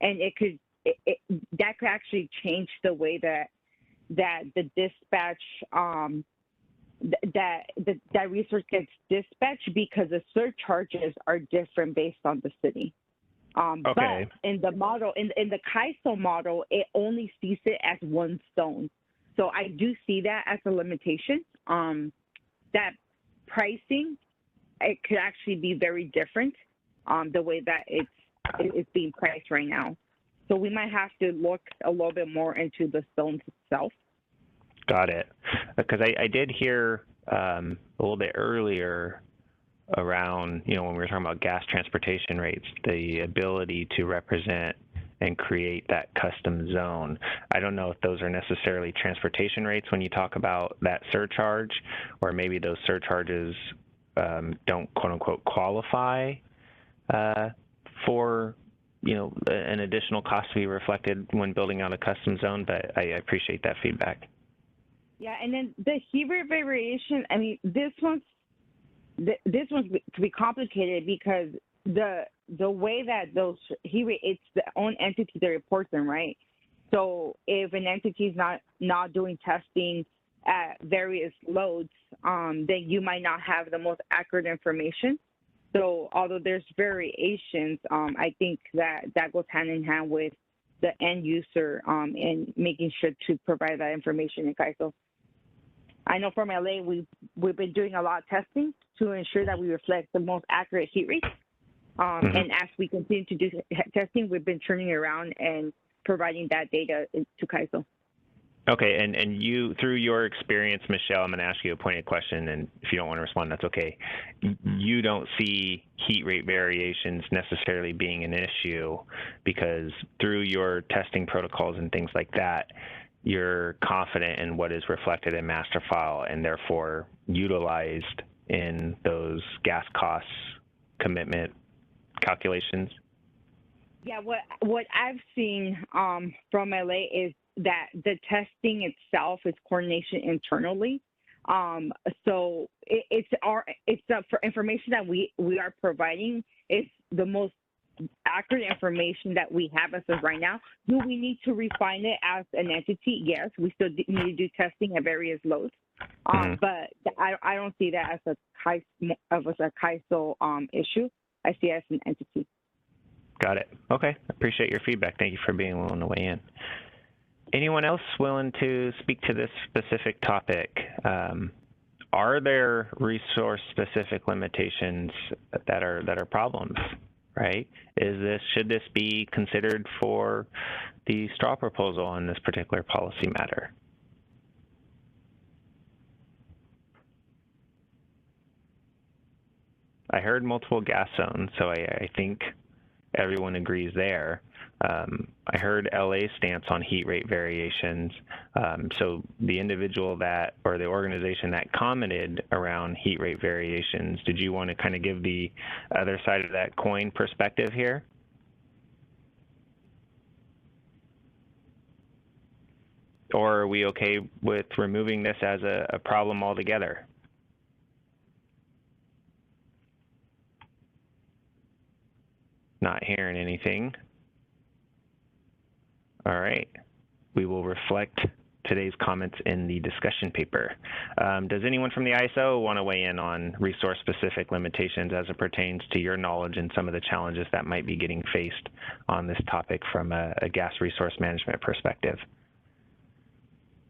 and that could actually change the way that the dispatch that resource gets dispatched, because the surcharges are different based on the city. But in the model, in the CAISO model, it only sees it as one zone. So I do see that as a limitation. That pricing, it could actually be very different the way that it's being priced right now. So we might have to look a little bit more into the zones itself. Got it. Because I did hear a little bit earlier around, when we were talking about gas transportation rates, the ability to represent and create that custom zone. I don't know if those are necessarily transportation rates when you talk about that surcharge, or maybe those surcharges don't quote unquote qualify for an additional cost to be reflected when building out a custom zone, but I appreciate that feedback. Yeah, and then the heat rate variation, I mean, this one's could be complicated because the way that those heat rate, it's the own entity that reports them, right? So if an entity is not doing testing at various loads, then you might not have the most accurate information. So although there's variations, I think that goes hand in hand with the end user and making sure to provide that information in CAISO. I know from LA, we've been doing a lot of testing to ensure that we reflect the most accurate heat rates. And as we continue to do testing, we've been turning around and providing that data to CAISO. Okay, and you, through your experience, Michelle, I'm going to ask you a pointed question, and if you don't want to respond, that's okay. You don't see heat rate variations necessarily being an issue because through your testing protocols and things like that, you're confident in what is reflected in master file and therefore utilized in those gas costs commitment calculations? Yeah, what I've seen from LA is that the testing itself is coordination internally. So it's for information that we are providing is the most accurate information that we have as of right now. Do we need to refine it as an entity? Yes, we still need to do testing at various loads. But I don't see that as a CAISO issue. I see it as an entity. Got it. Okay. Appreciate your feedback. Thank you for being willing to weigh in. Anyone else willing to speak to this specific topic? Are there resource-specific limitations that are problems? Right? Should this be considered for the straw proposal on this particular policy matter? I heard multiple gas zones, so I think everyone agrees there. I heard LA's stance on heat rate variations. So the individual that, or the organization that commented around heat rate variations, did you want to kind of give the other side of that coin perspective here? Or are we okay with removing this as a problem altogether? Not hearing anything. All right. We will reflect today's comments in the discussion paper. Does anyone from the ISO want to weigh in on resource-specific limitations as it pertains to your knowledge and some of the challenges that might be getting faced on this topic from a gas resource management perspective?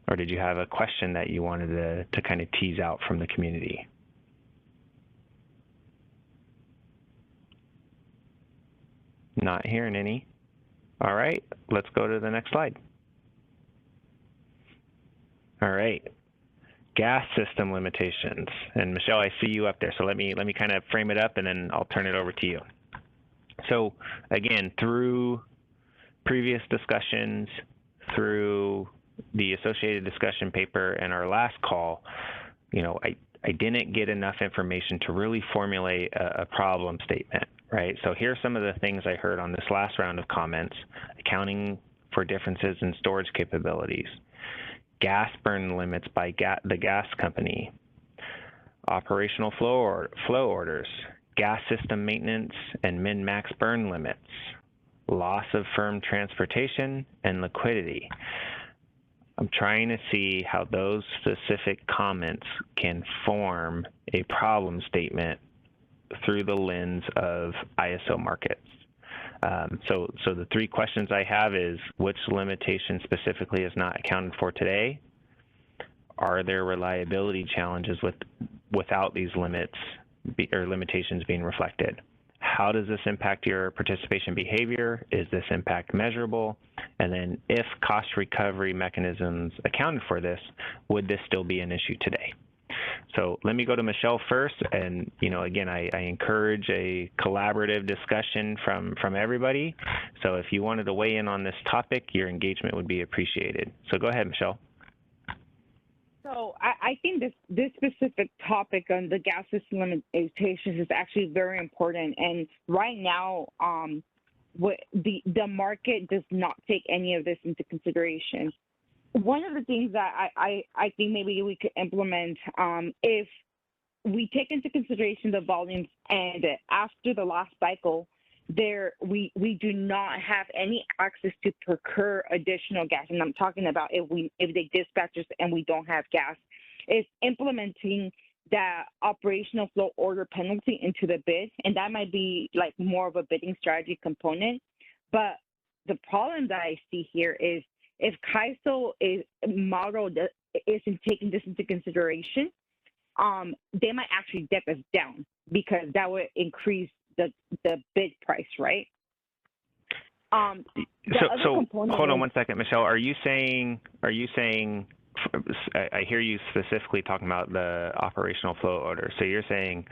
Or did you have a question that you wanted to kind of tease out from the community? Not hearing any. All right, let's go to the next slide. All right, gas system limitations. And Michelle, I see you up there, so let me kind of frame it up and then I'll turn it over to you. So again, through previous discussions, through the associated discussion paper and our last call, I didn't get enough information to really formulate a problem statement. Right, so here's some of the things I heard on this last round of comments: accounting for differences in storage capabilities, gas burn limits by the gas company, operational flow orders, gas system maintenance and min-max burn limits, loss of firm transportation, and liquidity. I'm trying to see how those specific comments can form a problem statement through the lens of ISO markets. So the three questions I have is, which limitation specifically is not accounted for today? Are there reliability challenges without these limits or limitations being reflected? How does this impact your participation behavior? Is this impact measurable? And then if cost recovery mechanisms accounted for this, would this still be an issue today? So let me go to Michelle first, and again, I encourage a collaborative discussion from everybody. So if you wanted to weigh in on this topic, your engagement would be appreciated. So go ahead, Michelle. So I think this specific topic on the gas system limitations is actually very important, and right now, the market does not take any of this into consideration. One of the things that I think maybe we could implement, if we take into consideration the volumes, and after the last cycle, we do not have any access to procure additional gas, and I'm talking about if they dispatch us and we don't have gas, is implementing that operational flow order penalty into the bid, and that might be like more of a bidding strategy component. But the problem that I see here is, if CAISO model isn't taking this into consideration, they might actually deck us down, because that would increase the bid price, right? So hold on one second, Michelle. Are you saying? I hear you specifically talking about the operational flow order. So you're saying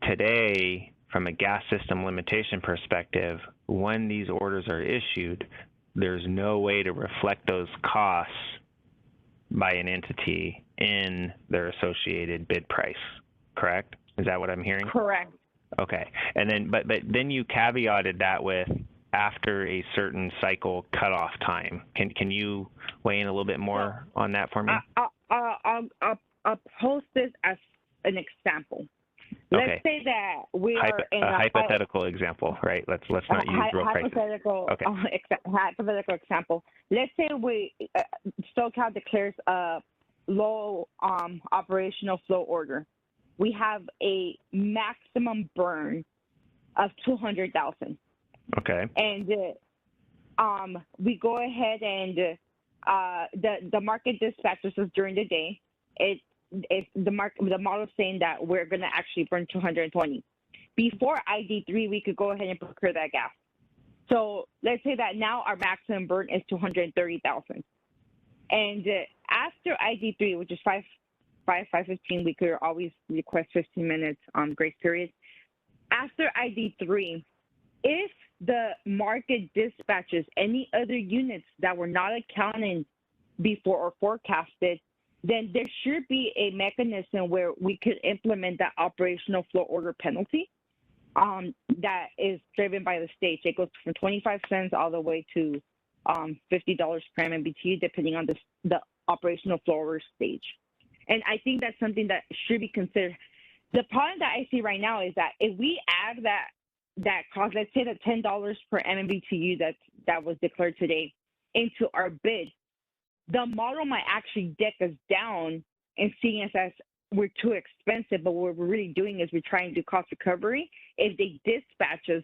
today, from a gas system limitation perspective, when these orders are issued, there's no way to reflect those costs by an entity in their associated bid price, correct? Is that what I'm hearing? Correct. Okay. And then, but then you caveated that with after a certain cycle cutoff time. Can you weigh in a little bit more on that for me? I'll post this as an example. Okay. Let's say that we are in a hypothetical example, right? Let's not use real prices. Hypothetical, okay. Hypothetical example. Let's say SoCal declares a low operational flow order. We have a maximum burn of 200,000. Okay. And we go ahead and the market dispatches us during the day. The model saying that we're going to actually burn 220. Before ID3, we could go ahead and procure that gas. So let's say that now our maximum burn is 230,000. And after ID3, which is 5:15, we could always request 15 minutes grace period. After ID3, if the market dispatches any other units that were not accounted before or forecasted, then there should be a mechanism where we could implement that operational flow order penalty that is driven by the state. It goes from 25 cents all the way to $50 per MMBTU, depending on the operational flow order stage. And I think that's something that should be considered. The problem that I see right now is that if we add that cost, let's say the $10 per MMBTU that was declared today into our bid, the model might actually deck us down and seeing us as we're too expensive, but what we're really doing is we're trying to do cost recovery if they dispatch us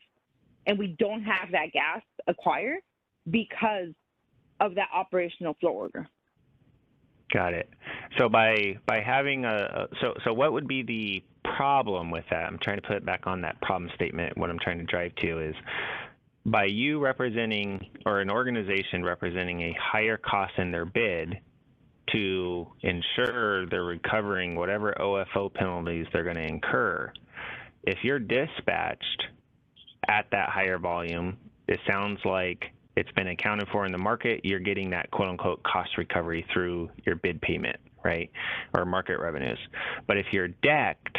and we don't have that gas acquired because of that operational flow order. Got it. So by having so what would be the problem with that? I'm trying to put it back on that problem statement. What I'm trying to drive to is by you representing, or an organization representing, a higher cost in their bid to ensure they're recovering whatever OFO penalties they're going to incur. If you're dispatched at that higher volume, it sounds like it's been accounted for in the market. You're getting that quote unquote cost recovery through your bid payment, right? Or market revenues. But if you're decked,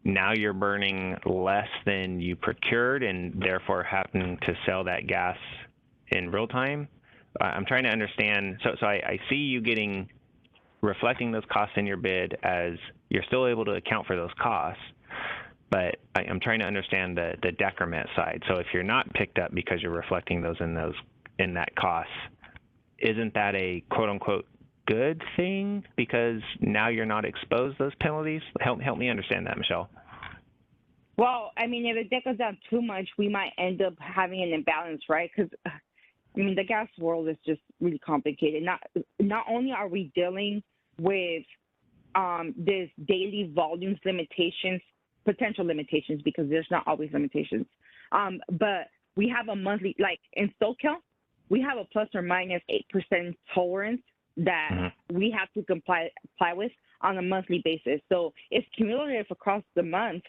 now you're burning less than you procured and therefore having to sell that gas in real time. I'm trying to understand. So I see you reflecting those costs in your bid as you're still able to account for those costs, but I'm trying to understand the decrement side. So if you're not picked up because you're reflecting those in that cost, isn't that a quote unquote good thing because now you're not exposed to those penalties? Help me understand that, Michelle. Well, I mean, if it deck us down too much, we might end up having an imbalance, right? Because I mean, the gas world is just really complicated. Not only are we dealing with this daily volumes limitations, potential limitations, because there's not always limitations, but we have a monthly, like in SoCal, we have a plus or minus 8% tolerance that we have to comply with on a monthly basis. So it's cumulative across the month,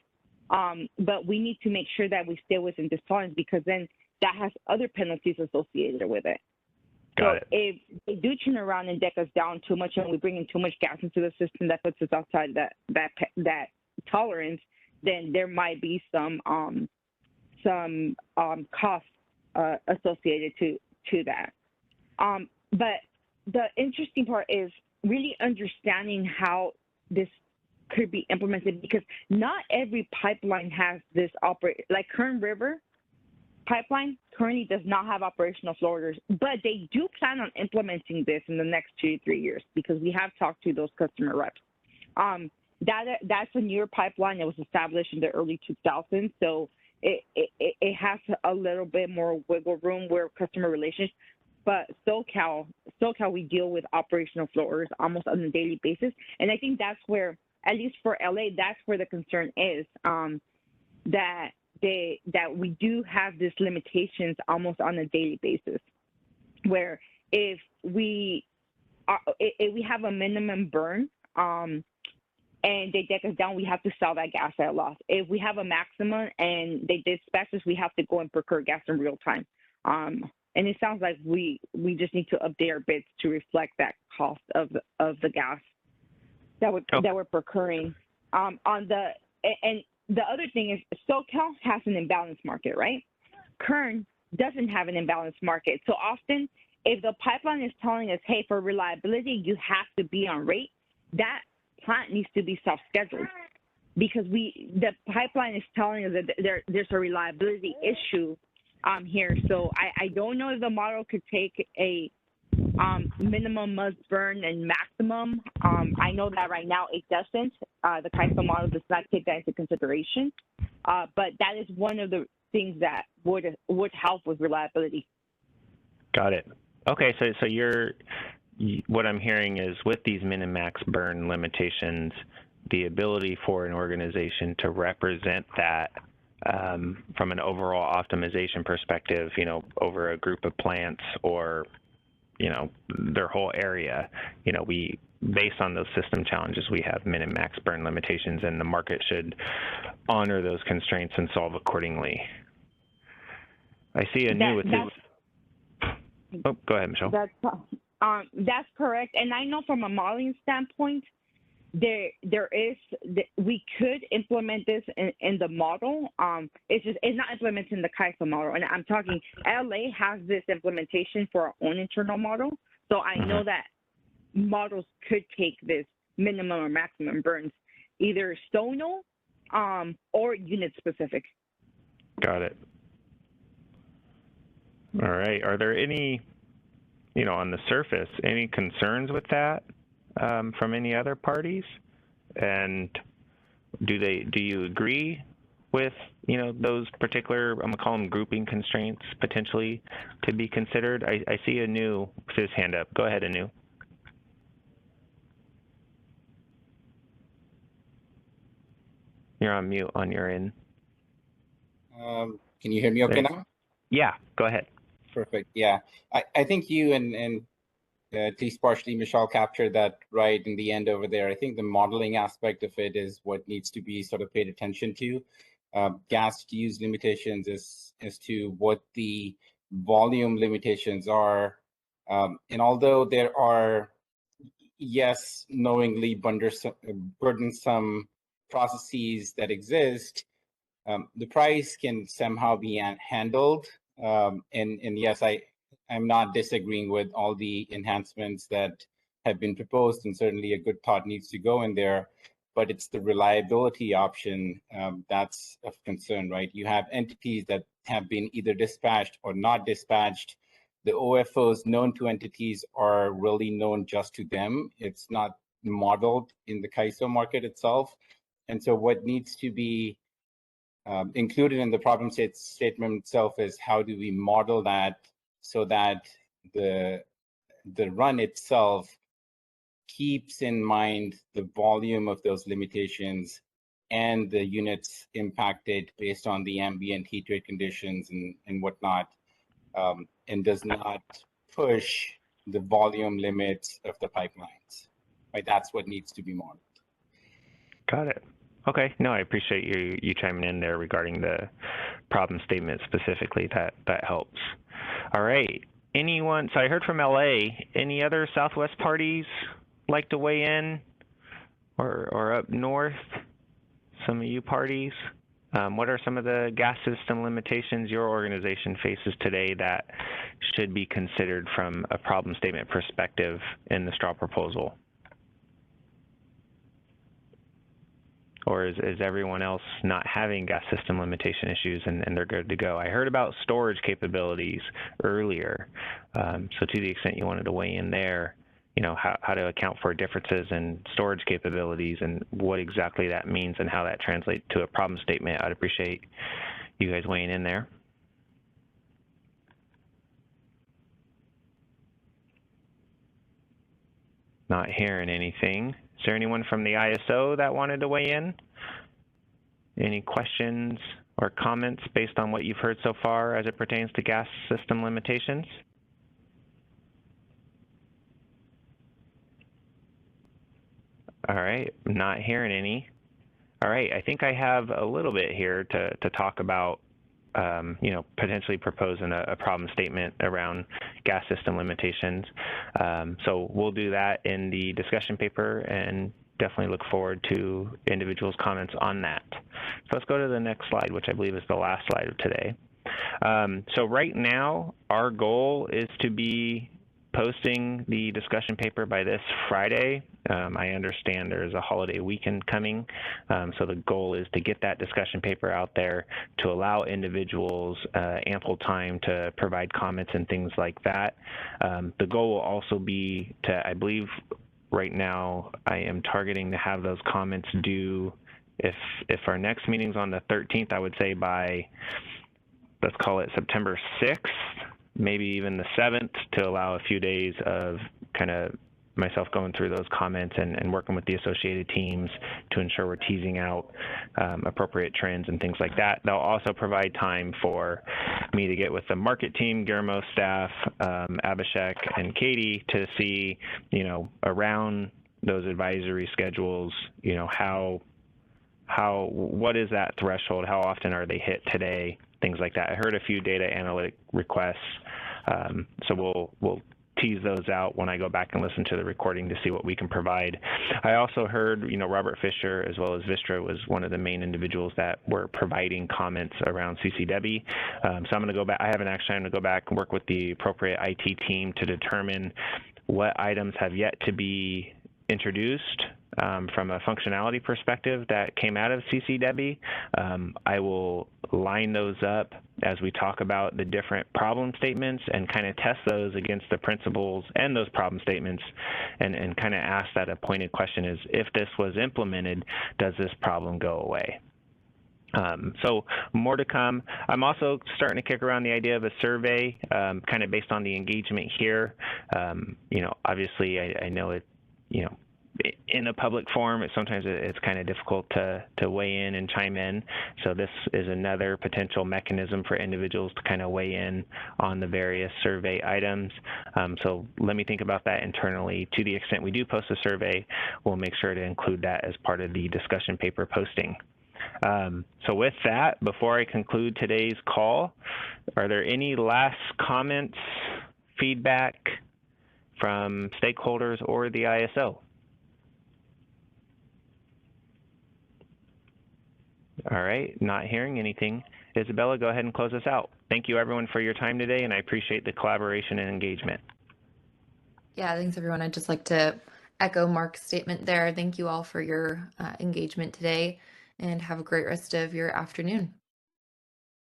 but we need to make sure that we stay within this tolerance because then that has other penalties associated with it. Got it. If they do turn around and deck us down too much and we bring in too much gas into the system that puts us outside that tolerance, then there might be some costs associated to that. But the interesting part is really understanding how this could be implemented because not every pipeline has this like Kern River pipeline currently does not have operational flow orders, but they do plan on implementing this in the next 2 to 3 years because we have talked to those customer reps. That's a newer pipeline that was established in the early 2000s, so it has a little bit more wiggle room where customer relations. But SoCal, we deal with operational flow orders almost on a daily basis, and I think that's where at least for LA, that's where the concern is, that we do have these limitations almost on a daily basis, where if we have a minimum burn, and they deck us down, we have to sell that gas at a loss. If we have a maximum and they dispatch us, we have to go and procure gas in real time. And it sounds like we just need to update our bids to reflect that cost of the gas that we're procuring. And the other thing is SoCal has an imbalanced market, right? Kern doesn't have an imbalanced market. So often, if the pipeline is telling us, hey, for reliability, you have to be on rate, that plant needs to be self-scheduled, because the pipeline is telling us that there's a reliability issue here. So I don't know if the model could take a minimum must burn and maximum. I know that right now it doesn't. The CAISO model does not take that into consideration, but that is one of the things that would help with reliability. Got it. Okay, so what I'm hearing is with these min and max burn limitations, the ability for an organization to represent that from an overall optimization perspective, over a group of plants or, their whole area, based on those system challenges, we have min and max burn limitations, and the market should honor those constraints and solve accordingly. I see a new. Oh, go ahead, Michelle. That's correct, and I know from a modeling standpoint, we could implement this in the model. It's not implemented in the CAISO model, and I'm talking LA has this implementation for our own internal model. So I know that models could take this minimum or maximum burns, either zonal or unit specific. Got it. All right. Are there any, on the surface, any concerns with that from any other parties? And do you agree with, those particular, I'm gonna call them grouping constraints potentially to be considered? I see Anu with his hand up. Go ahead, Anu. You're on mute on your end. Can you hear me okay now? Yeah, go ahead. Perfect. Yeah, I think you and at least partially Michelle captured that right in the end over there. I think the modeling aspect of it is what needs to be sort of paid attention to. Gas use limitations as to what the volume limitations are. And although there are, yes, knowingly burdensome processes that exist, the price can somehow be handled. And yes, I'm not disagreeing with all the enhancements that have been proposed, and certainly a good thought needs to go in there, but it's the reliability option that's of concern, right? You have entities that have been either dispatched or not dispatched. The OFOs known to entities are really known just to them. It's not modeled in the CAISO market itself. And so what needs to be included in the problem statement itself is how do we model that so that the run itself keeps in mind the volume of those limitations and the units impacted based on the ambient heat rate conditions and whatnot, and does not push the volume limits of the pipelines. Right, that's what needs to be modeled. Got it. Okay, no, I appreciate you chiming in there regarding the problem statement specifically. That helps. All right, anyone, so I heard from LA, any other Southwest parties like to weigh in, or up north, some of you parties? What are some of the gas system limitations your organization faces today that should be considered from a problem statement perspective in the straw proposal? Or is everyone else not having gas system limitation issues and they're good to go? I heard about storage capabilities earlier. So to the extent you wanted to weigh in there, how to account for differences in storage capabilities and what exactly that means and how that translates to a problem statement, I'd appreciate you guys weighing in there. Not hearing anything. Is there anyone from the ISO that wanted to weigh in? Any questions or comments based on what you've heard so far as it pertains to gas system limitations? All right, not hearing any. All right, I think I have a little bit here to talk about, you know, potentially proposing a problem statement around gas system limitations. So we'll do that in the discussion paper and definitely look forward to individuals' comments on that. So let's go to the next slide, which I believe is the last slide of today. So right now, our goal is to be posting the discussion paper by this Friday. I understand there's a holiday weekend coming, so the goal is to get that discussion paper out there to allow individuals ample time to provide comments and things like that. The goal will also be to, I believe right now, I am targeting to have those comments due, if our next meeting's on the 13th, I would say by, let's call it September 6th, maybe even the 7th, to allow a few days of kind of myself going through those comments and working with the associated teams to ensure we're teasing out appropriate trends and things like that. They'll also provide time for me to get with the market team, Guillermo staff, Abhishek and Katie to see, you know, around those advisory schedules, you know, what is that threshold? How often are they hit today? Things like that. I heard a few data analytic requests, so we'll tease those out when I go back and listen to the recording to see what we can provide. I also heard, you know, Robert Fisher as well as Vistra was one of the main individuals that were providing comments around CCW. So I'm going to go back. I haven't actually. I'm going to go back and work with the appropriate IT team to determine what items have yet to be introduced from a functionality perspective that came out of CCW. I will line those up as we talk about the different problem statements and kind of test those against the principles and those problem statements and kind of ask that a pointed question is, if this was implemented, does this problem go away? So more to come. I'm also starting to kick around the idea of a survey, kind of based on the engagement here. You know, obviously I know it, you know, in a public forum, sometimes it's kind of difficult to weigh in and chime in. So this is another potential mechanism for individuals to kind of weigh in on the various survey items. So let me think about that internally. To the extent we do post a survey, we'll make sure to include that as part of the discussion paper posting. So with that, before I conclude today's call, are there any last comments, feedback from stakeholders or the ISO? All right, not hearing anything. Isabella, go ahead and close us out. Thank you everyone for your time today, and I appreciate the collaboration and engagement. Yeah, thanks everyone. I'd just like to echo Mark's statement there. Thank you all for your engagement today, and have a great rest of your afternoon.